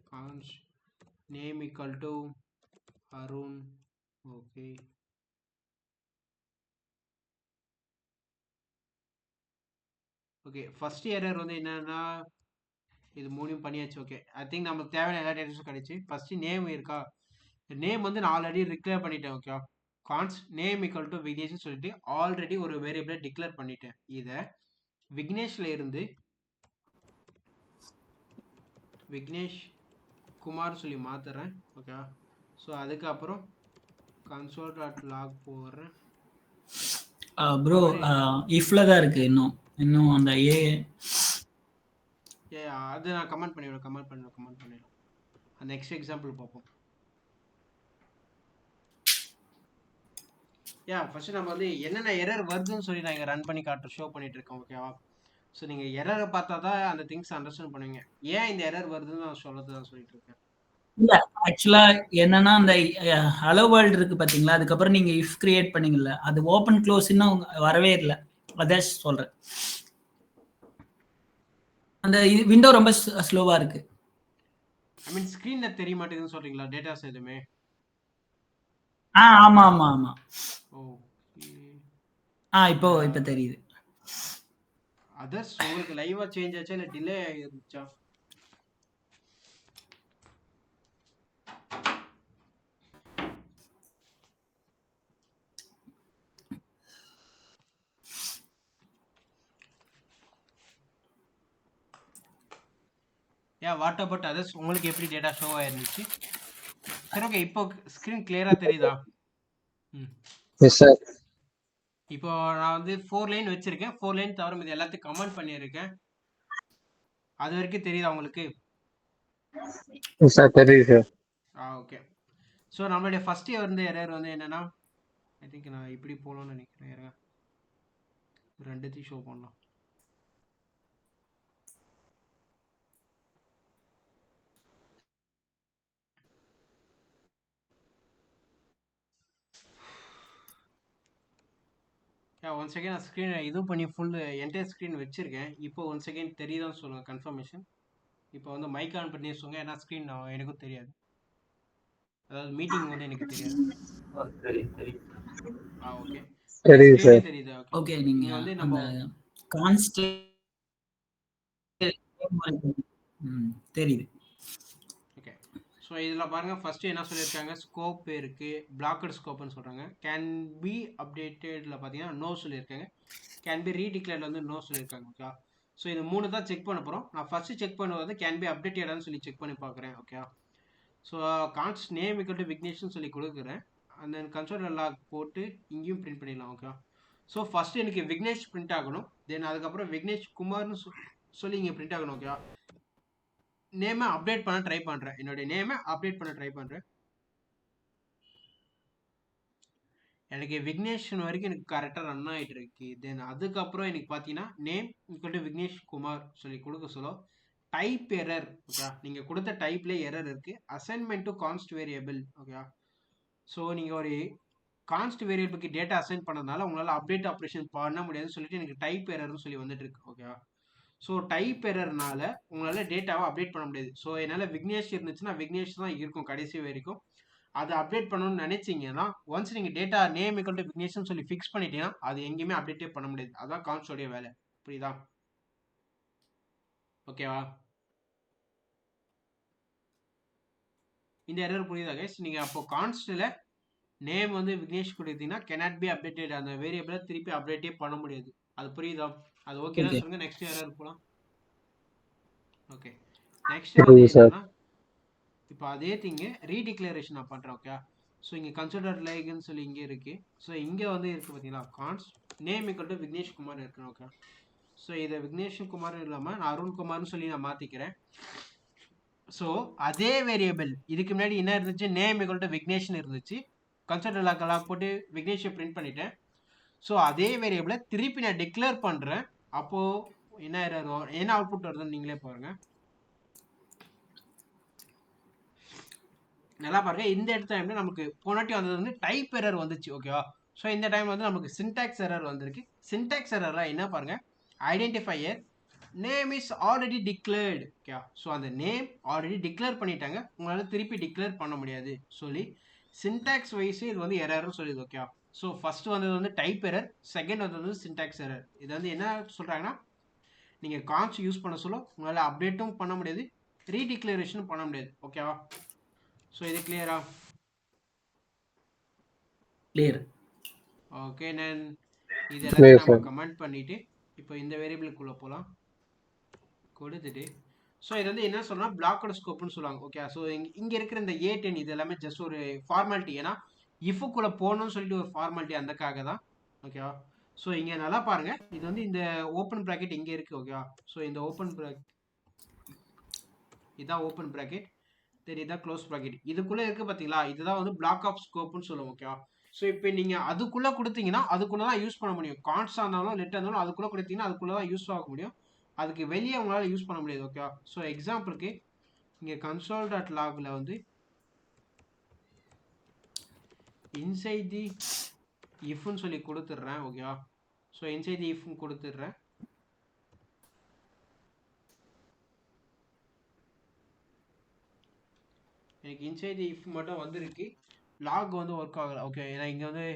const name equal to Arun. Okay, first error வந்து என்னன்னா இது மூணையும் பண்ணியாச்சு. ஓகே, ஐ திங்க் நமக்கு தேவையான எல்லா டேட்டாஸும் கிடைச்சி. ஃபர்ஸ்ட் நேம் இருக்கா, நேம் வந்து நான் ஆல்ரெடி டிக்ளேர் பண்ணிட்டேன். Okay, const name equal to விக்னேஷ்னு சொல்லிட்டு ஆல்ரெடி ஒரு வேரியபிளை டிக்ளேர் பண்ணிட்டேன். இதை விக்னேஷ்ல இருந்து விக்னேஷ் குமார் சொல்லி மாத்துறேன். ஓகே, ஸோ அதுக்கப்புறம் console.log போடுறேன். ப்ரோ இஃப்ல தான் இருக்கு, இன்னும் அந்த ஏ அது நான் கமெண்ட் பண்ணிடுறேன். அந்த நெக்ஸ்ட் எக்ஸாம்பிள் பார்ப்போம். ஃபர்ஸ்ட் நம்ம வந்து என்னென்ன எரர் வருதுன்னு சொல்லி நான் இங்கே ரன் பண்ணி ஷோ பண்ணிட்டு இருக்கேன். ஓகேவா? ஸோ நீங்கள் எரரை பார்த்தா தான் அந்த திங்ஸ் அண்டர்ஸ்டாண்ட் பண்ணுவீங்க. ஏன் இந்த எரர் வருதுன்னு நான் தான் சொல்லிட்டு இருக்கேன். இல்ல ஆக்சுவலா என்னன்னா அந்த ஹலோ வேர்ல்ட் இருக்கு பாத்தீங்களா, அதுக்கப்புறம் நீங்க இஃப் கிரியேட் பண்ணீங்கல்ல, அது ஓபன் க்ளோஸ் இன்னும் வரவே இல்லை. அதான் சொல்றேன், அந்த விண்டோ ரொம்ப ஸ்லோவா இருக்கு. ஐ மீன் ஸ்கிரீன்ல தெரிய மாட்டேங்குதுன்னு சொல்றீங்களா டேட்டாஸ் எதுவுமே? ஆமா. ஓகே, இப்போ தெரியுது. அதர்ஸ் உங்களுக்கு லைவா சேஞ்ச் ஆச்சா இல்ல டிலே ஆயிருச்சா? What about others? உங்களுக்கு எப்படி டேட்டா ஷோ ஆயிருந்துச்சு? சரி, ஓகே, இப்போ ஸ்கிரீன் கிளியரா தெரியுதா? Yes sir. இப்போ நான் வந்து 4 லைன் வச்சிருக்கேன். 4 லைன் தவிர இது எல்லாத்தையும் கமெண்ட் பண்ணியிருக்கேன். அது வரைக்கும் தெரியுதா உங்களுக்கு? எஸ் சார், தெரியுது சார். ஓகே, ஸோ நம்மளுடைய ஃபர்ஸ்ட் வந்து எரர் வந்து என்னன்னா, ஐ திங்க் நான் இப்படி போகலாம்னு நினைக்கிறேன். ரெண்டுத்தையும் ஷோ பண்ணலாம். ஒன் செகண்ட் நான் ஸ்க்ரீன் இது பண்ணி ஃபுல் என்டையர் ஸ்க்ரீன் வச்சிருக்கேன். இப்போ ஒன் செகண்ட் தெரியுதான்னு சொல்லுங்கள், கன்ஃபர்மேஷன். இப்போ வந்து மைக் ஆன் பண்ணி சொல்லுங்க, ஏன்னா ஸ்க்ரீன் எனக்கும் தெரியாது, அதாவது மீட்டிங் வந்து எனக்கு தெரியாது. ஓகே, தெரியுது சார். தெரியுது. ஓகே, நீங்க வந்து நம்ம கான்ஸ்ட் தெரியுது. ஓகே. ஸோ இதில் பாருங்கள் ஃபஸ்ட்டு என்ன சொல்லியிருக்காங்க, ஸ்கோப் இருக்குது, பிளாக்கட் ஸ்கோப்னு சொல்கிறாங்க. கேன் பி அப்டேட்டடில் பார்த்தீங்கன்னா நோ சொல்லியிருக்காங்க. கேன் பி ரீடிக்ளேர்டில் வந்து நோ சொல்லியிருக்காங்க. ஓகே. ஸோ இது 3 தான் செக் பண்ண போகிறோம். நான் ஃபஸ்ட்டு செக் பண்ணுவது கேன் பி அப்டேட்டடான்னு சொல்லி செக் பண்ணி பார்க்குறேன். Okay. So const name equal to விக்னேஷ்னு சொல்லி கொடுக்குறேன். அண்ட் தென் கன்சோல் லாக் போட்டு இங்கேயும் பிரிண்ட் பண்ணிடலாம். ஓகே. ஸோ ஃபஸ்ட்டு எனக்கு விக்னேஷ் பிரிண்ட் ஆகணும். தென் அதுக்கப்புறம் விக்னேஷ் குமார்னு சொல்லி இங்கே பிரிண்ட் ஆகணும். ஓகே. நேமை அப்டேட் பண்ண ட்ரை பண்ணுறேன். என்னுடைய நேமை அப்டேட் பண்ண ட்ரை பண்ணுறேன். எனக்கு விக்னேஷன் வரைக்கும் எனக்கு கரெக்டாக ரன் ஆகிட்டு இருக்கு. தென் அதுக்கப்புறம் எனக்கு பார்த்தீங்கன்னா name equal to Vignesh Kumar சொல்லி கொடுக்க சொல்ல டைப் எரர். ஓகே. நீங்கள் கொடுத்த டைப்லேயே எரர் இருக்குது. Assignment to கான்ஸ்ட் variable. Okay. So நீங்கள் ஒரு கான்ஸ்ட் வேரியபிளுக்கு டேட்டா அசைன் பண்ணதுனால உங்களால் அப்டேட் ஆப்ரேஷன் பண்ண முடியாதுன்னு சொல்லிட்டு எனக்கு டைப் எரர்னு சொல்லி வந்துட்டு இருக்கு. ஓகேவா. ஸோ டைப் எரர்னால உங்களால் டேட்டாவை அப்டேட் பண்ண முடியாது. ஸோ என்னால் விக்னேஷ் இருந்துச்சுன்னா விக்னேஷ் தான் இருக்கும் கடைசி வரைக்கும். அதை அப்டேட் பண்ணணும்னு நினைச்சிங்கன்னா ஒன்ஸ் நீங்கள் டேட்டா நேம் ஈக்குவல் டு விக்னேஷ்னு சொல்லி ஃபிக்ஸ் பண்ணிட்டீங்கன்னா அது எங்கேயுமே அப்டேட்டே பண்ண முடியாது. அதான் கான்ஸ்டோடைய வேலை. புரியுதா? ஓகேவா? இந்த எரர் புரியுதா கைஸ்? நீங்கள் அப்போ கான்ஸ்டில் நேம் வந்து விக்னேஷ் கொடுத்தீங்கன்னா cannot be updated, அந்த வேரியபிளை திருப்பி அப்டேட்டே பண்ண முடியாது. அது புரியுதா? அது ஓகேனா சொல்லுங்க. நெக்ஸ்ட் எரர் போகலாம். ஓகே. நெக்ஸ்ட் வந்து என்னன்னா இப்போ அதே திங்க ரீடிக்ளரேஷன் நான் பண்ணுறேன். ஓகே. ஸோ இங்கே கன்சிடர் லைக்னு சொல்லி இங்கே இருக்குது. ஸோ இங்கே வந்து இருக்குது பார்த்தீங்களா, const name equal to Vignesh Kumar இருக்குன்னு. ஓகே. ஸோ இதை விக்னேஷ் குமார் இல்லாமல் நான் அருண்குமார்னு சொல்லி நான் மாற்றிக்கிறேன். ஸோ அதே வேரியபிள் இதுக்கு முன்னாடி என்ன இருந்துச்சு, நேம் ஈக்குவல் டு விக்னேஷ்னு இருந்துச்சு. கன்சிடர் லாக் போட்டு விக்னேஷை பிரிண்ட் பண்ணிட்டேன். ஸோ அதே வேரியபிளை திருப்பி நான் டிக்ளேர் பண்ணுறேன். அப்போது என்ன எரர் வரும், என்ன அவுட்புட் வருதுன்னு நீங்களே பாருங்கள். நல்லா பாருங்க. இந்த இடத்துல நமக்கு போனாட்டி வந்தது வந்து டைப் எரர் வந்துச்சு. ஓகேவா. ஸோ இந்த டைம் வந்து நமக்கு சின்டாக்ஸ் எரர் வந்திருக்கு. சின்டாக்ஸ் எரர்லாம் என்ன பாருங்க, identifier name is already declared. Okay. So அந்த நேம் ஆல்ரெடி டிக்ளேர் பண்ணிட்டாங்க, உங்களால் திருப்பி டிக்ளேர் பண்ண முடியாது சொல்லி சின்டாக்ஸ் வைஸ் இது வந்து எரர்னு சொல்லுது. ஓகே. ஸோ ஃபர்ஸ்ட் வந்தது வந்து டைப் எரர், செகண்ட் வந்தது வந்து சின்டாக்ஸ் எரர். இது வந்து என்ன சொல்கிறாங்கன்னா, நீங்கள் கான்ஸ் யூஸ் பண்ண சொல்ல உங்களால் அப்டேட்டும் பண்ண முடியாது, ரீடிக்ளரேஷனும் பண்ண முடியாது. ஓகேவா. ஸோ இது கிளியரா? கிளியர். ஓகே. நான் இது எல்லாத்தையும் நம்ம கமெண்ட் பண்ணிவிட்டு இப்போ இந்த வேரியபிளுக்குள்ளே போகலாம். கொடுத்துட்டு ஸோ இது வந்து என்ன சொல்லலாம், பிளாக்கோட ஸ்கோப்னு சொல்லுவாங்க. ஓகே. ஸோ இங்கே இருக்கிற இந்த A10 இது எல்லாமே ஜஸ்ட் ஒரு ஃபார்மாலிட்டி. ஏன்னா இஃபுக்குள்ளே போகணும்னு சொல்லிட்டு ஒரு ஃபார்மாலிட்டி, அந்தக்காக தான். ஓகேவா. ஸோ இங்கே நல்லா பாருங்கள், இது வந்து இந்த ஓப்பன் ப்ராக்கெட் இங்கே இருக்குது. ஓகேவா. ஸோ இந்த ஓப்பன் ப்ராக்கெட் இதுதான் ஓப்பன் ப்ராக்கெட், தெரியுதா, க்ளோஸ் ப்ராக்கெட். இதுக்குள்ளே இருக்குது பார்த்தீங்களா, இதுதான் வந்து பிளாக் ஆஃப் ஸ்கோப்னு சொல்லுவோம். ஓகேவா. ஸோ இப்போ நீங்கள் அதுக்குள்ளே கொடுத்தீங்கன்னா அதுக்குள்ளே தான் யூஸ் பண்ண முடியும். கான்ஸ்டாக இருந்தாலும் லெட்டாக இருந்தாலும் அதுக்குள்ளே கொடுத்தீங்கன்னா அதுக்குள்ளே தான் யூஸ் ஆக முடியும். அதுக்கு வெளியே உங்களால் யூஸ் பண்ண முடியாது. ஓகேவா. ஸோ எக்ஸாம்பிளுக்கு இங்கே console.logல வந்து இன்சைட் தி இஃப்னு சொல்லி கொடுத்துட்றேன். ஓகேவா. ஸோ இன்சைட் தி இஃப்னு கொடுத்துட்றேன். எனக்கு இன்சைட் தி இஃப் மட்டும் வந்திருக்கு, லாக் வந்து ஒர்க் ஆகலை. ஓகே. நான் இங்கே வந்து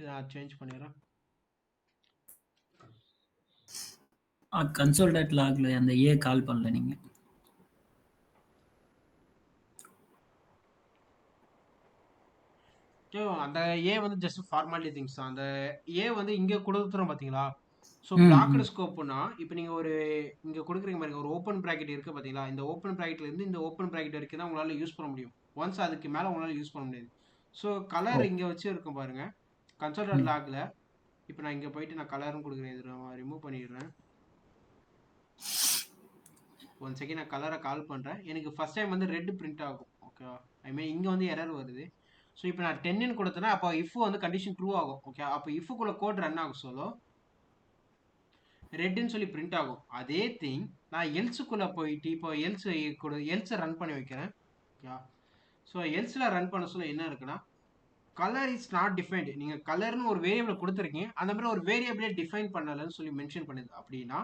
நான் சேஞ்ச் பண்ணிடுறேன். console.logல அந்த ஏ கால் பண்ணல நீங்க. அந்த ஏ வந்து ஜஸ்ட் ஃபார்மாலிட்டி திங்ஸ் தான். அந்த ஏ வந்து இங்கே கொடுத்துறோம் பார்த்தீங்களா. ஸோ பிளாக்டு ஸ்கோப்னா இப்போ நீங்கள் ஒரு இங்கே கொடுக்குறீங்க பாருங்க, ஒரு ஓப்பன் ப்ராக்கெட் இருக்குது பார்த்தீங்களா. இந்த ஓப்பன் ப்ராக்கெட்லேருந்து இந்த ஓப்பன் ப்ராக்கெட் வரைக்கும் தான் உங்களால் யூஸ் பண்ண முடியும். ஒன்ஸ் அதுக்கு மேலே உங்களால் யூஸ் பண்ண முடியாது. ஸோ கலர் இங்கே வச்சு இருக்கும் பாருங்க console.logல. இப்போ நான் இங்கே போயிட்டு நான் கலரும் கொடுக்குறேன், இது நான் ரிமூவ் பண்ணிடுறேன். ஒன் செகண்ட் நான் கலரை கால் பண்ணுறேன். எனக்கு ஃபஸ்ட் டைம் வந்து ரெட் பிரிண்ட் ஆகும். ஓகேவா. ஐ மீன் இங்கே வந்து எரர் வருது. ஸோ இப்போ நான் 10ன்னு கொடுத்தேன்னா அப்போ இஃப் வந்து கண்டிஷன் ட்ரூ ஆகும். ஓகே. அப்போ இஃபுக்குள்ளே கோட் ரன் ஆகும் சொல்ல ரெட்டுன்னு சொல்லி பிரிண்ட் ஆகும். அதே திங் நான் எல்ஸுக்குள்ளே போயிட்டு இப்போ எல்ஸை ரன் பண்ணி வைக்கிறேன். ஓகே. ஸோ எல்ஸில் ரன் பண்ண சொல்ல என்ன இருக்குன்னா, கலர் இஸ் நாட் டிஃபைன்டு. நீங்கள் கலர்னு ஒரு வேரியபிள் கொடுத்துருக்கீங்க, அந்த மாதிரி ஒரு வேரியபிளே டிஃபைன் பண்ணலைன்னு சொல்லி மென்ஷன் பண்ணுது. அப்படின்னா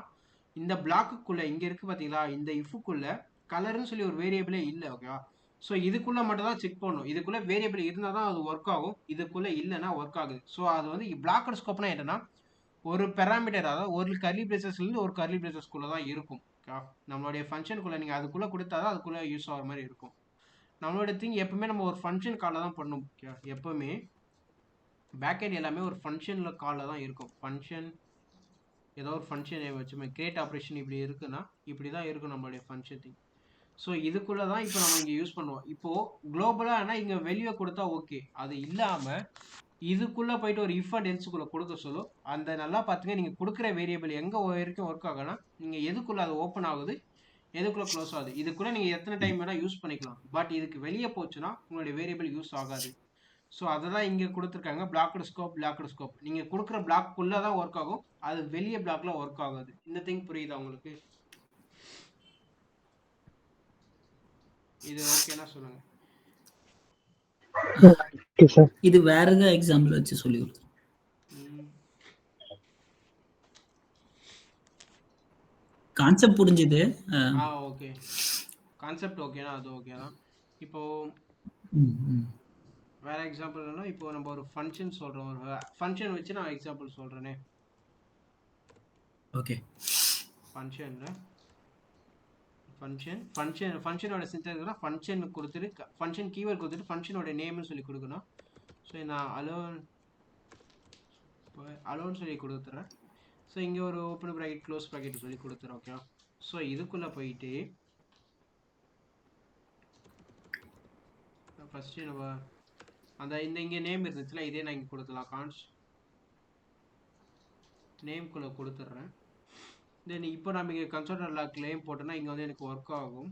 இந்த பிளாக்குக்குள்ளே இங்கே இருக்குது பார்த்தீங்களா, இந்த இஃபுக்குள்ளே கலர்னு சொல்லி ஒரு வேரியபிளே இல்லை. ஓகேவா. ஸோ இதுக்குள்ளே மட்டும் தான் செக் பண்ணணும். இதுக்குள்ளே வேரியபிள் இருந்தால் தான் அது ஒர்க் ஆகும், இதுக்குள்ளே இல்லைன்னா ஒர்க் ஆகுது. ஸோ அது வந்து பிளாக்கட் ஸ்கோப்னா என்னன்னா, ஒரு பெராமீட்டர், அதாவது ஒரு கர்லி பிரேசஸ்லேருந்து ஒரு கர்லி பிரேசஸ்க்குள்ளே தான் இருக்கும். ஓகே. நம்மளுடைய ஃபங்க்ஷனுக்குள்ளே நீங்கள் அதுக்குள்ளே கொடுத்தா தான் அதுக்குள்ளே யூஸ் ஆகிற மாதிரி இருக்கும். நம்மளோட திங் எப்பவுமே நம்ம ஒரு ஃபங்க்ஷன் காலில் தான் பண்ணணும். ஓகே, எப்போவுமே பேக்கெண்ட் எல்லாமே ஒரு ஃபங்க்ஷனில் காலில் தான் இருக்கும். ஃபங்க்ஷன் ஏதோ ஒரு ஃபங்க்ஷன் வச்சுமே கிரியேட் ஆப்ரேஷன் இப்படி இருக்குன்னா இப்படி தான் இருக்கும் நம்மளுடைய ஃபங்க்ஷன் திங். ஸோ இதுக்குள்ளே தான் இப்போ நம்ம இங்கே யூஸ் பண்ணுவோம். இப்போது குளோபலாக ஆனால் இங்கே வெளியே கொடுத்தா ஓகே. அது இல்லாமல் இதுக்குள்ளே போயிட்டு ஒரு இஃப் அண்ட் எல்ஸுக்குள்ளே கொடுக்க சொல்ல அந்த நல்லா பார்த்துங்க. நீங்கள் கொடுக்குற வேரியபிள் எங்கே வரைக்கும் ஒர்க் ஆகுனா நீங்கள் எதுக்குள்ளே அது ஓப்பன் ஆகுது, எதுக்குள்ளே க்ளோஸ் ஆகுது, இதுக்குள்ளே நீங்கள் எத்தனை டைம் வேணால் யூஸ் பண்ணிக்கலாம். பட் இதுக்கு வெளியே போச்சுன்னா உங்களுடைய வேரியபிள் யூஸ் ஆகாது. ஸோ அதை தான் இங்கே கொடுத்துருக்காங்க, பிளாக்டு ஸ்கோப். நீங்கள் கொடுக்குற பிளாக்குள்ளே தான் ஒர்க் ஆகும், அது வெளியே பிளாக்ல ஒர்க் ஆகாது. இந்த திங் புரியுதா உங்களுக்கு? இது ஓகேனா சொல்லுங்க. இது வேற ஏதாவது எக்ஸாம்பிள் வச்சு சொல்லி கொடுத்து கான்செப்ட் புரிஞ்சுது. ஓகே, கான்செப்ட் ஓகேனா அது ஓகே தான். இப்போ வேற எக்ஸாம்பிள்னா இப்போ நம்ம ஒரு ஃபங்க்ஷன் சொல்றோம். ஒரு ஃபங்க்ஷன் வச்சு நான் எக்ஸாம்பிள் சொல்றேனே. ஓகே, ஃபங்க்ஷனோட சின்டாக்ஸ்னா ஃபங்க்ஷன் கொடுத்துட்டு ஃபங்க்ஷன் கீவேர்ட் கொடுத்துட்டு ஃபங்க்ஷனோட நேம்னு சொல்லி கொடுக்கணும். ஸோ நான் அலோன் சொல்லி கொடுத்துறேன். ஸோ இங்கே ஒரு ஓப்பன் ப்ராக்கெட் க்ளோஸ் ப்ராக்கெட் சொல்லி கொடுத்துறேன். ஓகே, ஸோ இதுக்குள்ளே போயிட்டு ஃபஸ்ட்டு நம்ம அந்த இங்கே நேம் இருந்துச்சுல, இதே நான் இங்கே கொடுத்துலாம். கான்ஸ் நேம்குள்ளே கொடுத்துட்றேன். தென் இப்போ நம்ம இங்கே கன்சோல் லாக் நேம் போட்டோன்னா இங்கே வந்து எனக்கு ஒர்க் ஆகும்.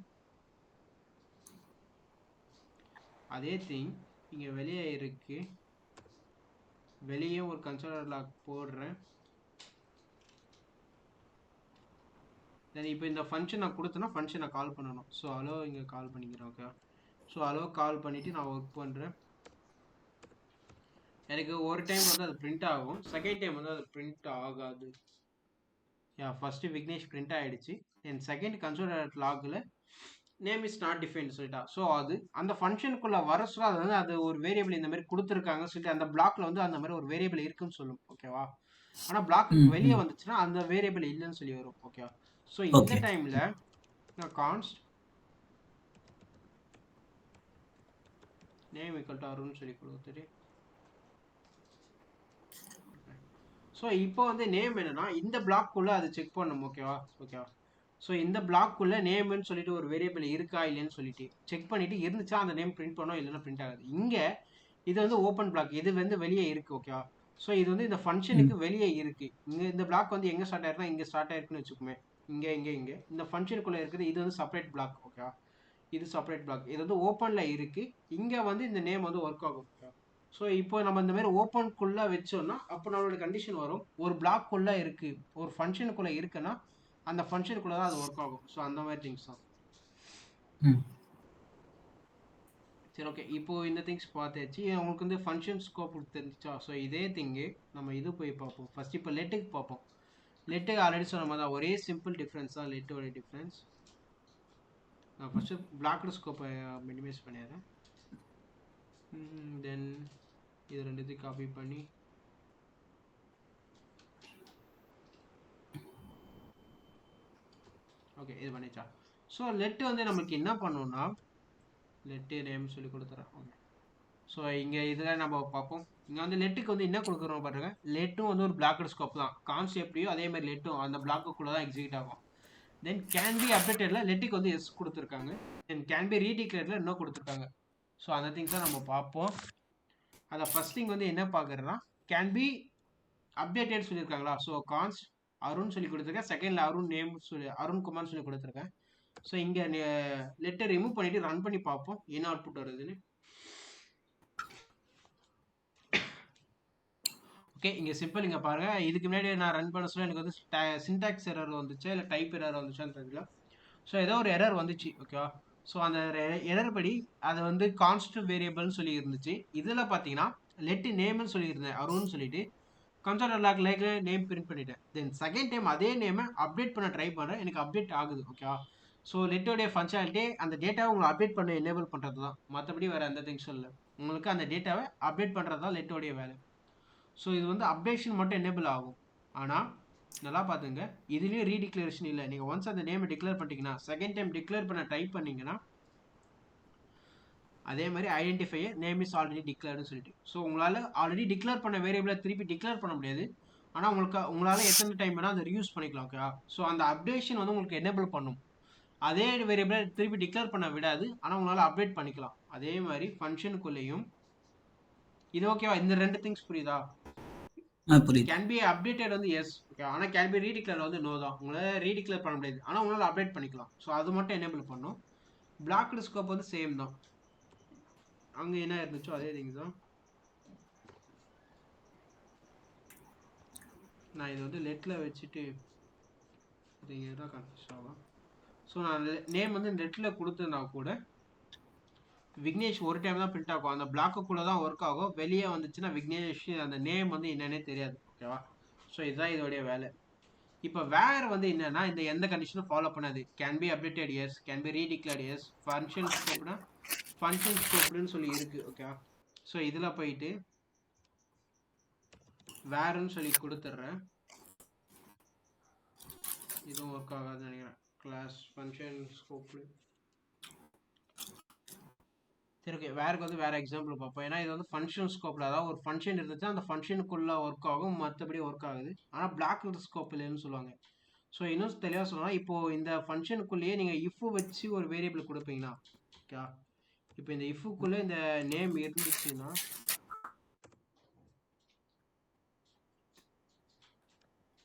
அதே திங் இங்கே வெளியே இருக்கு, வெளியே ஒரு கன்சோல் லாக் போடுறேன். தென் இப்போ இந்த ஃபங்க்ஷன் நான் கொடுத்தேன்னா ஃபங்க்ஷனை கால் பண்ணணும். ஸோ அலோ இங்கே கால் பண்ணிக்கிறேன். ஓகே, ஸோ அலோ கால் பண்ணிவிட்டு நான் ஒர்க் பண்ணுறேன். எனக்கு ஒரு டைம் வந்து அது பிரிண்ட் ஆகும், செகண்ட் டைம் வந்து அது பிரிண்ட் ஆகாது. ஃபஸ்ட்டு விக்னேஷ் பிரிண்ட் ஆகிடுச்சு. தென் செகண்ட் கன்சோல் லாகில் நேம் இஸ் நாட் டிஃபைன் சொல்லிட்டா. ஸோ அது அந்த ஃபங்க்ஷனுக்குள்ளே வர சொல்ல அது வந்து அது ஒரு வேரியபிள் இந்த மாதிரி கொடுத்துருக்காங்க சொல்லிட்டு அந்த பிளாக்ல வந்து அந்த மாதிரி ஒரு வேரியபிள் இருக்குன்னு சொல்லும். ஓகேவா? ஆனால் பிளாக்கு வெளியே வந்துச்சுன்னா அந்த வேரியபிள் இல்லைன்னு சொல்லி வரும். ஓகேவா? ஸோ இந்த டைமில் நான் கான்ஸ்ட் நேம் ஈக்குவல் டு அருன்னு சொல்லி கொடுத்துட்டு, ஸோ இப்போ வந்து நேம் என்னன்னா இந்த பிளாக்குள்ளே அது செக் பண்ணும். ஓகேவா? ஸோ இந்த பிளாக்குள்ளே நேம்னு சொல்லிட்டு ஒரு வேரியபிள் இருக்கா இல்லைன்னு சொல்லிட்டு செக் பண்ணிட்டு இருந்துச்சா அந்த நேம் பிரிண்ட் பண்ணோம், இல்லைன்னா பிரிண்ட் ஆகாது. இங்கே இது வந்து ஓப்பன் பிளாக், இது வந்து வெளியே இருக்கு. ஓகேவா? ஸோ இது வந்து இந்த ஃபங்க்ஷனுக்கு வெளியே இருக்கு. இங்கே இந்த பிளாக் வந்து எங்கே ஸ்டார்ட் ஆயிருக்குன்னா இங்கே ஸ்டார்ட் ஆயிருக்குன்னு வச்சுக்கோமே. இங்கே இந்த ஃபங்க்ஷனுக்குள்ளே இருக்குது. இது வந்து செப்பரேட் பிளாக். ஓகேவா? இது செப்பரேட் பிளாக், இது வந்து ஓப்பனில் இருக்கு. இங்கே வந்து இந்த நேம் வந்து ஒர்க் ஆகும். ஸோ இப்போ நம்ம இந்த மாதிரி ஓப்பனுக்குள்ளே வச்சோம்னா அப்போ நம்மளோட கண்டிஷன் வரும், ஒரு பிளாக்குள்ளே இருக்குது, ஒரு ஃபங்க்ஷனுக்குள்ளே இருக்குன்னா அந்த ஃபங்க்ஷனுக்குள்ளே தான் அது ஒர்க் ஆகும். ஸோ அந்த மாதிரி திங்ஸ் தான். சரி, ஓகே, இப்போது இந்த திங்ஸ் பார்த்தாச்சு. உங்களுக்கு வந்து ஃபங்க்ஷன் ஸ்கோப் தெரிஞ்சிச்சா? ஸோ இதே திங்கு நம்ம இது போய் பார்ப்போம். ஃபஸ்ட் இப்போ லெட்டுக்கு பார்ப்போம். லெட்டுக்கு ஆல்ரெடி சொன்ன மாதிரி தான், ஒரே சிம்பிள் டிஃப்ரென்ஸ் தான் லெட்டோட டிஃப்ரென்ஸ். நான் ஃபஸ்ட்டு பிளாக்டு ஸ்கோப்பை மினிமைஸ் பண்ணிடுறேன். தென் இது ரெண்டுத்தையும் காப்பி பண்ணி ஓகே இது பண்ணிச்சா. ஸோ லெட்டு வந்து நமக்கு என்ன பண்ணோம்னா லெட்டு நேம் சொல்லி கொடுத்துறேன். ஓகே, ஸோ இங்கே இதில் நம்ம பார்ப்போம். இங்கே வந்து லெட்டுக்கு வந்து என்ன கொடுக்குறோம் பாருங்க. லெட்டும் வந்து ஒரு பிளாக்டு ஸ்கோப் தான், கான்ஸ் எப்படியோ அதே மாதிரி லெட்டும் அந்த பிளாக்குக்குள்ளே தான் எக்ஸிக்யூட் ஆகும். தென் கேன் பி அப்டேட்டடில் லெட்டுக்கு வந்து எஸ் கொடுத்துருக்காங்க. தென் கேன் பி ரீடிக்ளேரில் இன்னும் கொடுத்துருக்காங்க. ஸோ அந்த திங்ஸை நம்ம பார்ப்போம். அதை ஃபஸ்ட் திங் வந்து என்ன பார்க்குறேன்னா கேன் பி அப்டேட்டட் சொல்லியிருக்காங்களா. ஸோ கான்ஸ் அருண் சொல்லி கொடுத்துருக்கேன், செகண்டில் அருண் நேம் சொல்லி அருண் குமார் சொல்லி கொடுத்துருக்கேன். ஸோ இங்கே லெட்டர் ரிமூவ் பண்ணிவிட்டு ரன் பண்ணி பார்ப்போம் என்ன அவுட்புட் வருதுன்னு. ஓகே, இங்கே சிம்பிள். இங்கே பாருங்கள், இதுக்கு முன்னாடி நான் ரன் பண்ண சொல்ல எனக்கு வந்து சின்டாக்ஸ் எரர் வந்துச்சா இல்லை டைப் எரர் வந்துச்சான்னு தெரியல. ஸோ ஏதோ ஒரு எரர் வந்துச்சு. ஓகேவா? ஸோ அந்த எரர் படி அது வந்து கான்ஸ்ட் வேரியபிள்னு சொல்லி இருந்துச்சு. இதில் பார்த்தீங்கன்னா லெட்டு நேம்னு சொல்லியிருந்தேன் அருண்னு சொல்லிட்டு கன்சோல் லாக் நேம் பிரிண்ட் பண்ணிட்டேன். தென் செகண்ட் டைம் அதே நேமை அப்டேட் பண்ண ட்ரை பண்ணுறேன், எனக்கு அப்டேட் ஆகுது. ஓகேவா? ஸோ லெட்டோடைய ஃபங்க்ஷனாலிட்டி அந்த டேட்டாவை உங்களை அப்டேட் பண்ண எனேபிள் பண்ணுறது தான், மற்றபடி வேறு எந்த திங்ஸும் இல்லை. உங்களுக்கு அந்த டேட்டாவை அப்டேட் பண்ணுறது தான் லெட்டோடைய வேலை. ஸோ இது வந்து அப்டேஷன் மட்டும் எனேபிள் ஆகும். ஆனால் நல்லா பார்த்துங்க. இதுலேயும் ரீடிக்ளரேஷன் இல்லை. நீங்கள் ஒன்ஸ் அந்த நேமை டிக்ளேர் பண்ணிட்டீங்கன்னா செகண்ட் டைம் டிக்ளேர் பண்ண ட்ரை பண்ணீங்கன்னா அதே மாதிரி ஐடென்டிஃபை நேம் இஸ் ஆல்ரெடி டிக்ளேர்னு சொல்லிட்டு. ஸோ உங்களால் ஆல்ரெடி டிக்ளேர் பண்ண வேரியபிளை திருப்பி டிக்ளேர் பண்ண முடியாது. ஆனால் உங்களால் எத்தனை டைம் வேணால் அதை ரியூஸ் பண்ணிக்கலாம். ஓகேவா? ஸோ அந்த அப்டேஷன் வந்து உங்களுக்கு எனேபிள் பண்ணும். அதே வேரியபிளை திருப்பி டிக்ளேர் பண்ண விடாது. ஆனால் உங்களால் அப்டேட் பண்ணிக்கலாம். அதே மாதிரி ஃபங்க்ஷனுக்குள்ளேயும் இது ஓகேவா? இந்த 2 திங்ஸ் புரியுதா? புரியுது. கேன் பி அப்டேட்டட் வந்து எஸ், ஓகே. ஆனால் கேன் பி ரீடிக்ளேர் வந்து நோ தான். உங்களால் ரீடிக்ளேர் பண்ண முடியாது. ஆனால் உங்களால் அப்டேட் பண்ணிக்கலாம். ஸோ அது மட்டும் எனேபிள் பண்ணும். பிளாக்டு ஸ்கோப் வந்து சேம் தான். அங்கே என்ன இருந்துச்சோ அதே திங்ஸ் தான். நான் இது வந்து லெட்டில் வச்சுட்டு இது தான் கன்ஃபியூஸ் ஆகும். ஸோ நான் நேம் வந்து லெட்டில் கொடுத்துருந்தா கூட விக்னேஷ் ஒரு டைம் தான் பிரிண்ட் ஆகும். அந்த பிளாக்குக்குள்ளே தான் ஒர்க் ஆகும். வெளியே வந்துச்சுன்னா விக்னேஷ் அந்த நேம் வந்து என்னன்னே தெரியாது. ஓகேவா? ஸோ இதுதான் இதோடைய வேலை. இப்போ வேறு வந்து என்னன்னா இந்த எந்த கண்டிஷனும் ஃபாலோ பண்ணாது. Can be updated yes, can be redeclared yes, function ஸ்கோப்னா ஃபங்க்ஷன் ஸ்கோப்னு சொல்லி இருக்குது. ஓகேவா? ஸோ இதில் போயிட்டு வேறுன்னு சொல்லி கொடுத்துட்றேன். இதுவும் ஒர்க் ஆகாதுன்னு நினைக்கிறேன். Class function scope. சரி, ஓகே. வேறுக்கு வந்து வேறு எக்ஸாம்பிள் பார்ப்போம். ஏன்னா இது வந்து ஃபங்க்ஷன் ஸ்கோப்பில், அதாவது ஒரு ஃபங்க்ஷன் இருந்துச்சுன்னா அந்த ஃபங்க்ஷனுக்குள்ளே ஒர்க் ஆகும், மற்றபடி ஒர்க் ஆகுது. ஆனால் பிளாக் ஸ்கோப் இல்லைன்னு சொல்லுவாங்க. ஸோ இன்னும் தெளிவாக சொல்லலாம், இப்போது இந்த ஃபங்க்ஷனுக்குள்ளேயே நீங்கள் இஃப் வச்சு ஒரு வேரியபிள் கொடுப்பீங்கன்னா, ஓகே. இப்போ இந்த இஃப்க்குள்ளே இந்த நேம் இருந்துச்சுன்னா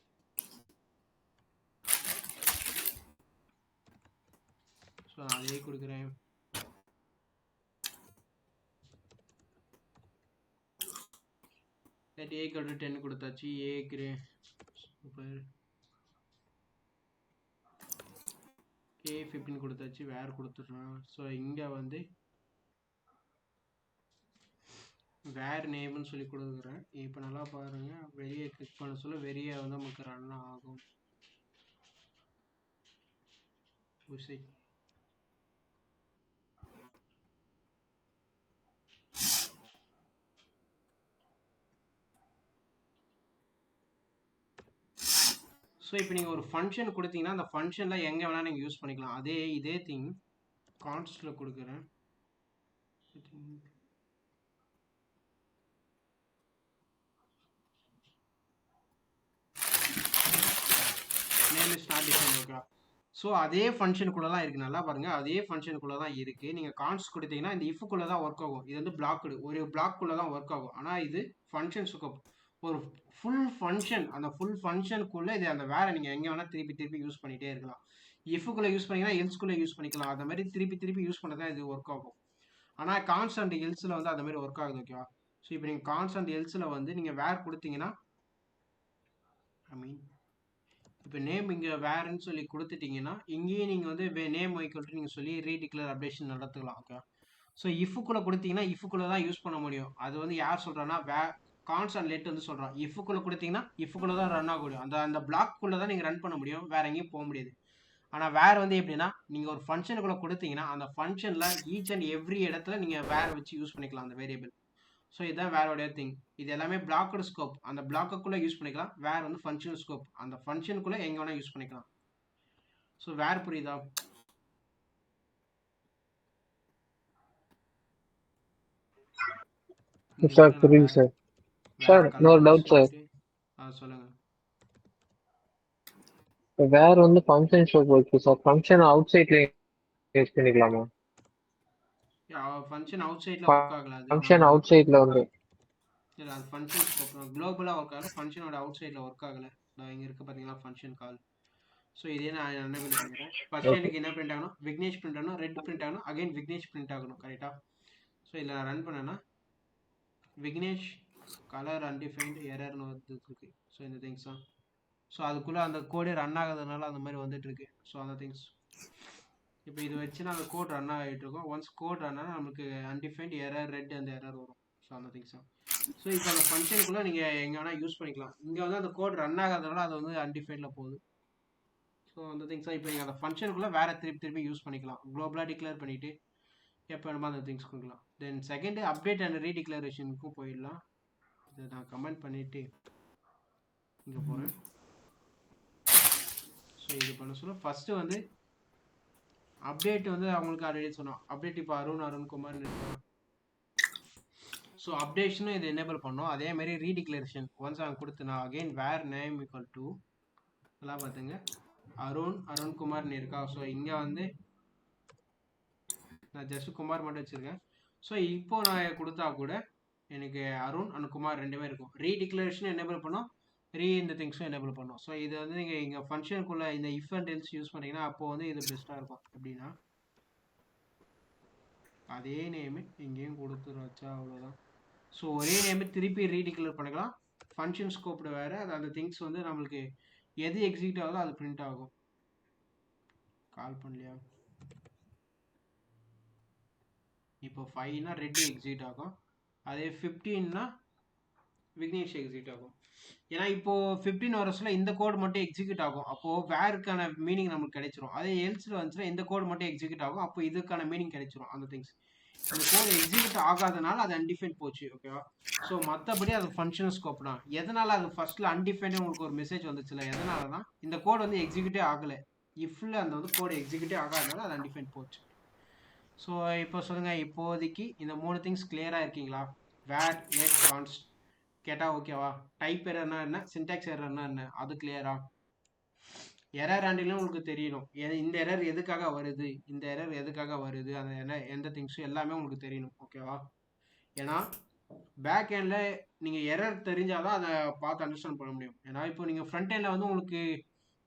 ஸோ நான் அதே கொடுக்குறேன். ஏ ஈக்குவல் டு 10 கொடுத்தாச்சு. ஏ சூப்பர். ஏ 15 கொடுத்தாச்சு. வேறு கொடுத்துட்றோம். ஸோ இங்கே வந்து வேர் நேம்னு சொல்லி கொடுக்குறேன். இப்போ நல்லா பாருங்கள், வெளியே கிளிக் பண்ண சொல்ல வெளியே வந்து நமக்கு ரன் ஆகும். ஸோ இப்போ நீங்கள் ஒரு ஃபங்க்ஷன் கொடுத்தீங்கன்னா அந்த ஃபங்க்ஷனில் எங்கே வேணால் நீங்கள் யூஸ் பண்ணிக்கலாம். இதே திங் கான்ஸ்டில் கொடுக்குறேன். Name is not defined. Okay. So அதே ஃபங்க்ஷனுக்குள்ளே தான் இருக்குது. நல்லா பாருங்கள், அதே ஃபங்க்ஷனுக்குள்ளே தான் இருக்குது. நீங்கள் கான்ஸ்ட் கொடுத்தீங்கன்னா இந்த இஃப்க்குள்ளே தான் ஒர்க் ஆகும். இது வந்து பிளாக்குடு, ஒரு பிளாக்குள்ளே தான் ஒர்க் ஆகும். ஆனால் இது ஃபங்க்ஷன் ஸ்கோப், ஒரு ஃபுல் ஃபங்க்ஷன். அந்த ஃபுல் ஃபங்க்ஷனுக்குள்ளே இது அந்த வேறு நீங்கள் எங்கே வேணால் திருப்பி யூஸ் பண்ணிகிட்டே இருக்கலாம். இஃப்க்குள்ளே யூஸ் பண்ணிங்கன்னா எல்ஸ்குள்ளே யூஸ் பண்ணிக்கலாம். அந்த மாதிரி திருப்பி யூஸ் பண்ண தான் இது ஒர்க் ஆகும். ஆனால் கான்ஸ்டன்ட் எல்ஸில் வந்து அந்த மாதிரி ஒர்க் ஆகுது. ஓகேவா? ஸோ இப்போ நீங்கள் கான்ஸ்டன்ட் எல்ஸில் வந்து நீங்கள் வேர் கொடுத்தீங்கன்னா, இப்போ நேம் இங்கே வேறுன்னு சொல்லி கொடுத்துட்டிங்கன்னா இங்கேயும் நீங்கள் வந்து நேம் வைக்கிட்டு நீங்கள் சொல்லி ரீடிக்ளேர் அப்டேஷன் நடத்துக்கலாம். ஓகே. ஸோ இஃப்க்குள்ளே கொடுத்தீங்கன்னா இஃப்க்குள்ளே தான் யூஸ் பண்ண முடியும். அது வந்து யார் சொல்கிறான்னா கான்ஸ்டன்ட் லெட் வந்து சொல்கிறான். இஃப்க்குள்ளே கொடுத்தீங்கன்னா இஃப்க்குள்ளே தான் ரன் ஆக முடியும். அந்த பிளாக்குள்ளே தான் நீங்கள் ரன் பண்ண முடியும், வேறு எங்கேயும் போக முடியாது. ஆனால் வேறு வந்து எப்படின்னா நீங்கள் ஒரு ஃபங்க்ஷனுக்குள்ளே கொடுத்தீங்கன்னா அந்த ஃபங்க்ஷனில் ஈச் அண்ட் எவ்ரி இடத்துல நீங்கள் வேறு வச்சு யூஸ் பண்ணிக்கலாம் அந்த வேரியபிள். ஸோ இதுதான் வேரோடைய திங். இது எல்லாமே பிளாக்கோட ஸ்கோப். அந்த பிளாக்குள்ளே யூஸ் பண்ணிக்கலாம். வேர் வந்து ஃபங்க்ஷன் ஸ்கோப். அந்த ஃபங்க்ஷனுக்குள்ளே எங்கே வேணால் யூஸ் பண்ணிக்கலாம். ஸோ வேர் புரியுதா? சார் புரியுது சார். சார் இன்னொரு டவுட் சார். சொல்லுங்க. வேற வந்து ஃபங்க்ஷன் ஸ்கோப் இருக்கு சார். ஃபங்க்ஷன் அவுட் சைட்ல யூஸ் பண்ணிக்கலாமா? ஃபங்க்ஷன் அவுட் சைட்ல ஒர்க் ஆகல. அது ஃபங்க்ஷன் அவுட் சைட்ல வந்து இல்ல, அது ஃபங்க்ஷன் ஸ்கோப் குளோபலா ஒர்க் ஆகல. ஃபங்க்ஷனோட அவுட் சைட்ல ஒர்க் ஆகல. நான் இங்க இருக்கு பாத்தீங்களா ஃபங்க்ஷன் கால். ஸோ இதே நான் என்ன பண்ணிக்கிறேன், ஃபர்ஸ்ட் எனக்கு என்ன பிரிண்ட் ஆகணும், விக்னேஷ் பிரிண்ட் ஆகணும், ரெட் பிரிண்ட் ஆகணும், அகைன் விக்னேஷ் பிரிண்ட் ஆகணும். கரெக்டா? ஸோ இதில் நான் ரன் பண்ணேன்னா விக்னேஷ் கலர் அன்டிஃபைன்ட் எரர்னு வந்துருக்கு. ஸோ இந்த திங்ஸ் தான். ஸோ அதுக்குள்ளே அந்த கோடே ரன் ஆகாததுனால அந்த மாதிரி வந்துட்டு இருக்கு. ஸோ அந்த திங்ஸ் இப்போ இது வச்சுன்னா அந்த கோட் ரன் ஆகிட்டு இருக்கும். ஒன்ஸ் கோட் ரன் ஆனால் நமக்கு அன்டிஃபைன்ட் எரர் ரெட் அந்த எரர் வரும். ஸோ அந்த திங்ஸ் தான். ஸோ இப்போ அந்த ஃபங்க்ஷனுக்குள்ளே நீங்கள் எங்கே வேணால் யூஸ் பண்ணிக்கலாம். இங்கே வந்து அந்த கோட் ரன் ஆகாதனால அது வந்து அன்டிஃபைண்டில் போகுது. ஸோ அந்த திங்ஸ் தான். இப்போ நீங்கள் அந்த ஃபங்க்ஷனுக்குள்ளே வேறு திருப்பி யூஸ் பண்ணிக்கலாம். குளோபலாக டிக்ளேர் பண்ணிவிட்டு எப்போ வேணுமோ அந்த திங்ஸ் கொடுக்கலாம். தென் செகண்டு அப்டேட் அண்ட் ரீடிக்ளரேஷனுக்கும் போயிடலாம். இதை நான் கமெண்ட் பண்ணிவிட்டு இங்கே போகிறேன். இது பண்ண சொல்ல ஃபர்ஸ்ட் வந்து அப்டேட் வந்து அவங்களுக்கு ஆல்ரெடி சொன்னோம். அப்டேட் இப்போ அருண்குமார் இருக்கான். ஸோ அப்டேஷனும் இது எனேபிள் பண்ணோம். அதே மாதிரி ரீடிக்ளரேஷன் ஒன்ஸ் அவன் கொடுத்தனா again var name equal to எல்லாம் பார்த்துங்க அருண்குமார்னு இருக்கா. ஸோ இங்கே வந்து நான் ஜஸ்ட் குமார் மட்டும் வச்சுருக்கேன். ஸோ இப்போ நான் கொடுத்தா கூட எனக்கு அருண் அண்ட் குமார் ரெண்டுமே இருக்கும். ரீடிக்ளரேஷன் எனேபிள் பண்ணோம், இந்த திங்ஸும் எனேபிள் பண்ணோம். ஸோ இது வந்து நீங்கள் இங்கே ஃபங்க்ஷனுக்குள்ளே இந்த இஃப் அண்ட் எல்ஸ் யூஸ் பண்ணிங்கன்னா அப்போது வந்து இது பெஸ்ட்டாக இருக்கும். எப்படின்னா அதே நேமு இங்கேயும் கொடுத்துரு வச்சா அவ்வளோதான். ஸோ ஒரே நேமு திருப்பி ரீடிக்ளேர் பண்ணிக்கலாம். ஃபங்க்ஷன் ஸ்கோப்டு வேறு, அது அந்த திங்ஸ் வந்து நம்மளுக்கு எது எக்ஸிக்யூட் ஆகுதோ அது பிரிண்ட் ஆகும். கால் பண்ணலையா? இப்போ 5னா ரெட்டி எக்ஸிக்யூட் ஆகும், அதே 15னா விக்னேஷ் எக்ஸிக்யூட் ஆகும். ஏன்னா இப்போ 15 வரஸ்ல இந்த கோட் மட்டும் எக்ஸிக்யூட் ஆகும். அப்போ வேருக்கான மீனிங் நமக்கு கிடைச்சிரும். அதே எல்ஸ்ல வந்துச்சுன்னா இந்த கோட் மட்டும் எக்ஸிக்யூட் ஆகும். அப்போ இதுக்கான மீனிங் கிடைச்சிரும். அந்த திங்ஸ் இந்த கோட் எக்ஸிக்யூட் ஆகாதனால அது அன்டிஃபைன் போச்சு. ஓகேவா? ஸோ மற்றபடி அது ஃபங்க்ஷனல் ஸ்கோப் தான். எதனால அது ஃபர்ஸ்ட்ல அன்டிஃபைன் உங்களுக்கு ஒரு மெசேஜ் வந்துச்சுல, எதனாலனா இந்த கோட் வந்து எக்ஸிக்யூட்டே ஆகலை. இஃப்ல அந்த வந்து கோட் எக்ஸிக்யூட்டே ஆகாதனால அது அன்டிஃபைன் போச்சு. ஸோ இப்போ சொல்லுங்க, இப்போதைக்கு இந்த 3 திங்ஸ் கிளியராக இருக்கீங்களா? வேர் லெட் கான்ஸ்ட் கேட்டால் ஓகேவா? டைப் எரர்னா என்ன, சின்டாக்ஸ் எரர்னா என்ன, அது கிளியரா? எரர் ஹேண்டிலும் உங்களுக்கு தெரியணும். இந்த எரர் எதுக்காக வருது, இந்த எரர் எதுக்காக வருது, அந்த எந்த திங்ஸும் எல்லாமே உங்களுக்கு தெரியணும். ஓகேவா? ஏன்னா பேக் ஹேண்டில் நீங்கள் எரர் தெரிஞ்சாதான் அதை பார்த்து அண்டர்ஸ்டாண்ட் பண்ண முடியும். ஏன்னா இப்போ நீங்கள் ஃப்ரண்ட் ஹேண்டில் வந்து உங்களுக்கு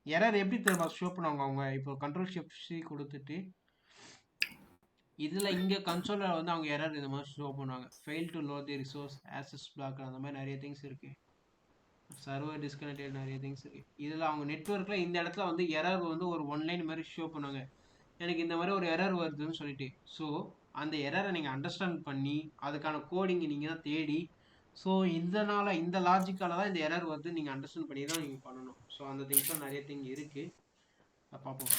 எரர் எப்படி தெரியுமா ஷோ பண்ணுவாங்க? அவங்க இப்போ Ctrl+Shift+C கொடுத்துட்டு இதில் இங்கே கன்சோலில் வந்து அவங்க எரர் இந்த மாதிரி ஷோ பண்ணுவாங்க. Fail to load the resource access block, அந்த மாதிரி நிறைய திங்ஸ் இருக்குது. சர்வர் டிஸ்கனெக்டட், நிறைய திங்ஸ் இருக்குது. இதில் அவங்க நெட்ஒர்க்கில் இந்த இடத்துல வந்து எரர் வந்து ஒரு 1 லைன் மாதிரி ஷோ பண்ணுவாங்க. எனக்கு இந்த மாதிரி ஒரு எரர் வருதுன்னு சொல்லிட்டு. ஸோ அந்த எரரை நீங்கள் அண்டர்ஸ்டாண்ட் பண்ணி அதுக்கான கோடிங் நீங்கள் தான் தேடி, ஸோ இதனால் இந்த லாஜிக்கால தான் இந்த எரர் வருது நீங்கள் அண்டர்ஸ்டாண்ட் பண்ணி தான் நீங்கள் பண்ணணும். ஸோ அந்த திங்ஸ்லாம் நிறைய திங் இருக்குது. பார்ப்போம்.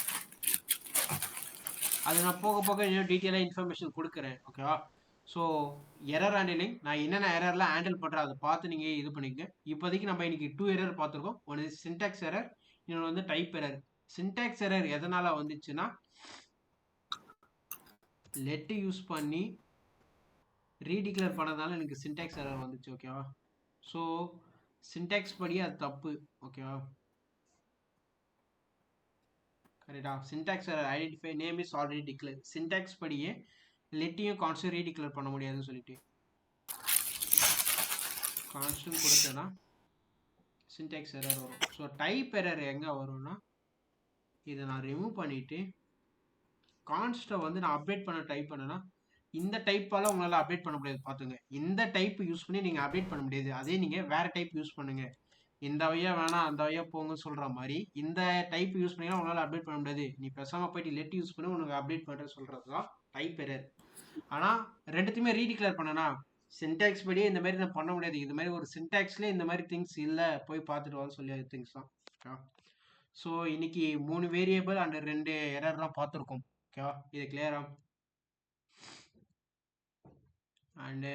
அது நான் போக போக இன்னும் டீட்டெயிலாக இன்ஃபர்மேஷன் கொடுக்குறேன். ஓகேவா? ஸோ எரர் ஹேண்டிலிங் நான் என்னென்ன எரர்லாம் ஹேண்டில் பண்ணுறேன் அதை பார்த்து நீங்கள் இது பண்ணிக்கங்க. இப்போதைக்கு நம்ம இன்னைக்கு 2 எரர் பார்த்துருக்கோம். ஒன்று சின்டாக்ஸ் எரர், இன்னொன்று வந்து டைப் எரர். சின்டாக்ஸ் எரர் எதனால் வந்துச்சுன்னா லெட்டு யூஸ் பண்ணி ரீடிக்ளேர் பண்ணதால எனக்கு சின்டாக்ஸ் எரர் வந்துச்சு. ஓகேவா? ஸோ சின்டாக்ஸ் படி அது தப்பு. ஓகேவா? கரெக்டா? Syntax error identify name is already declare. Syntax படியே லெட்டையும் கான்ஸ்ட் ரீடிக்ளேர் பண்ண முடியாதுன்னு சொல்லிட்டு கான்ஸ்டன்ட் கொடுத்தேன்னா சின்டாக்ஸ் எரர் வரும். ஸோ டைப் எரர் எங்கே வரும்னா இதை நான் ரிமூவ் பண்ணிவிட்டு கான்ஸ்ட்டை வந்து நான் அப்டேட் பண்ண டைப் பண்ணேன்னா இந்த டைப்பால் உங்களால் அப்டேட் பண்ண முடியாது. பார்த்துங்க, இந்த டைப் யூஸ் பண்ணி நீங்கள் அப்டேட் பண்ண முடியாது. அதே நீங்கள் வேறு டைப் யூஸ் பண்ணுங்கள், இந்த வழியா வேணாம் அந்த வழியா போங்கன்னு சொல்கிற மாதிரி இந்த டைப் யூஸ் பண்ணிங்கன்னா உங்களால் அப்டேட் பண்ண முடியாது. நீ பேசாமல் போயிட்டு லெட் யூஸ் பண்ணி உனக்கு அப்டேட் பண்ணுறேன்னு சொல்கிறது தான் டைப் எரர். ஆனால் ரெண்டுத்தையுமே ரீடிக்ளேர் பண்ணனா சின்டாக்ஸ் படியே இந்த மாதிரி நான் பண்ண முடியாது. இது மாதிரி ஒரு சின்டாக்ஸ்லேயே இந்த மாதிரி திங்ஸ் இல்லை, போய் பார்த்துட்டு வான்னு சொல்லி அது திங்ஸ் தான். ஓகேவா? ஸோ இன்னைக்கு 3 வேரியபிள் அண்ட் 2 எரர்லாம் பார்த்துருக்கோம். ஓகேவா? இது கிளியரா? அண்டு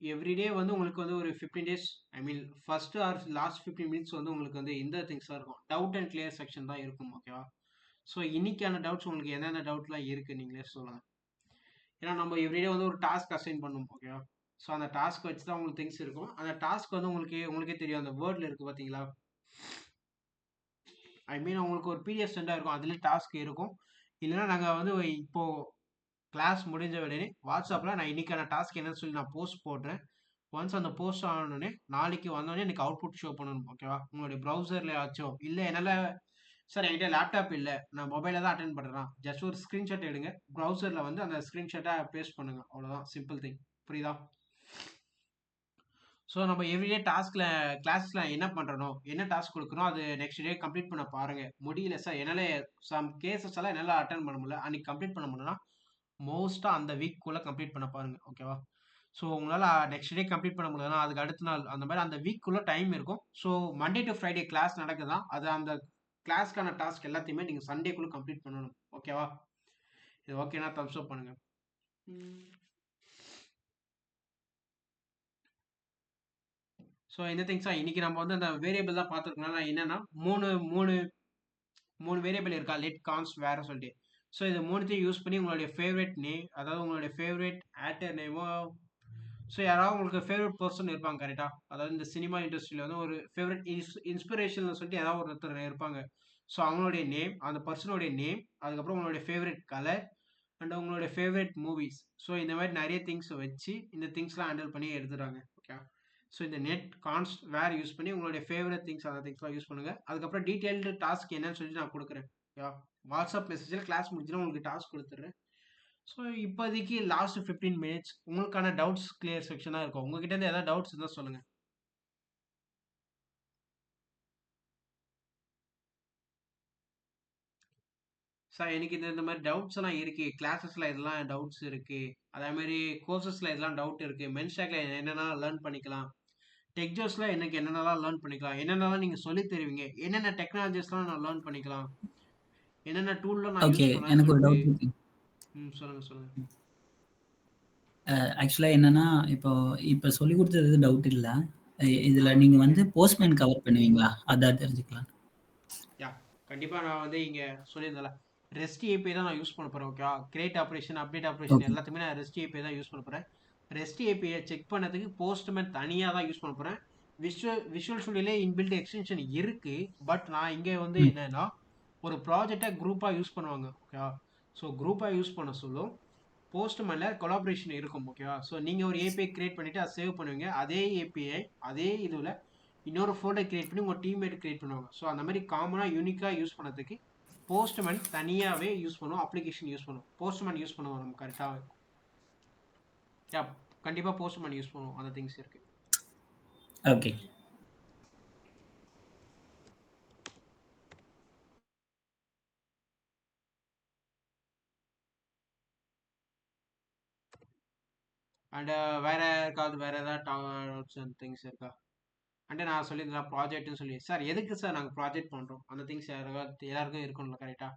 எவ்ரிடே வந்து உங்களுக்கு வந்து ஒரு 15 days, I mean first or last 15 minutes வந்து உங்களுக்கு வந்து இந்த திங்ஸாக இருக்கும். டவுட் அண்ட் கிளியர் செக்ஷன் தான் இருக்கும். ஓகேவா? ஸோ இன்னைக்கான டவுட்ஸ் உங்களுக்கு என்னென்ன டவுட்லாம் இருக்குது நீங்களே சொல்லலாம். ஏன்னா நம்ம எவ்ரிடே வந்து ஒரு டாஸ்க் அசைன் பண்ணுவோம். ஓகேவா? ஸோ அந்த டாஸ்க் வச்சு தான் உங்களுக்கு திங்ஸ் இருக்கும். அந்த டாஸ்க் வந்து உங்களுக்கே தெரியும். அந்த வேர்டில் இருக்குது பார்த்தீங்களா? ஐ மீன் உங்களுக்கு ஒரு PDF சென்டாக இருக்கும், அதுலேயே டாஸ்க் இருக்கும். இல்லைன்னா நாங்கள் வந்து இப்போது கிளாஸ் முடிஞ்ச உடனே வாட்ஸ்அப்பில் நான் இன்னைக்கான டாஸ்க் என்னன்னு சொல்லி நான் போஸ்ட் போடுறேன். ஒன்ஸ் அந்த போஸ்ட் ஆனோடனே நாளைக்கு வந்தோடனே எனக்கு அவுட்புட் ஷோ பண்ணணும். ஓகேவா? உங்களுடைய ப்ரௌசரில் ஆச்சோ இல்லை என்னால் சார் என்கிட்ட லேப்டாப் இல்லை, நான் மொபைலில் தான் அட்டென்ட் பண்ணுறேன், ஜஸ்ட் ஒரு ஸ்க்ரீன்ஷாட் எடுங்க, ப்ரௌசரில் வந்து அந்த ஸ்க்ரீன்ஷாட்டை பேஸ்ட் பண்ணுங்க. அவ்வளோதான், சிம்பிள் திங். புரியுதா? ஸோ நம்ம எவ்ரிடே டாஸ்கில் கிளாஸில் என்ன பண்ணுறனோ என்ன டாஸ்க் கொடுக்குறோம் அது நெக்ஸ்ட் டே கம்ப்ளீட் பண்ண பாருங்கள். முடியல சார் என்னால் சம் கேசஸ் எல்லாம் என்னால் அட்டன் பண்ண முடியல, அன்றைக்கி கம்ப்ளீட் பண்ண முடியலன்னா மோஸ்ட்டாக அந்த வீக்குள்ளே கம்ப்ளீட் பண்ண பாருங்கள். ஓகேவா? ஸோ உங்களால் நெக்ஸ்ட் டே கம்ப்ளீட் பண்ண முடியலன்னா அதுக்கு அடுத்த நாள் அந்த மாதிரி அந்த வீக்குள்ளே டைம் இருக்கும். So Monday to Friday class நடக்குதான், அது அந்த கிளாஸ்க்கான டாஸ்க் எல்லாத்தையுமே நீங்கள் சண்டேக்குள்ளே கம்ப்ளீட் பண்ணணும். ஓகேவா? இது ஓகேனா தம்ஸ் அப் பண்ணுங்கள். ஸோ இந்த திங்ஸ் தான் இன்னைக்கு நம்ம வந்து அந்த வேரியபிள் தான் பார்த்துருக்கோம்னா என்னன்னா மூணு மூணு மூணு வேரியபிள் இருக்கா, லெட் கான்ஸ்ட் வேற சொல்லிட்டு. ஸோ இது மூணுத்தையும் யூஸ் பண்ணி உங்களுடைய ஃபேவரட் நேம், அதாவது உங்களுடைய ஃபேவரட் ஆக்டர் நேமோ, ஸோ யாராவது உங்களுக்கு ஃபேவரட் பர்சன் இருப்பாங்க கரெக்டாக, அதாவது இந்த சினிமா இண்டஸ்ட்ரியில் வந்து ஒரு ஃபேவரட் இன்ஸ்பிரேஷன் சொல்லிட்டு ஏதாவது ஒருத்தர் இருப்பாங்க. ஸோ அவங்களுடைய நேம், அந்த பர்சனுடைய நேம், அதுக்கப்புறம் உங்களுடைய ஃபேவரட் கலர் அண்ட் உங்களுடைய ஃபேவரட் மூவிஸ். ஸோ இந்த மாதிரி நிறைய திங்ஸ் வச்சு இந்த திங்ஸ்லாம் ஹேண்டில் பண்ணி எடுத்துறாங்க. ஓகே, ஸோ இந்த நெட் கான்ஸ்ட் வேர் யூஸ் பண்ணி உங்களுடைய ஃபேவரட் திங்ஸ் அந்த திங்ஸ்லாம் யூஸ் பண்ணுங்க. அதுக்கப்புறம் டீட்டெயில்டு டாஸ்க் என்னன்னு சொல்லி நான் கொடுக்குறேன். ஓகே, வாட்ஸ்அப் மெசேஜில் கிளாஸ் முடிஞ்சுன்னா உங்களுக்கு டாஸ்க் கொடுத்துட்றேன். ஸோ இப்போதைக்கு லாஸ்ட் 15 மினிட்ஸ் உங்களுக்கான டவுட்ஸ் கிளியர் செக்ஷனாக இருக்கும். உங்ககிட்ட இருந்து ஏதாவது டவுட்ஸ் இருந்தால் சொல்லுங்கள். சார் எனக்கு இந்த மாதிரி டவுட்ஸ் எல்லாம் இருக்கு, கிளாஸஸ்ல இதெல்லாம் டவுட்ஸ் இருக்கு, அதே மாதிரி கோர்சஸ்ல இதெல்லாம் டவுட் இருக்கு, மென்ஸ்டாக்ல என்னென்ன லேர்ன் பண்ணிக்கலாம், டெக்ஜோஸ்ல எனக்கு என்னென்னலாம் லேர்ன் பண்ணிக்கலாம், என்னென்னலாம் நீங்க சொல்லி தருவீங்க, என்னென்ன டெக்னாலஜிஸ்லாம் நான் லேர்ன் பண்ணிக்கலாம், என்னென்ன டூல்லாம் நான் ஓகே, யூஸ் பண்ணலாம்னு எனக்கு ஒரு சொல்லிட்டு. டவுட் இருக்கு. சொல்லுங்க. ஆக்சுவலா என்னன்னா, இப்போ சொல்லி கொடுத்தது டவுட் இல்ல. இதுல நீங்க வந்து போஸ்ட்மேன் கவர் பண்ணுவீங்களா? அதான் தெரிஞ்சுக்கலாம். யா, கண்டிப்பா நான் வந்து இங்க சொல்லியிருந்தேன்ல, ரெஸ்ட் ஏபிஐ தான் நான் யூஸ் பண்ண போறேன். ஓகேவா, create operation, update operation okay எல்லாத்தையுமே நான் ரெஸ்ட் ஏபிஐ தான் யூஸ் பண்ண போறேன். ரெஸ்ட் ஏபிஐ செக் பண்ணதுக்கு போஸ்ட்மேன் தனியாக தான் யூஸ் பண்ண போறேன். விஷுவல் ஸ்டுடியோல இன்பில்ட் எக்ஸ்டென்ஷன் இருக்கு, பட் நான் இங்கே வந்து ம் என்னன்னா ஒரு ப்ராஜெக்டை குரூப்பாக யூஸ் பண்ணுவாங்க. ஓகேவா, ஸோ குரூப்பாக யூஸ் பண்ண சொல்லும் போஸ்ட்மேன்ல கொலாபரேஷன் இருக்கும். ஓகேவா, ஸோ நீங்கள் ஒரு ஏபிஐ கிரியேட் பண்ணிவிட்டு அதை சேவ் பண்ணுவீங்க. அதே ஏபிஐ அதே இதில் இன்னொரு ஃபோல்டர் கிரியேட் பண்ணி உங்கள் டீம்மேட் கிரியேட் பண்ணுவாங்க. ஸோ அந்த மாதிரி காமனாக யூனிக்காக யூஸ் பண்ணதுக்கு போஸ்ட்மேன் தனியாகவே யூஸ் பண்ணுவோம், அப்ளிகேஷன் யூஸ் பண்ணுவோம், போஸ்ட்மேன் யூஸ் பண்ணுவோம் நம்ம கரெக்டாக. யா, கண்டிப்பாக போஸ்ட்மேன் யூஸ் பண்ணுவோம், அந்த திங்ஸ் இருக்குது. ஓகே அண்ட் வேற யாருக்காவது வேற ஏதாவது திங்ஸ் இருக்கா? அண்ட் நான் சொல்லியிருந்தேன் ப்ராஜெக்ட்னு சொல்லி. சார் எதுக்கு சார் நாங்கள் ப்ராஜெக்ட் பண்ணுறோம், அந்த திங்ஸ் எல்லாருக்கும் இருக்கணும்ல கரெக்டாக.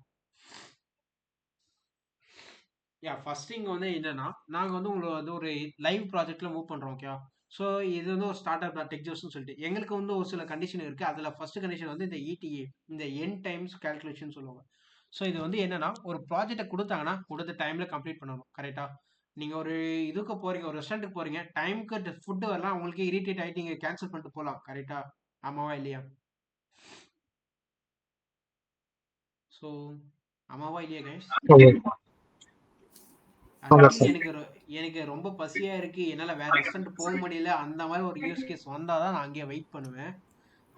யா, ஃபர்ஸ்ட் திங் வந்து என்னன்னா, நாங்கள் வந்து உங்களை வந்து ஒரு லைவ் ப்ராஜெக்ட்ல மூவ் பண்ணுறோம். ஓகேவா, ஸோ இது வந்து ஒரு ஸ்டார்ட் அப் டெக்ஜோஸ்னு சொல்லிட்டு எங்களுக்கு வந்து ஒரு சில கண்டிஷன் இருக்குது. அதில் ஃபர்ஸ்ட் கண்டிஷன் வந்து இந்த இடிஏ, இந்த என் டைம்ஸ் கேல்குலேஷன் சொல்லுவாங்க. ஸோ இது வந்து என்னன்னா, ஒரு ப்ராஜெக்டை கொடுத்தாங்கன்னா கொடுத்த டைமில் கம்ப்ளீட் பண்ணணும் கரெக்டாக. நீங்கள் ஒரு இதுக்கு போகிறீங்க, ஒரு ரெஸ்டாரண்ட்டுக்கு போகிறீங்க, டைமுக்கு ஃபுட்டு வரலாம், உங்களுக்கு இரிட்டேட் ஆகிட்டு நீங்கள் கேன்சல் பண்ணிட்டு போகலாம் கரெக்டாக. ஆமாவா இல்லையா? ஸோ ஆமாவா இல்லையா கைஸ்? எனக்கு ரொம்ப பசியா இருக்கு, என்னால வேற ரெஸ்டாரண்ட் போக முடியல, அந்த மாதிரி ஒரு யூஸ் கேஸ் வந்தாதான் நான் அங்கேயே வெயிட் பண்ணுவேன்.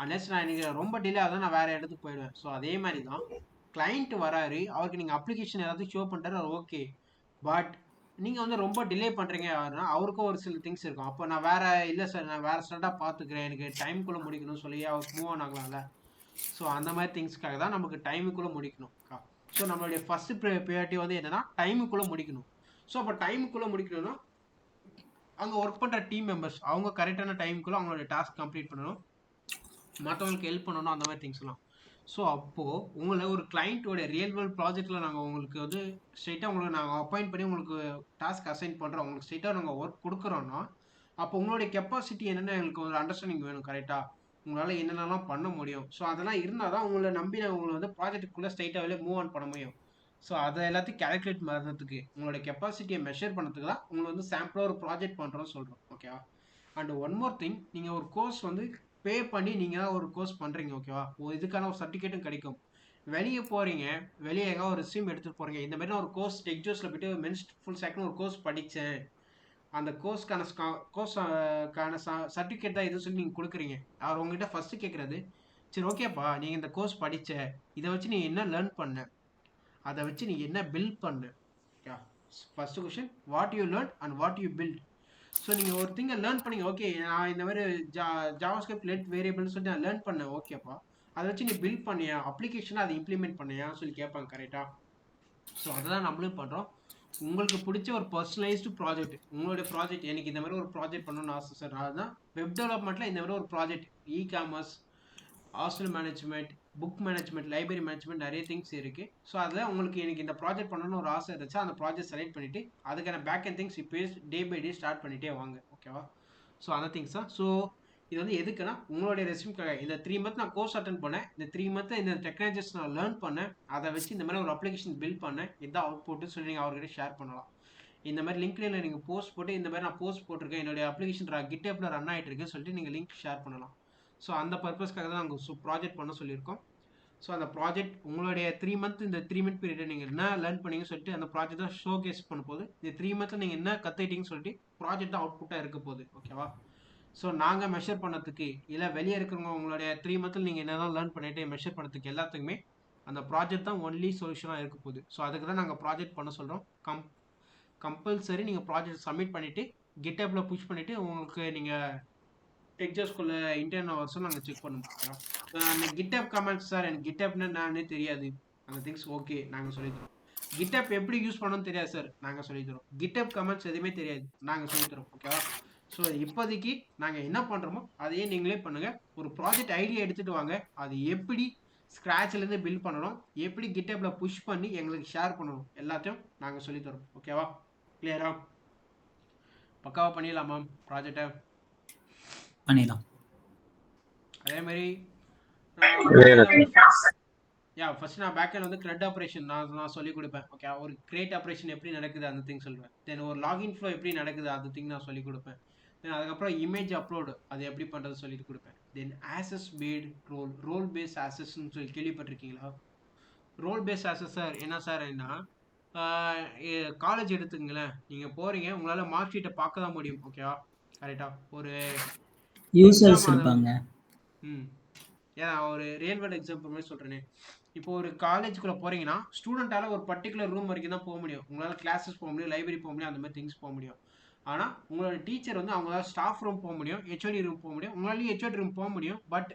அன்லெஸ் நான் எனக்கு ரொம்ப டிலே ஆகுதான் நான் வேற இடத்துக்கு போயிடுவேன். ஸோ அதே மாதிரி தான் கிளைண்ட் வராரு, அவருக்கு நீங்க அப்ளிகேஷன் ஏதாவது ஷோ பண்றாரு, ஓகே. பட் நீங்க வந்து ரொம்ப டிலே பண்றீங்க அவருக்கும் ஒரு சில திங்ஸ் இருக்கும். அப்போ நான் வேற இல்லை சார், நான் வேற ஸ்டார்டா பாத்துக்கிறேன், எனக்கு டைமுக்குள்ள முடிக்கணும்னு சொல்லி அவருக்கு மூவ் ஆன் ஆகலாம்ல. ஸோ அந்த மாதிரி திங்ஸ்க்காக தான் நமக்கு டைமுக்குள்ள முடிக்கணும். ஸோ நம்மளுடைய ஃபர்ஸ்ட் ப்ரையாரிட்டி வந்து என்னன்னா டைமுக்குள்ள முடிக்கணும். ஸோ அப்போ டைமுக்குள்ளே முடிக்கணும்னா அங்கே ஒர்க் பண்ணுற டீம் மெம்பர்ஸ் அவங்க கரெக்டான டைமுக்குள்ளே அவங்களோட டாஸ்க் கம்ப்ளீட் பண்ணணும், மற்றவங்களுக்கு ஹெல்ப் பண்ணணும், அந்த மாதிரி திங்ஸ்லாம். ஸோ அப்போது உங்களை ஒரு கிளைண்ட்டோட ரியல் வேர்ல்ட் ப்ராஜெக்டில் நாங்கள் உங்களுக்கு வந்து ஸ்ட்ரெயிட்டாக உங்களுக்கு நாங்கள் அப்பாயிண்ட் பண்ணி உங்களுக்கு டாஸ்க் அசைன் பண்ணுறோம், உங்களுக்கு ஸ்ட்ரெயிட்டாக நாங்கள் ஒர்க் கொடுக்குறோன்னா அப்போ உங்களுடைய கெப்பாசிட்டி என்னென்னு எங்களுக்கு ஒரு அண்டர்ஸ்டாண்டிங் வேணும் கரெக்டாக. உங்களால் என்னென்னலாம் பண்ண முடியும், ஸோ அதெல்லாம் இருந்தால் தான் உங்களை நம்பி நான் உங்களை வந்து ப்ராஜெக்ட்டுக்குள்ளே ஸ்ட்ரெயிட்டாகவே மூவ் ஆன் பண்ண முடியும். ஸோ அதை எல்லாத்தையும் கேல்குலேட் பண்ணுறதுக்கு உங்களோட கெப்பாசிட்டியை மெஷர் பண்ணுறதுக்கு தான் உங்களை வந்து சாம்பிளாக ஒரு ப்ராஜெக்ட் பண்ணுறோன்னு சொல்கிறோம். ஓகேவா, அண்ட் ஒன் மோர் திங், நீங்கள் ஒரு கோர்ஸ் வந்து பே பண்ணி நீங்கள் தான் ஒரு கோர்ஸ் பண்ணுறீங்க. ஓகேவா, இதுக்கான ஒரு சர்டிஃபிகேட்டும் கிடைக்கும். வெளியே போகிறீங்க, வெளியே எங்கே ஒரு ரெஸ்யூம் எடுத்துகிட்டு போகிறீங்க, இந்த மாதிரி நான் ஒரு கோர்ஸ் டெக்ஜோஸில் போய்ட்டு மென்ஸ் ஃபுல் ஸ்டாக்னு ஒரு கோர்ஸ் படித்தேன், அந்த கோர்ஸ்க்கான சர்டிஃபிகேட் தான் இது சொல்லி நீங்கள் கொடுக்குறீங்க. அவர் உங்ககிட்ட ஃபஸ்ட்டு கேட்குறது, சரி ஓகேப்பா நீங்கள் இந்த கோர்ஸ் படித்த, இதை வச்சு நீ என்ன லேர்ன் பண்ண, அதை வச்சு நீ என்ன பில்ட் பண்ணு. First question, what you learn and what you build. So நீங்கள் ஒரு திங்கை லேர்ன் பண்ணீங்க, ஓகே நான் இந்த மாதிரி ஜாவாஸ்கிரிப்ட் லெட் வேரியபிள்னு சொல்லிட்டு நான் லேர்ன் பண்ணேன், ஓகேப்பா அதை வச்சு நீ பில்ட் பண்ணியா, அப்ளிகேஷனை அதை இம்ப்ளிமெண்ட் பண்ணியான்னு சொல்லி கேட்பாங்க கரெக்டாக. ஸோ அதை தான் நம்மளும் பண்ணுறோம். உங்களுக்கு பிடிச்ச ஒரு பர்சனலைஸ்டு ப்ராஜெக்ட், உங்களுடைய ப்ராஜெக்ட், எனக்கு இந்த மாதிரி ஒரு ப்ராஜெக்ட் பண்ணணும்னு ஆசை சார், அதுதான் வெப் டெவலப்மெண்ட்டில் இந்த மாதிரி ஒரு project, e-commerce, hostel management, book management, library management, நிறைய திங்ஸ் இருக்குது. ஸோ அதில் உங்களுக்கு எனக்கு இந்த ப்ராஜெக்ட் பண்ணணும்னு ஒரு ஆசை இருந்துச்சு, அந்த ப்ராஜெக்ட் செலக்ட் பண்ணிவிட்டு அதுக்கான பேக் அண்ட் திங்ஸ் இப்போ டே பை டே ஸ்டார்ட் பண்ணிகிட்டே வாங்க. ஓகேவா, ஸோ அந்த திங்ஸ் தான். ஸோ இது வந்து எதுக்குன்னா உங்களுடைய ரெஸ்யூம்க்காக. இந்த 3 மந்த் நான் கோர்ஸ் அட்டென்ட் பண்ணேன், இந்த 3 மந்த் இந்த டெக்னாலஜிஸ் நான் லேர்ன் பண்ணேன், அதை வச்சு இந்த மாதிரி ஒரு அப்ளிகேஷன் பில்ட் பண்ணேன், இதான் அவுட் புட்டு சொல்லி நீங்கள் அவர்கிட்ட ஷேர் பண்ணலாம். இந்த மாதிரி லிங்க்டின்ல நீங்கள் போஸ்ட் போட்டு இந்த மாதிரி நான் போஸ்ட் போட்டிருக்கேன், என்னுடைய அப்ளிகேஷன் கிட்டப்ல ரன் ஆகிட்டு இருக்குன்னு சொல்லிட்டு நீங்கள் லிங்க் ஷேர் பண்ணலாம். ஸோ அந்த பர்பஸ்க்காக தான் நாங்கள் ப்ராஜெக்ட் பண்ண சொல்லியிருக்கோம். ஸோ அந்த ப்ராஜெக்ட் உங்களுடைய 3 மந்த் இந்த 3 மந்த் பீரியட் நீங்கள் என்ன லேர்ன் பண்ணீங்கன்னு சொல்லிட்டு அந்த ப்ராஜெக்ட் தான் ஷோ கேஸ் பண்ண போகுது. இந்த 3 மந்த்தில் நீங்கள் என்ன கற்றுக்கிட்டீங்கன்னு சொல்லிட்டு ப்ராஜெக்ட் தான் அவுட்புட்டாக இருக்க போகுது. ஓகேவா? ஸோ நாங்கள் மெஷர் பண்ணதுக்கு இல்லை வெளியே இருக்கிறவங்க உங்களுடைய 3 மந்த்தில் நீங்கள் என்ன தான் லேர்ன் பண்ணிட்டு மெஷர் பண்ணதுக்கு எல்லாத்துக்குமே அந்த ப்ராஜெக்ட் தான் ஒன்லி சொல்யூஷனாக இருக்க போகுது. ஸோ அதுக்கு தான் நாங்கள் ப்ராஜெக்ட் பண்ண சொல்கிறோம். கம்பல்சரி நீங்கள் ப்ராஜெக்ட் சப்மிட் பண்ணிவிட்டு கிட்டப்பில் புஷ் பண்ணிவிட்டு உங்களுக்கு நீங்கள் டெக்ஜாஸ்குள்ள இன்டர்னல் ஹவர்ஸும் நாங்கள் செக் பண்ணுவோம். அந்த கிட்டப் கமெண்ட்ஸ் சார் எனக்கு கிட்டப்னு நானே தெரியாது, அந்த திங்ஸ் ஓகே நாங்கள் சொல்லித்தரோம். கிட்டப் எப்படி யூஸ் பண்ணணும்னு தெரியாது சார், நாங்கள் சொல்லித்தரோம். கிட்டப் கமெண்ட்ஸ் எதுவுமே தெரியாது, நாங்கள் சொல்லித்தரோம். ஓகேவா? ஸோ இப்போதைக்கு நாங்கள் என்ன பண்ணுறோமோ அதையே நீங்களே பண்ணுங்கள். ஒரு ப்ராஜெக்ட் ஐடியா எடுத்துகிட்டு வாங்க, அது எப்படி ஸ்க்ராட்ச்லேருந்து பில்ட் பண்ணணும், எப்படி கிட்டப்பில் புஷ் பண்ணி எங்களுக்கு ஷேர் பண்ணணும், எல்லாத்தையும் நாங்கள் சொல்லித்தரோம். ஓகேவா? கிளியரா? பக்காவாக பண்ணிடலாமா ப்ராஜெக்டை? பண்ணிடலாம். அதே மாதிரி ஃபர்ஸ்ட் நான் பேக்கெண்ட் வந்து கிரெட் ஆப்ரேஷன் நான் சொல்லி கொடுப்பேன். ஓகே, ஒரு கிரியேட் ஆப்ரேஷன் எப்படி நடக்குது அந்த திங் சொல்லுவேன். தென் ஒரு லாகின் ஃப்ளோ எப்படி நடக்குது அந்த திங் நான் சொல்லி கொடுப்பேன். தென் அதுக்கப்புறம் இமேஜ் அப்லோடு அது எப்படி பண்ணுறது சொல்லிட்டு கொடுப்பேன். தென் ஆசஸ் பேட் ரோல் பேஸ் ஆசஸ்ன்னு சொல்லி கேள்விப்பட்டிருக்கீங்களா? ரோல் பேஸ் ஆசஸ் சார் என்ன சார் என்ன காலேஜ் எடுத்துங்களேன், நீங்கள் போகிறீங்க, உங்களால் மார்க் ஷீட்டை பார்க்க தான் முடியும். ஓகேவா? கரெக்டாக ஒரு யூசர்ஸ் இருப்பாங்க. ஏன்னா ஒரு ரியல் வேர்ல்ட் எக்ஸாம்பிள் மாதிரி சொல்கிறேனே, இப்போ ஒரு காலேஜுக்குள்ளே போகிறீங்கன்னா ஸ்டூடெண்ட்டால் ஒரு பர்டிகுலர் ரூம் வரைக்கும் தான் போக முடியும். உங்களால் கிளாஸஸ் போக முடியும், லைப்ரரி போக முடியும், அந்த மாதிரி திங்ஸ் போக முடியும். ஆனால் உங்களோட டீச்சர் வந்து அவங்களால ஸ்டாஃப் ரூம் போக முடியும், ஹெச்ஓடி ரூம் போக முடியும். உங்களாலேயும் ஹெச்ஓடி ரூம் போக முடியும், பட்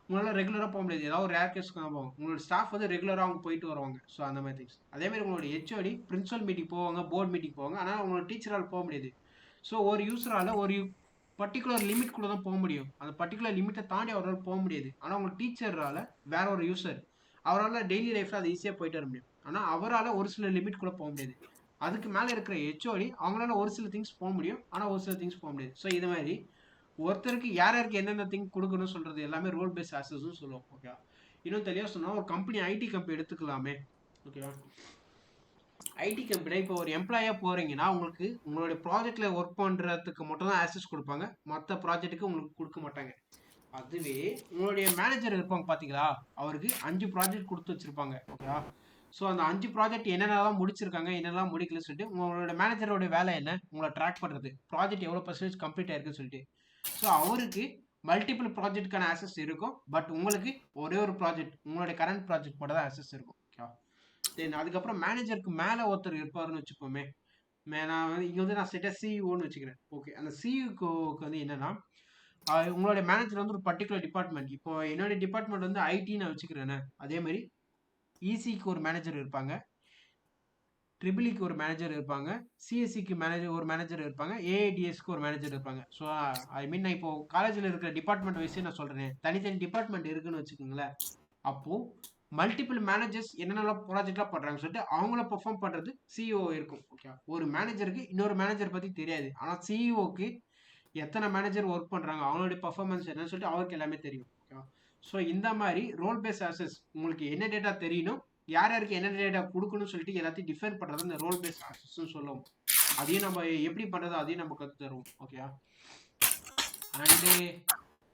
உங்களால் ரெகுலராக போக முடியாது. ஏதாவது ஒரு ரேர் கேஸ்க்கு தான் போகும். உங்களோட ஸ்டாஃப் வந்து ரெகுலராக அவங்க போயிட்டு வருவாங்க. ஸோ அந்த மாதிரி திங்ஸ். அதேமாதிரி உங்களோட ஹெச்ஓடி பிரின்சிபல் மீட்டிங் போவாங்க, போர்ட் மீட்டிங் போவாங்க. ஆனால் உங்களோட டீச்சரால் போக முடியாது. ஸோ ஒரு யூஸரால் ஒரு பர்டிகுலர் லிமிட்குள்ளே தான் போக முடியும். அந்த பர்டிகுலர் லிமிட்டை தாண்டி அவரால் போக முடியாது. ஆனால் உங்கள் டீச்சரால் வேற ஒரு யூஸர் அவரால் டெய்லி லைஃப்பில் அது ஈஸியாக போயிட்டு வர முடியும். ஆனால் அவரால் ஒரு சில லிமிட்குள்ளே போக முடியாது. அதுக்கு மேலே இருக்கிற ஹெச்ஓடி அவங்களால ஒரு சில திங்ஸ் போக முடியும், ஆனால் ஒரு சில திங்ஸ் போக முடியாது. ஸோ இது மாதிரி ஒருத்தருக்கு யாருக்கு என்னென்ன திங் கொடுக்கணும்னு சொல்கிறது எல்லாமே ரோல் பேஸ் ஆக்சஸ்ன்னு சொல்லுவோம். ஓகேவா? இன்னும் தெளிவாக சொன்னால் ஒரு கம்பெனி ஐடி கம்பெனி எடுத்துக்கலாமே. ஓகேவா? ஐடி கம்பெனி இப்போ ஒரு எம்ப்ளாயாக போகிறீங்கன்னா உங்களுக்கு உங்களுடைய ப்ராஜெக்டில் ஒர்க் பண்ணுறதுக்கு மட்டும் தான் ஆக்சஸ் கொடுப்பாங்க, மற்ற ப்ராஜெக்ட்டுக்கு உங்களுக்கு கொடுக்க மாட்டாங்க. அதுவே உங்களுடைய மேனேஜர் இருப்பாங்க பார்த்தீங்களா, அவருக்கு 5 ப்ராஜெக்ட் கொடுத்து வச்சுருப்பாங்க. ஓகேவா? ஸோ அந்த 5 ப்ராஜெக்ட் என்னென்னலாம் முடிச்சிருக்காங்க, என்னென்னலாம் முடிக்கலன்னு சொல்லிட்டு உங்களோட மேனேஜரோட வேலை என்ன, உங்களை ட்ராக் பண்ணுறது, ப்ராஜெக்ட் எவ்வளோ பர்சன்டேஜ் கம்ப்ளீட் ஆயிருக்குன்னு சொல்லிட்டு. ஸோ அவருக்கு மல்டிபிள் ப்ராஜெக்ட்டுக்கான ஆக்சஸ் இருக்கும், பட் உங்களுக்கு ஒரே ஒரு ப்ராஜெக்ட், உங்களுடைய கரண்ட் ப்ராஜெக்ட் மட்டும் தான் ஆக்சஸ் இருக்கும். ஓகேவா? தென் அதுக்கப்புறம் மேனேஜருக்கு மேலே ஒருத்தர் இருப்பாருன்னு வச்சுப்போமே. நான் வந்து இங்கே வந்து நான் செட்டாக சிஇஓன்னு வச்சுக்கிறேன். ஓகே, அந்த சிஇஓக்கு வந்து என்னென்னா உங்களுடைய மேனேஜர் வந்து ஒரு பர்டிகுலர் டிபார்ட்மெண்ட். இப்போ என்னுடைய டிபார்ட்மெண்ட் வந்து ஐடி நான் வச்சுக்கிறேன்னு, அதே மாதிரி இசிக்கு ஒரு மேனேஜர் இருப்பாங்க, ட்ரிபிளிக்கு ஒரு மேனேஜர் இருப்பாங்க, சிஎஸ்சிக்கு ஒரு மேனேஜர் இருப்பாங்க, ஏஐடிஎஸ்க்கு ஒரு மேனேஜர் இருப்பாங்க. ஸோ ஐ மீன் நான் இப்போ காலேஜில் இருக்கிற டிபார்ட்மெண்ட் வைஸே நான் சொல்கிறேன், தனித்தனி டிபார்ட்மெண்ட் இருக்குன்னு வச்சுக்கோங்களேன். அப்போது மல்டிபிள் மேனேஜர்ஸ் என்னென்னலாம் ப்ராஜெக்ட்லாம் பண்ணுறாங்கன்னு சொல்லிட்டு அவங்கள பெர்ஃபார்ம் பண்ணுறது சிஇஓ இருக்கும். ஓகே, ஒரு மேனேஜருக்கு இன்னொரு மேனேஜர் பற்றி தெரியாது, ஆனால் சிஇஓக்கு எத்தனை மேனேஜர் ஒர்க் பண்ணுறாங்க, அவங்களுடைய பர்ஃபார்மன்ஸ் என்னன்னு சொல்லிட்டு அவருக்கு எல்லாமே தெரியும். ஓகேவா? ஸோ இந்த மாதிரி ரோல் பேஸ் ஆக்சஸ் உங்களுக்கு என்ன டேட்டா தெரியணும், யார் யாருக்கு என்ன டேட்டா கொடுக்கணும்னு சொல்லிட்டு எல்லாத்தையும் டிஃபைன் பண்ணுறது இந்த ரோல் பேஸ் ஆக்சஸ்ன்னு சொல்லுவோம். அதையும் நம்ம எப்படி பண்ணுறது அதையும் நம்ம கற்று தருவோம். ஓகேவா? அண்டு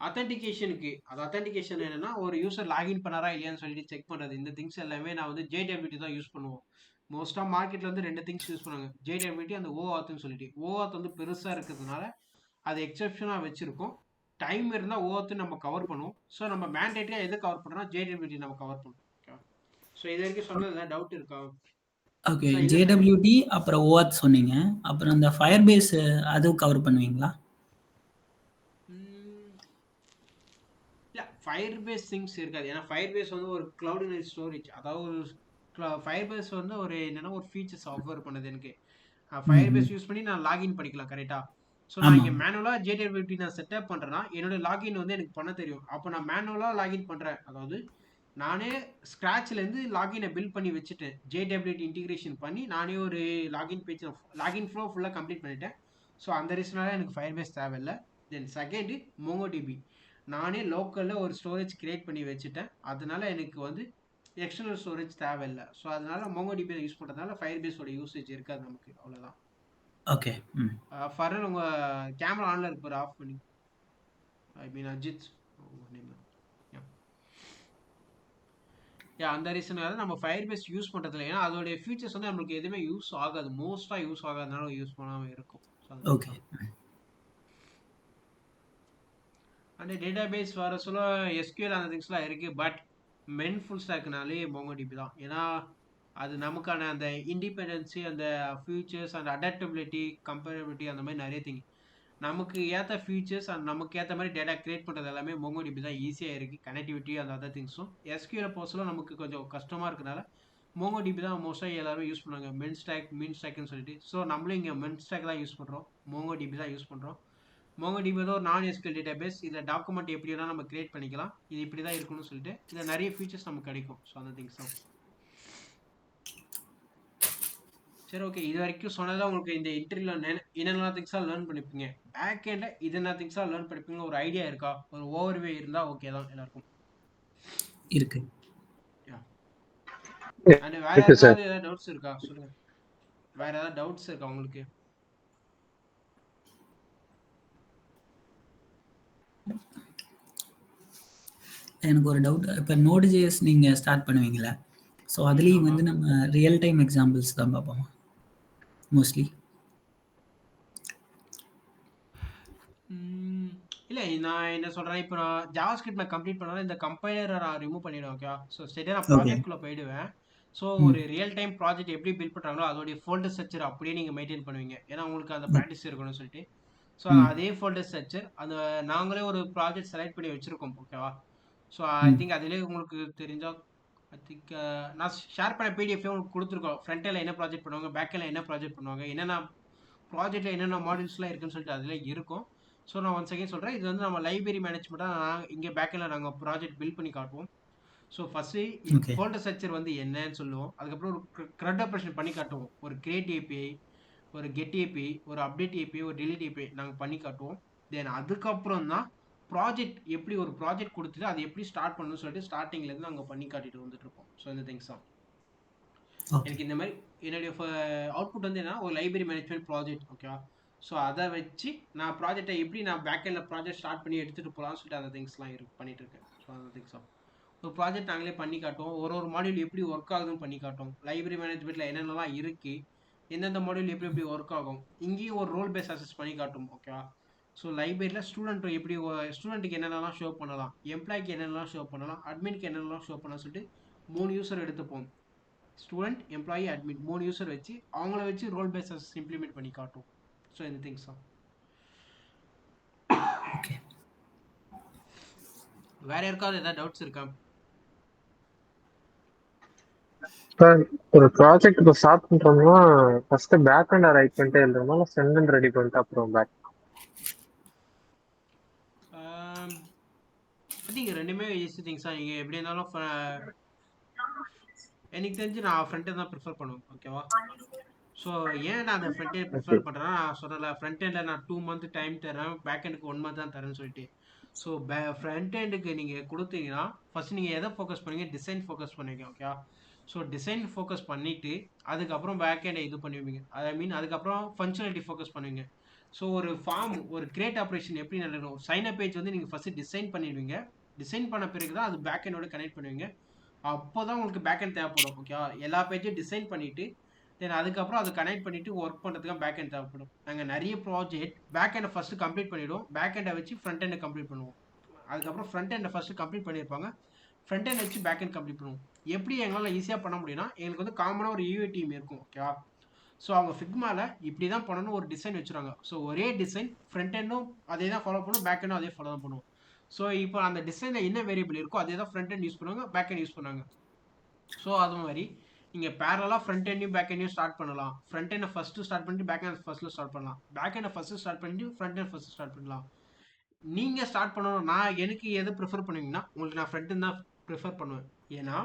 அத்தன்டிகேஷனுக்கு அத்தன்டிகேஷன் என்னன்னா ஒரு யூசர் லாகின் பண்ணாரா இல்லையான்னு சொல்லிட்டு செக் பண்ணுறது. இந்த திங்ஸ் எல்லாமே நான் வந்து JWT தான் யூஸ் பண்ணுவோம். மோஸ்ட்டாக மார்க்கெட்டில் வந்து 2 திங்ஸ் யூஸ் பண்ணுவாங்க, JWT அந்த OAuthன்னு சொல்லிட்டு. OAuth வந்து பெருசாக இருக்கிறதுனால அது எக்ஸெப்ஷனாக வச்சுருக்கோம். டைம் இருந்தால் OAuth நம்ம கவர் பண்ணுவோம். ஸோ நம்ம மேண்டேட்டரியாக எது கவர் பண்ணுறோம்னா JWT நம்ம கவர் பண்ணுவோம். ஓகே, ஸோ இது வரைக்கும் சொன்னது டவுட் இருக்கா? ஓகே, JWT அப்புறம் OAuth சொன்னீங்க, அப்புறம் அந்த ஃபயர்பேஸ் அதுவும் கவர் பண்ணுவீங்களா? இல்லை, ஃபயர்பேஸ் திங்ஸ் இருக்காது. ஏன்னா ஃபயர்பேஸ் வந்து ஒரு க்ளவுட் இன் ஸ்டோரேஜ், அதாவது ஒரு ஃபயர்பேஸ் வந்து ஒரு என்னென்னா ஒரு ஃபீச்சர்ஸ் ஆஃபர் பண்ணுது எனக்கு. ஃபயர்பேஸ் யூஸ் பண்ணி நான் லாகின் பண்ணிக்கலாம். கரெக்டாக? ஸோ நான் இங்கே மேனுவலாக JWT நான் செட்டப் பண்ணுறேன்னா என்னோட லாகின் வந்து எனக்கு பண்ண தெரியும். அப்போ நான் மேனுவலாக லாகின் பண்ணுறேன், அதாவது நானே ஸ்க்ராட்ச்லேருந்து லாகினை பில்ட் பண்ணி வச்சுட்டேன், JWT இன்டிகிரேஷன் பண்ணி நானே ஒரு லாகின் பேஜ் லாகின் ஃப்ளோ ஃபுல்லாக கம்ப்ளீட் பண்ணிட்டேன். ஸோ அந்த ரீசனால எனக்கு ஃபயர்பேஸ் தேவையில்லை. தென் செகண்டு மோங்கோடிபி. நானே லோக்கலில் ஒரு ஸ்டோரேஜ் கிரியேட் பண்ணி வச்சுட்டேன், அதனால எனக்கு வந்து எக்ஸ்டர்னல் ஸ்டோரேஜ் தேவையில்லை. ஸோ அதனால மோங்கோடிபி யூஸ் பண்ணுறதுனால ஃபயர்பேஸோட யூசேஜ் இருக்காது நமக்கு, அவ்வளோதான். ஓகே. ஃபர்ரன் உங்கள் கேமரா ஆனில் இருப்பார், ஆஃப் பண்ணி. ஐ மீன் அஜித் நேம். அந்த ரீசனால நம்ம ஃபயர்பேஸ் யூஸ் பண்ணுறதில்ல. ஏன்னா அதோடைய ஃபீச்சர்ஸ் வந்து நம்மளுக்கு எதுவுமே யூஸ் ஆகாது, மோஸ்ட்டாக யூஸ் ஆகாதனால யூஸ் பண்ணாமல் இருக்கும். ஓகே. அந்த டேட்டா பேஸ் வர சொல்ல எஸ்கியூஎல் அந்த திங்ஸ்லாம் இருக்குது. பட் மென் ஃபுல் ஸ்டாக்னாலே மோங்கோடிபி தான். ஏன்னா அது நமக்கான அந்த இண்டிபெண்டன்சி, அந்த ஃபியூச்சர்ஸ், அந்த அடாப்டபிலிட்டி, கம்பேரபிலிட்டி, அந்த மாதிரி நிறைய திங் நமக்கு ஏற்ற ஃபியூச்சர்ஸ் அண்ட் நமக்கு ஏற்ற மாதிரி டேட்டா கிரியேட் பண்ணுறது எல்லாமே மோங்கோடிபி தான் ஈஸியாக இருக்குது. கனெக்டிவிட்டி அந்த அதர் திங்ஸும் எஸ்கியூஎல் போஸ்ட்லாம் நமக்கு கொஞ்சம் கஷ்டமாக இருக்கனால மோங்கோடிபி தான் மோஸ்ட்டாக எல்லாருமே யூஸ் பண்ணுவாங்க. மென் ஸ்டாக், மீன் ஸ்டாக்னு சொல்லிட்டு. ஸோ நம்மளும் இங்கே மென் ஸ்டாக் தான் யூஸ் பண்ணுறோம், மோங்கோடிபி தான் யூஸ் பண்ணுறோம். மோங்கோடிபி வந்து ஒரு நான் எஸ்கியூஎல் டேட்டா பேஸ். இதில் டாக்குமெண்ட் எப்படி வேணால் நம்ம கிரியேட் பண்ணிக்கலாம். இது இப்படி தான் இருக்கணும்னு சொல்லிட்டு இதில் நிறைய ஃபீச்சர்ஸ் நமக்கு கிடைக்கும். ஸோ அந்த திங்ஸ் தான். சரி, ஓகே. இது வரைக்கும் சொன்னதான் உங்களுக்கு இந்த இன்டர்வியூவில் என்னென்ன திங்ஸாக லேர்ன் பண்ணிப்பீங்க, பேக் எண்டில் இதென்ன திங்ஸாக லேர்ன் பண்ணிப்பீங்க, ஒரு ஐடியா இருக்கா? ஒரு ஓவர்வே இருந்தால் ஓகே தான் எல்லாருக்கும். இருக்கு. அண்ட் வேறு யாருக்காவது ஏதாவது டவுட்ஸ் இருக்கா? சொல்லுங்கள். வேறு ஏதாவது டவுட்ஸ் இருக்கா உங்களுக்கு? எனக்கு ஒரு டவுட். இப்போ Node.js நீங்கள் ஸ்டார்ட் பண்ணுவீங்களா? ஸோ அதுலேயும் வந்து நம்ம ரியல் டைம் எக்ஸாம்பிள்ஸ் தான் பார்ப்போமா மோஸ்ட்லி? இல்லை, நான் என்ன சொல்கிறேன், இப்போ நான் ஜாவாஸ்கிரிப்ட் நான் கம்ப்ளீட் பண்ணாலும் இந்த கம்பைலரை நான் ரிமூவ் பண்ணிவிடுவேன். ஓகேவா? ஸோ ஸ்டெடியாக நான் ப்ராஜெக்ட்குள்ளே போயிடுவேன். ஸோ ஒரு ரியல் டைம் ப்ராஜெக்ட் எப்படி பில்ட் பண்ணுறாங்களோ அதோடைய ஃபோல்டர் ஸ்ட்ரக்சர் அப்படியே நீங்கள் மெயின்டைன் பண்ணுவீங்க. ஏன்னா உங்களுக்கு அந்த ப்ராக்டிஸ் இருக்கணும்னு சொல்லிட்டு. ஸோ அதே ஃபோல்டர் ஸ்ட்ரக்சர் அந்த நாங்களே ஒரு ப்ராஜெக்ட் செலக்ட் பண்ணி வச்சுருக்கோம். ஓகேவா? ஸோ ஐ திங்க் அதிலே உங்களுக்கு தெரிஞ்சால் ஐ திங்க் நான் ஷேர் பண்ண பிடிஎஃப் உங்களுக்கு கொடுத்துருக்கோம். ஃப்ரண்ட் எண்டில் என்ன ப்ராஜெக்ட் பண்ணுவாங்க, பேக் எண்டில் என்ன ப்ராஜெக்ட் பண்ணுவாங்க, என்னென்ன ப்ராஜெக்ட்டில் என்னென்ன மாடியூல்ஸ்லாம் இருக்குன்னு சொல்லிட்டு அதில் இருக்கும். ஸோ நான் ஒன் செகண்ட் சொல்கிறேன். இது வந்து நம்ம லைப்ரரி மேனேஜ்மெண்ட்டாக நான் இங்கே பேக் எண்டில் நாங்கள் ப்ராஜெக்ட் பில்ட் பண்ணி காட்டுவோம். ஸோ ஃபஸ்ட்டு ஃபோல்டர் ஸ்ட்ரக்சர் வந்து என்னன்னு சொல்லுவோம். அதுக்கப்புறம் ஒரு க்ரட் ஆப்ரேஷன் பண்ணி காட்டுவோம். ஒரு கிரியேட் ஏபிஐ, ஒரு கெட் ஏபிஐ, ஒரு அப்டேட் ஏபிஐ, ஒரு டிலீட் ஏபிஐ நாங்கள் பண்ணி காட்டுவோம். தென் அதுக்கப்புறம் தான் ப்ராஜெக்ட் எப்படி ஒரு ப்ராஜெக்ட் கொடுத்துட்டு அது எப்படி ஸ்டார்ட் பண்ணணும்னு சொல்லிட்டு ஸ்டார்டிங்லேருந்து நாங்கள் பண்ணி காட்டிட்டு வந்துட்டு இருக்கோம். ஸோ இந்த திங்ஸ் தான் எனக்கு இந்த மாதிரி என்னுடைய அவுட்புட் வந்து என்ன, ஒரு லைப்ரரி மேனேஜ்மெண்ட் ப்ராஜெக்ட். ஓகேவா? ஸோ அதை வச்சு நான் ப்ராஜெக்டை எப்படி நான் பேக் எண்டில் ப்ராஜெக்ட் ஸ்டார்ட் பண்ணி எடுத்துகிட்டு போகலான்னு சொல்லிட்டு அந்த திங்ஸ்லாம் பண்ணிட்டு இருக்கேன். ஸோ அந்த திங்ஸ் தான் ஒரு ப்ராஜெக்ட் நாங்களே பண்ணி காட்டுவோம். ஒரு மாடியூல் எப்படி ஒர்க் ஆகுதுன்னு பண்ணி காட்டுவோம். லைப்ரரி மேனேஜ்மெண்ட்டில் என்னென்னலாம் இருக்குது, எந்தெந்த மாடியூல் எப்படி ஒர்க் ஆகும், இங்கேயும் ஒரு ரோல் பேஸ் அசஸ் பண்ணி காட்டும். ஓகேவா? ஸோ லைப்ரரியில் ஸ்டூடெண்ட்டுக்கு என்னென்னலாம் ஷோ பண்ணலாம், எம்ப்ளாய்க்கு என்னென்னலாம் ஷோ பண்ணலாம், அட்மினுக்கு என்னென்னலாம் ஷோ பண்ணலாம் சொல்லிட்டு 3 யூசர் எடுத்துப்போம். ஸ்டூடெண்ட், எம்ப்ளாயி, அட்மின் 3 யூசர் வச்சு அவங்கள வச்சு ரோல் பேஸ் அசஸ் இம்ப்ளிமெண்ட் பண்ணி காட்டும். ஸோ இந்த திங்ஸ் தான். ஓகே. வேறு யாருக்காவது ஏதாவது டவுட்ஸ் இருக்கா? ஒரு ப்ராஜெக்ட் இப்போ ஸ்டார்ட் பண்றோம்னா ஃபர்ஸ்ட் பேக் எண்ட் ரைட் பண்ணிட்டு எழுதுறோமா, இல்லை ஃப்ரண்ட் எண்ட் ரெடி பண்ணிட்டு அப்புறம் பேக்? நீங்கள் ரெண்டுமே ஈஸி திங்ஸ் தான். நீங்கள் எப்படி இருந்தாலும் எனக்கு தெரிஞ்சு நான் ஃப்ரண்ட் எண்ட் தான் ப்ரிஃபர் பண்ணுவேன். ஓகேவா? ஸோ ஏன் நான் அந்த ஃப்ரண்ட் எண்ட் ப்ரிஃபர் பண்ணுறேன்னா, நான் சொல்லலை ஃப்ரண்ட் எண்டில் நான் 2 month டைம் தரேன், பேக் எண்டுக்கு 1 month தான் தரேன்னு சொல்லிட்டு. ஸோ ஃப்ரண்ட் எண்டுக்கு நீங்கள் கொடுத்தீங்கன்னா ஃபஸ்ட் நீங்கள் எதை ஃபோக்கஸ் பண்ணுவீங்க, டிசைன் ஃபோக்கஸ் பண்ணுவீங்க. ஓகேவா? ஸோ டிசைன் ஃபோக்கஸ் பண்ணிவிட்டு அதுக்கப்புறம் பேக் எண்டை இது பண்ணுவீங்க. ஐ மீன் அதுக்கப்புறம் ஃபங்க்ஷனாலிட்டி ஃபோக்கஸ் பண்ணுவீங்க. ஸோ ஒரு ஃபார்ம், ஒரு கிரியேட் ஆப்ரேஷன் எப்படி நடக்கணும், சைன் அப் பேஜ் வந்து நீங்கள் ஃபஸ்ட்டு டிசைன் பண்ணிடுவீங்க. டிசைன் பண்ண பிறகு தான் அது பேக் எண்டோட கனெக்ட் பண்ணுவீங்க. அப்போ தான் உங்களுக்கு பேக் எண்ட் தேவைப்படும். ஓகேவா? எல்லா பேஜையும் டிசைன் பண்ணிவிட்டு தென் அதுக்கப்புறம் அதை கனெக்ட் பண்ணிவிட்டு ஒர்க் பண்ணுறதுக்காக பேக் எண்ட் தேவைப்படும். நாங்கள் நிறைய ப்ராஜெக்ட் பேக் எண்டை ஃபஸ்ட்டு கம்ப்ளீட் பண்ணிவிடுவோம், பேக் எண்டை வச்சு ஃப்ரண்ட் எண்டை கம்ப்ளீட் பண்ணுவோம். அதுக்கப்புறம் ஃப்ரண்ட் எண்டை ஃபஸ்ட்டு கம்ப்ளீட் பண்ணியிருப்பாங்க, ஃப்ரண்ட் எண்ட் வச்சு பேக் எண்ட் கம்ப்ளீட் பண்ணுவோம். எப்படி எங்களால் ஈஸியாக பண்ண முடியும்னா, எங்களுக்கு வந்து காமனாக ஒரு யூஏ டீம் இருக்கும். ஓகேவா? ஸோ அவங்க ஃபிக்மாவில் இப்படி தான் பண்ணணும் ஒரு டிசைன் வச்சுருவாங்க. ஸோ ஒரே டிசைன் ஃப்ரண்ட் எண்டும் அதே தான் ஃபாலோ பண்ணும், பேக் எண்டும் அதே ஃபாலோ தான் பண்ணுவோம். ஸோ இப்போ அந்த டிசைனில் என்ன வேரியபிள் இருக்கோ அதே தான் ஃப்ரண்ட் எண்ட் யூஸ் பண்ணுவாங்க, பேக் எண்ட் யூஸ் பண்ணுவாங்க. ஸோ அது மாதிரி நீங்கள் பேரலாக ஃப்ரண்ட் எண்டையும் பேக் எண்டையும் ஸ்டார்ட் பண்ணலாம். ஃப்ரண்ட் எண்டை ஃபஸ்ட்டு ஸ்டார்ட் பண்ணிட்டு பேக் எண்ட் ஃபஸ்ட்டில் ஸ்டார்ட் பண்ணலாம். பேக் எண்டை ஃபஸ்ட்டு ஸ்டார்ட் பண்ணிட்டு ஃப்ரண்ட் எண்ட் ஃபஸ்ட்டு ஸ்டார்ட் பண்ணலாம். நீங்கள் ஸ்டார்ட் பண்ணணும். நான் எனக்கு எது ப்ரிஃபர் பண்ணுவீங்கன்னா, உங்களுக்கு நான் ஃப்ரண்ட் எண்ட் தான் ப்ரிஃபர் பண்ணுவேன். ஏன்னா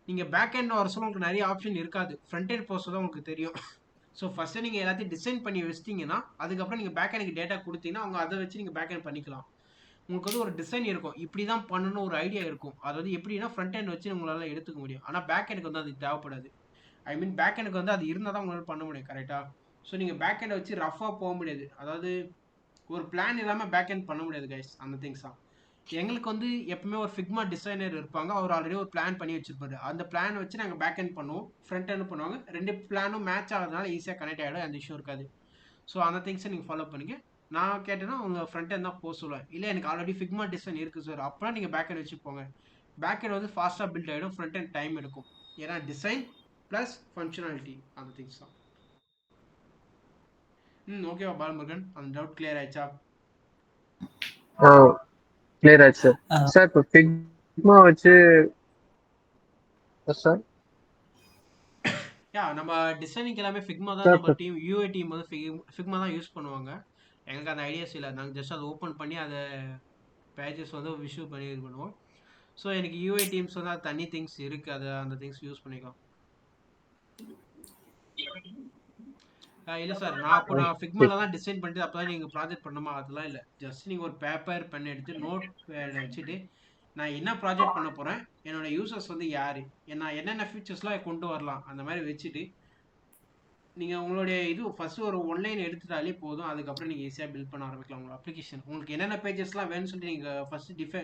நீங்கள் பேக் எண்ட் வர சொல்ல உங்களுக்கு நிறைய ஆப்ஷன் இருக்காது. ஃப்ரண்ட் எண்ட் போஸ்ட் தான் உங்களுக்கு தெரியும். ஸோ ஃபஸ்ட்டு நீங்கள் எல்லாத்தையும் டிசைன் பண்ணி வச்சிட்டிங்கன்னா அதுக்கப்புறம் நீங்கள் பேக் எனக்கு டேட்டா கொடுத்தீங்கன்னா அவங்க அதை வச்சு நீங்கள் பேக் பண்ணிக்கலாம். உங்களுக்கு வந்து ஒரு டிசைன் இருக்கும், இப்படி தான் பண்ணணும் ஒரு ஐடியா இருக்கும். அதாவது எப்படின்னா ஃப்ரண்ட் ஹேண்ட் வச்சு உங்களால் எடுத்துக்க முடியும். ஆனால் பேக் ஹேண்டுக்கு வந்து அது தேவைப்படாது. ஐ மீன் பேக் ஹேண்டுக்கு வந்து அது இருந்தால் தான் உங்களால் பண்ண முடியும். கரெக்டாக? ஸோ நீங்கள் பேக் ஹேண்டை வச்சு ரஃபாக போக முடியாது. அதாவது ஒரு பிளான் இல்லாமல் பேக் ஹேண்ட் பண்ண முடியாது கைஸ். அந்த திங்ஸ் தான் எங்களுக்கு வந்து எப்பவுமே ஒரு ஃபிக்மா டிசைனர் இருப்பாங்க. அவர் ஆல்ரெடி ஒரு பிளான் பண்ணி வச்சிருப்பாரு. அந்த பிளான் வச்சு நாங்கள் பேக் ஹேண்ட் பண்ணுவோம், ஃப்ரண்ட் ஹேண்ட் பண்ணுவாங்க. ரெண்டு பிளானும் மேட்ச் ஆகிறதுனால ஈஸியாக கனெக்ட் ஆகிடும், அந்த இஷ்யூ இருக்காது. ஸோ அந்த திங்ஸை நீங்கள் ஃபாலோ பண்ணிக்க. நான் கேட்டேன்னா உங்கள் ஃப்ரண்ட் ஹேண்ட் தான் போக சொல்லுவேன். இல்லை எனக்கு ஆல்ரெடி ஃபிக்மா டிசைன் இருக்குது சார், அப்போலாம் நீங்கள் பேக் ஹேண்ட் வச்சு போங்க. பேக் ஹேண்ட் வந்து ஃபாஸ்ட்டாக பில்ட் ஆகிடும், ஃப்ரண்ட் ஹேண்ட் டைம் எடுக்கும். ஏன்னா டிசைன் ப்ளஸ் ஃபங்க்ஷனாலிட்டி அந்த திங்ஸ் தான். ஓகேவா பாலமுருகன், அந்த டவுட் கிளியர் ஆயிடுச்சா? கிளியர் ஆச்சு சார். சார் இப்போ ஃபிக்மா வச்சு சார் நம்ம டிசைனிங் எல்லாமே ஃபிக்மா தான். நம்ம டீம் யூஏ டீம் வந்து ஃபிக்மா தான் யூஸ் பண்ணுவாங்க. எங்களுக்கு அந்த ஐடியாஸ் இல்லை, நாங்கள் ஜஸ்ட் அதை ஓப்பன் பண்ணி அதை பேஜஸ் வந்து விஷுவல் பண்ணி இது பண்ணுவோம். ஸோ எனக்கு யூஐ டீம்ஸ் வந்து அது தனி திங்ஸ் இருக்குது, அது அந்த திங்ஸ் யூஸ் பண்ணிக்கலாம். இல்லை சார், நான் ஃபிக்மாவில் தான் டிசைன் பண்ணிட்டு அப்போ தான் நீங்கள் ப்ராஜெக்ட் பண்ணணுமா அதெல்லாம் இல்லை. ஜஸ்ட் நீங்கள் ஒரு பேப்பர் பென் எடுத்து நோட் வச்சுட்டு நான் என்ன ப்ராஜெக்ட் பண்ண போகிறேன், என்னோட யூசர்ஸ் வந்து யார், நான் என்னென்ன ஃபீச்சர்ஸ்லாம் கொண்டு வரலாம் அந்த மாதிரி வச்சுட்டு நீங்கள் உங்களுடைய இது ஃபஸ்ட்டு ஒரு ஒன்லைன் எடுத்துட்டாலே போதும். அதுக்கப்புறம் நீங்கள் ஈஸியாக பில்ட் பண்ண ஆரம்பிக்கலாம் உங்களோட அப்ளிகேஷன். உங்களுக்கு என்னென்ன பேஜஸ்லாம் வேணும்னு சொல்லிட்டு நீங்கள் ஃபஸ்ட்டு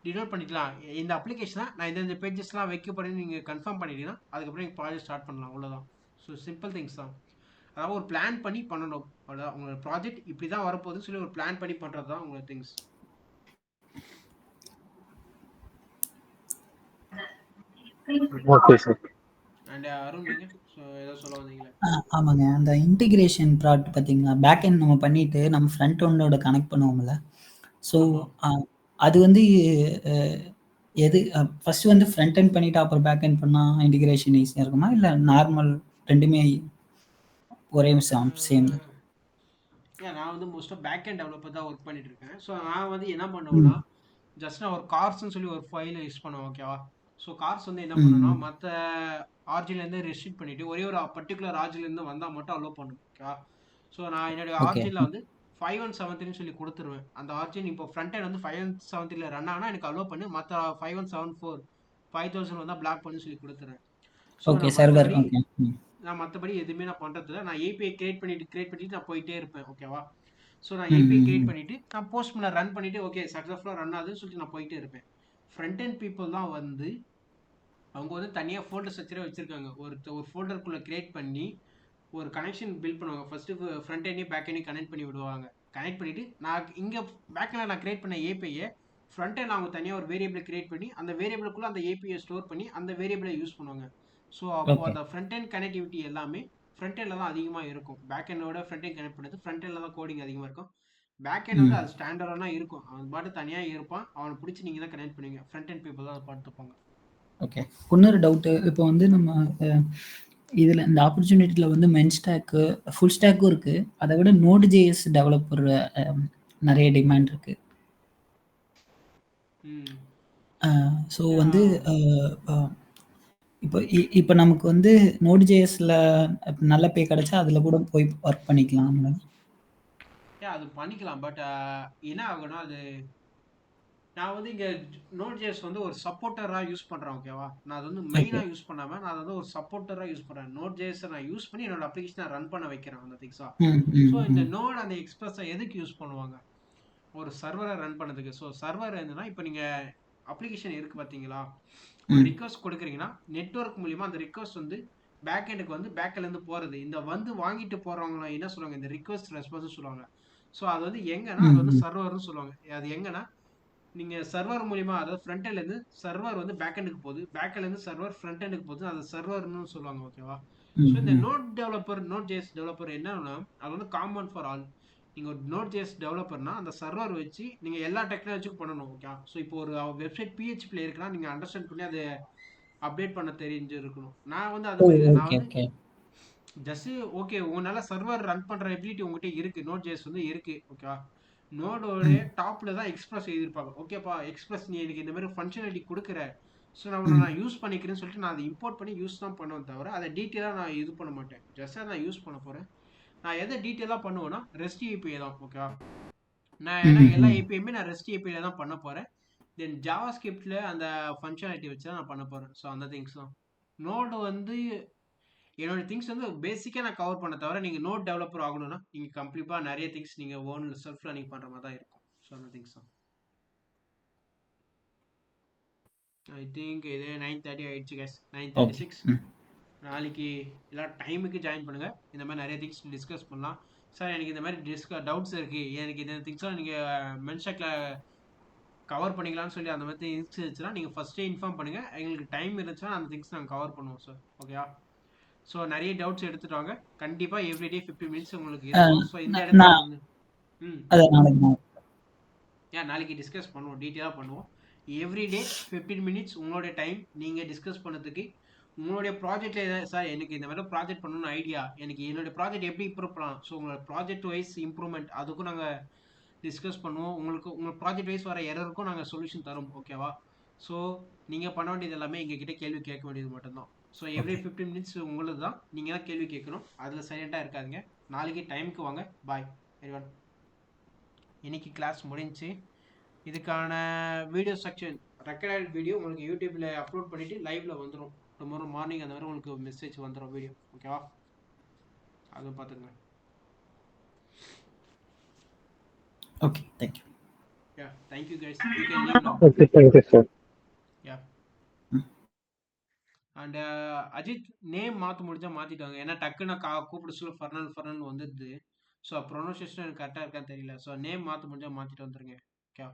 டினோட் பண்ணிக்கலாம். இந்த அப்ளிகேஷனாக நான் இந்த பேஜஸ்லாம் வைக்க போகிறேன்னு நீங்கள் கன்ஃபார்ம் பண்ணிட்டீங்கன்னா அதுக்கப்புறம் நீங்கள் ப்ராஜெக்ட் ஸ்டார்ட் பண்ணலாம். அவ்வளோதான். ஸோ சிம்பிள் திங்ஸ் தான். அதாவது ஒரு பிளான் பண்ணி பண்ணணும், அவ்வளோதான். உங்களோட ப்ராஜெக்ட் இப்படி தான் வரப்போகுதுன்னு சொல்லி ஒரு பிளான் பண்ணி பண்ணுறது தான் உங்களோட things. Okay sir. And Arun நீங்கள் ஏதோ சொல்ல வந்தீங்களே? ஆமாங்க, அந்த இன்டிகிரேஷன் ப்ராடக்ட் பார்த்தீங்களா, பேக் எண்ட் நம்ம பண்ணிட்டு நம்ம ஃப்ரண்ட் எண்டோட கனெக்ட் பண்ணுவோம்ல. ஸோ அது வந்து எது ஃபர்ஸ்ட் வந்து ஃப்ரண்ட் எண்ட் பண்ணிட்டு அப்புறம் பேக் எண்ட் பண்ணால் இன்டிகிரேஷன் ஈஸியாக இருக்குமா, இல்லை நார்மல் ரெண்டுமே ஒரே சேம்? நான் வந்து மோஸ்ட்டாக பேக் எண்ட் டெவலப்பர் தான் ஒர்க் பண்ணிட்டு இருக்கேன். ஸோ நான் வந்து என்ன பண்ணுவேன்னா ஜஸ்ட் நான் ஒரு கார்ஸ்ன்னு சொல்லி ஒரு ஃபைலை யூஸ் பண்ணுவேன். ஓகேவா? ஸோ கார்ஸ் வந்து என்ன பண்ணணும்னா மற்ற ஆர்ஜின்லேருந்து ரெஸ்ட்ரிக்ட் பண்ணிவிட்டு ஒரே ஒரு பர்டிகுலர் ஆர்ஜின்லேருந்து வந்தால் மட்டும் அலோவ் பண்ணும். ஓகேவா? ஸோ நான் என்னுடைய ஆர்ஜினில் வந்து 5173 சொல்லி கொடுத்துருவேன். அந்த ஆர்ஜின் இப்போ ஃப்ரண்ட் எண்ட் வந்து 5173 ரன் ஆனால் எனக்கு அலோவ் பண்ணி மற்ற 5174 5000 வந்தால் பிளாக் பண்ணி சொல்லி கொடுத்துருவேன். Okay server. ஓகே, நான் மற்றபடி எதுவுமே நான் பண்ணுறதில்ல. நான் ஏபிஐ கிரியேட் பண்ணிட்டு நான் போயிட்டே இருப்பேன். ஓகேவா? ஸோ நான் ஏபிஐ கிரியேட் பண்ணிவிட்டு நான் போஸ்ட் பண்ண ரன் பண்ணிவிட்டு ஓகே சக்ஸஸ்ஃபுல்லாக ரன் ஆகுதுன்னு சொல்லிட்டு நான் போயிட்டே இருப்பேன். ஃப்ரண்ட் எண்ட் பீப்புள் தான் வந்து அவங்க வந்து தனியாக ஃபோல்டர் ஸ்ட்ரக்சரே வச்சுருக்காங்க. ஒரு ஃபோல்டருக்குள்ளே கிரியேட் பண்ணி ஒரு கனெக்ஷன் பில்ட் பண்ணுவாங்க. ஃபஸ்ட்டு ஃப்ரண்ட் எண்டையும் பேக் எண்டையும் கனெக்ட் பண்ணி விடுவாங்க. கனெக்ட் பண்ணிவிட்டு நான் இங்கே பேக் எண்டில் நான் கிரியேட் பண்ண ஏபிஐயை ஃப்ரண்ட் எண்ட் அவங்க தனியாக ஒரு வேரியபிளை கிரியேட் பண்ணி அந்த வேரியபிளுக்குள்ளே அந்த ஏபிஐயை ஸ்டோர் பண்ணி அந்த வேரியபிளை யூஸ் பண்ணுவாங்க. ஸோ அப்போ அந்த ஃப்ரண்ட் எண்ட் கனெக்டிவிட்டி எல்லாமே ஃப்ரண்ட் எண்டில் தான் அதிகமாக இருக்கும். பேக் எண்டோட ஃப்ரண்ட் எண்ட் கனெக்ட் பண்ணுறது ஃப்ரண்ட் எண்டில் தான் கோடிங் அதிகமாக இருக்கும். பேக் எண்ட் வந்து அது ஸ்டாண்டர்டாக இருக்கும், அவன் பாட்டு தனியாக இருப்பான், அவனை பிடிச்சி நீங்கள் தான் கனெக்ட் பண்ணுவீங்க. ஃப்ரண்ட் எண்ட் பீப்புள் தான் அதை பார்த்துப்பாங்க. ஓகே, இன்னொரு டவுட்டு, இப்போ வந்து நம்ம இதில் இந்த ஆப்பர்ச்சுனிட்டியில் வந்து மென் ஸ்டாக்கு ஃபுல் ஸ்டாக்கும் இருக்குது, அதை விட நோட் ஜேஎஸ் டெவலப்பர் நிறைய டிமாண்ட் இருக்குது. ஸோ வந்து இப்போ நமக்கு வந்து நோட் ஜேஎஸ்ல நல்ல பே கிடைச்சா அதில் கூட போய் ஒர்க் பண்ணிக்கலாம். அது பண்ணிக்கலாம். பட் என்ன ஆகும்னா அது நான் வந்து இங்கே நோட் ஜேஎஸ் வந்து ஒரு சப்போர்ட்டராக யூஸ் பண்ணுறேன். ஓகேவா? நான் அது வந்து மெயினாக யூஸ் பண்ணாமல் நான் அதை வந்து ஒரு சப்போர்ட்டராக யூஸ் பண்ணுறேன். நோட் ஜேஎஸை நான் யூஸ் பண்ணி என்னோட அப்ளிகேஷனை ரன் பண்ண வைக்கிறேன் அந்த திங்ஸா. ஸோ இந்த நோட் அந்த எக்ஸ்பிரஸை எதுக்கு யூஸ் பண்ணுவாங்க? ஒரு சர்வரை ரன் பண்ணதுக்கு. ஸோ சர்வர் என்னன்னா இப்போ நீங்கள் அப்ளிகேஷன் இருக்குது பார்த்தீங்களா, ஒரு ரிக்வஸ்ட் கொடுக்குறீங்கன்னா நெட்வொர்க் மூலிமா அந்த ரிக்வஸ்ட் வந்து பேக் எண்டுக்கு வந்து பேக்கிலேருந்து போகிறது. இந்த வந்து வாங்கிட்டு போகிறவங்கள என்ன சொல்லுவாங்க, இந்த ரிக்வஸ்ட் ரெஸ்பான்ஸ் சொல்லுவாங்க. ஸோ அது வந்து எங்கன்னா அது வந்து சர்வர்னு சொல்லுவாங்க. அது எங்கன்னா நீங்கள் சர்வர் மூலிமா, அதாவது ஃப்ரண்ட் எண்ட்லேருந்து சர்வர் வந்து பேக் எண்டுக்கு போகுது, பேக் எண்ட்லேருந்து சர்வர் ஃப்ரண்ட் எண்டுக்கு போகுது, அது சர்வர்னு சொல்லுவாங்க. ஓகேவா? ஸோ இந்த Node developer, Node JS developer என்னன்னா அது வந்து காமன் ஃபார் ஆல். நீங்கள் ஒரு நோட் ஜேஎஸ் டெவலப்பர்னா அந்த சர்வர் வச்சு நீங்கள் எல்லா டெக்னாலஜிக்கும் பண்ணணும். ஓகே? ஸோ இப்போ ஒரு வெப்சைட் பிஹெச்பியில் இருக்குன்னா நீங்கள் அண்டர்ஸ்டாண்ட் பண்ணி அதை அப்டேட் பண்ண தெரிஞ்சு இருக்கணும். நான் வந்து அது நான் வந்து ஜஸ்ட் ஓகே உங்களால் சர்வர் ரன் பண்ணுற எபிலிட்டி உங்கள்கிட்ட இருக்குது, நோட் ஜேஎஸ் வந்து இருக்குது. ஓகேவா? நோடோட டாப்பில் தான் எக்ஸ்பிரஸ் எழுதியிருப்பாங்க. ஓகேப்பா எக்ஸ்பிரஸ் நீ எனக்கு இந்த மாதிரி ஃபங்க்ஷனாலிட்டி கொடுக்குற, ஸோ நான் யூஸ் பண்ணிக்கிறேன்னு சொல்லிட்டு நான் அதை இம்போர்ட் பண்ணி யூஸ் தான் பண்ணுவேன் தவிர அதை டீட்டெயிலாக நான் இது பண்ண மாட்டேன். ஜஸ்ட்டாக நான் யூஸ் பண்ண போகிறேன். நான் எதை டீட்டெயிலாக பண்ணுவேன்னா ரெஸ்ட் ஏபிஐ தான். ஓகேவா? நான் ஏன்னா எல்லா ஏபிஐயுமே நான் ரெஸ்ட் ஏபிஐல தான் பண்ண போகிறேன். தென் ஜாவா ஸ்கிரிப்டில் அந்த ஃபங்க்ஷனாலிட்டி வச்சு தான் நான் பண்ண போகிறேன். ஸோ அந்த திங்ஸ் தான். நோடு வந்து என்னோட திங்ஸ் வந்து பேசிக்காக நான் கவர் பண்ண தவிர நீங்கள் நோட் டெவலப்பர் ஆகணும்னா நீங்கள் கம்ப்ளீட்டாக நிறைய திங்ஸ் நீங்கள் ஓன் செல்ஃப் லேர்னிங் பண்ணுற மாதிரி தான் இருக்கும். ஸோ அந்த திங்ஸ் தான். ஐ திங்க் இது 9:30 ஆயிடுச்சு கேஸ். 9:36. நாளைக்கு எல்லாம் டைமுக்கு ஜாயின் பண்ணுங்க. இந்த மாதிரி நிறைய திங்ஸ் டிஸ்கஸ் பண்ணலாம். சார் எனக்கு இந்த மாதிரி டவுட்ஸ் இருக்கு, எனக்கு இந்த திங்ஸ்லாம் நீங்கள் மென்ஷாக்ல கவர் பண்ணிக்கலாம்னு சொல்லி அந்த மாதிரி திங்ஸ் இருந்துச்சுன்னா நீங்கள் ஃபர்ஸ்டே இன்ஃபார்ம் பண்ணுங்க. எங்களுக்கு டைம் இருந்துச்சுன்னா அந்த திங்ஸ் நாங்கள் கவர் பண்ணுவோம் சார். ஓகேவா? ஸோ நிறைய டவுட்ஸ் எடுத்துட்டு வாங்க. கண்டிப்பாக எவ்ரிடே 15 மினிட்ஸ் உங்களுக்கு இருக்கும். ஸோ இந்த இடத்துல வந்து நாளைக்கு டிஸ்கஸ் பண்ணுவோம், டீட்டெயிலாக பண்ணுவோம். எவ்ரிடே 15 மினிட்ஸ் உங்களுடைய டைம் நீங்கள் டிஸ்கஸ் பண்ணதுக்கு உங்களுடைய ப்ராஜெக்டில் சார் எனக்கு இந்த மாதிரி ப்ராஜெக்ட் பண்ணணும்னு ஐடியா, எனக்கு என்னுடைய ப்ராஜெக்ட் எப்படி இம்ப்ரூவ் பண்ணலாம், ஸோ உங்களோட ப்ராஜெக்ட் வைஸ் இம்ப்ரூவ்மெண்ட் அதுக்கும் நாங்கள் டிஸ்கஸ் பண்ணுவோம். உங்கள் ப்ராஜெக்ட் வைஸ் வர எரருக்கும் நாங்கள் சொல்யூஷன் தரோம். ஓகேவா? ஸோ நீங்கள் பண்ண வேண்டியது எல்லாமே எங்ககிட்ட கேள்வி கேட்க வேண்டியது மட்டும்தான். ஸோ எவ்ரி 15 மினிட்ஸ் உங்களுக்கு தான், நீங்கள் தான் கேள்வி கேட்கணும். அதில் சைலண்ட்டாக இருக்காதுங்க. நாளைக்கு டைமுக்கு வாங்க. பாய் எவ்ரிவன். இன்னைக்கு கிளாஸ் முடிஞ்சு இதுக்கான வீடியோ செக்ஷன் ரெக்கார்ட் வீடியோ உங்களுக்கு யூடியூப்ல அப்லோட் பண்ணிட்டு லைவ்ல வந்துடும். டுமாரோ மார்னிங் அந்த மாதிரி உங்களுக்கு மெசேஜ் வந்துடும் வீடியோ. ஓகேவா? அது பார்த்துங்க. Okay, thank you. Yeah, thank you guys. You can leave now. Okay, thank you sir. Yeah. And Ajith name மாற்ற முடிஞ்சா மாற்றிட்டாங்க. ஏன்னா டக்குன்னு கூப்பிட சொல்ல ஃபர்னல் வந்துடுது. ஸோ ப்ரொனன்சியேஷன் எனக்கு கரெக்டாக இருக்கான்னு தெரியல. ஸோ நேம் மாற்ற முடிஞ்சா மாற்றிட்டு வந்துருங்க. ஓகே.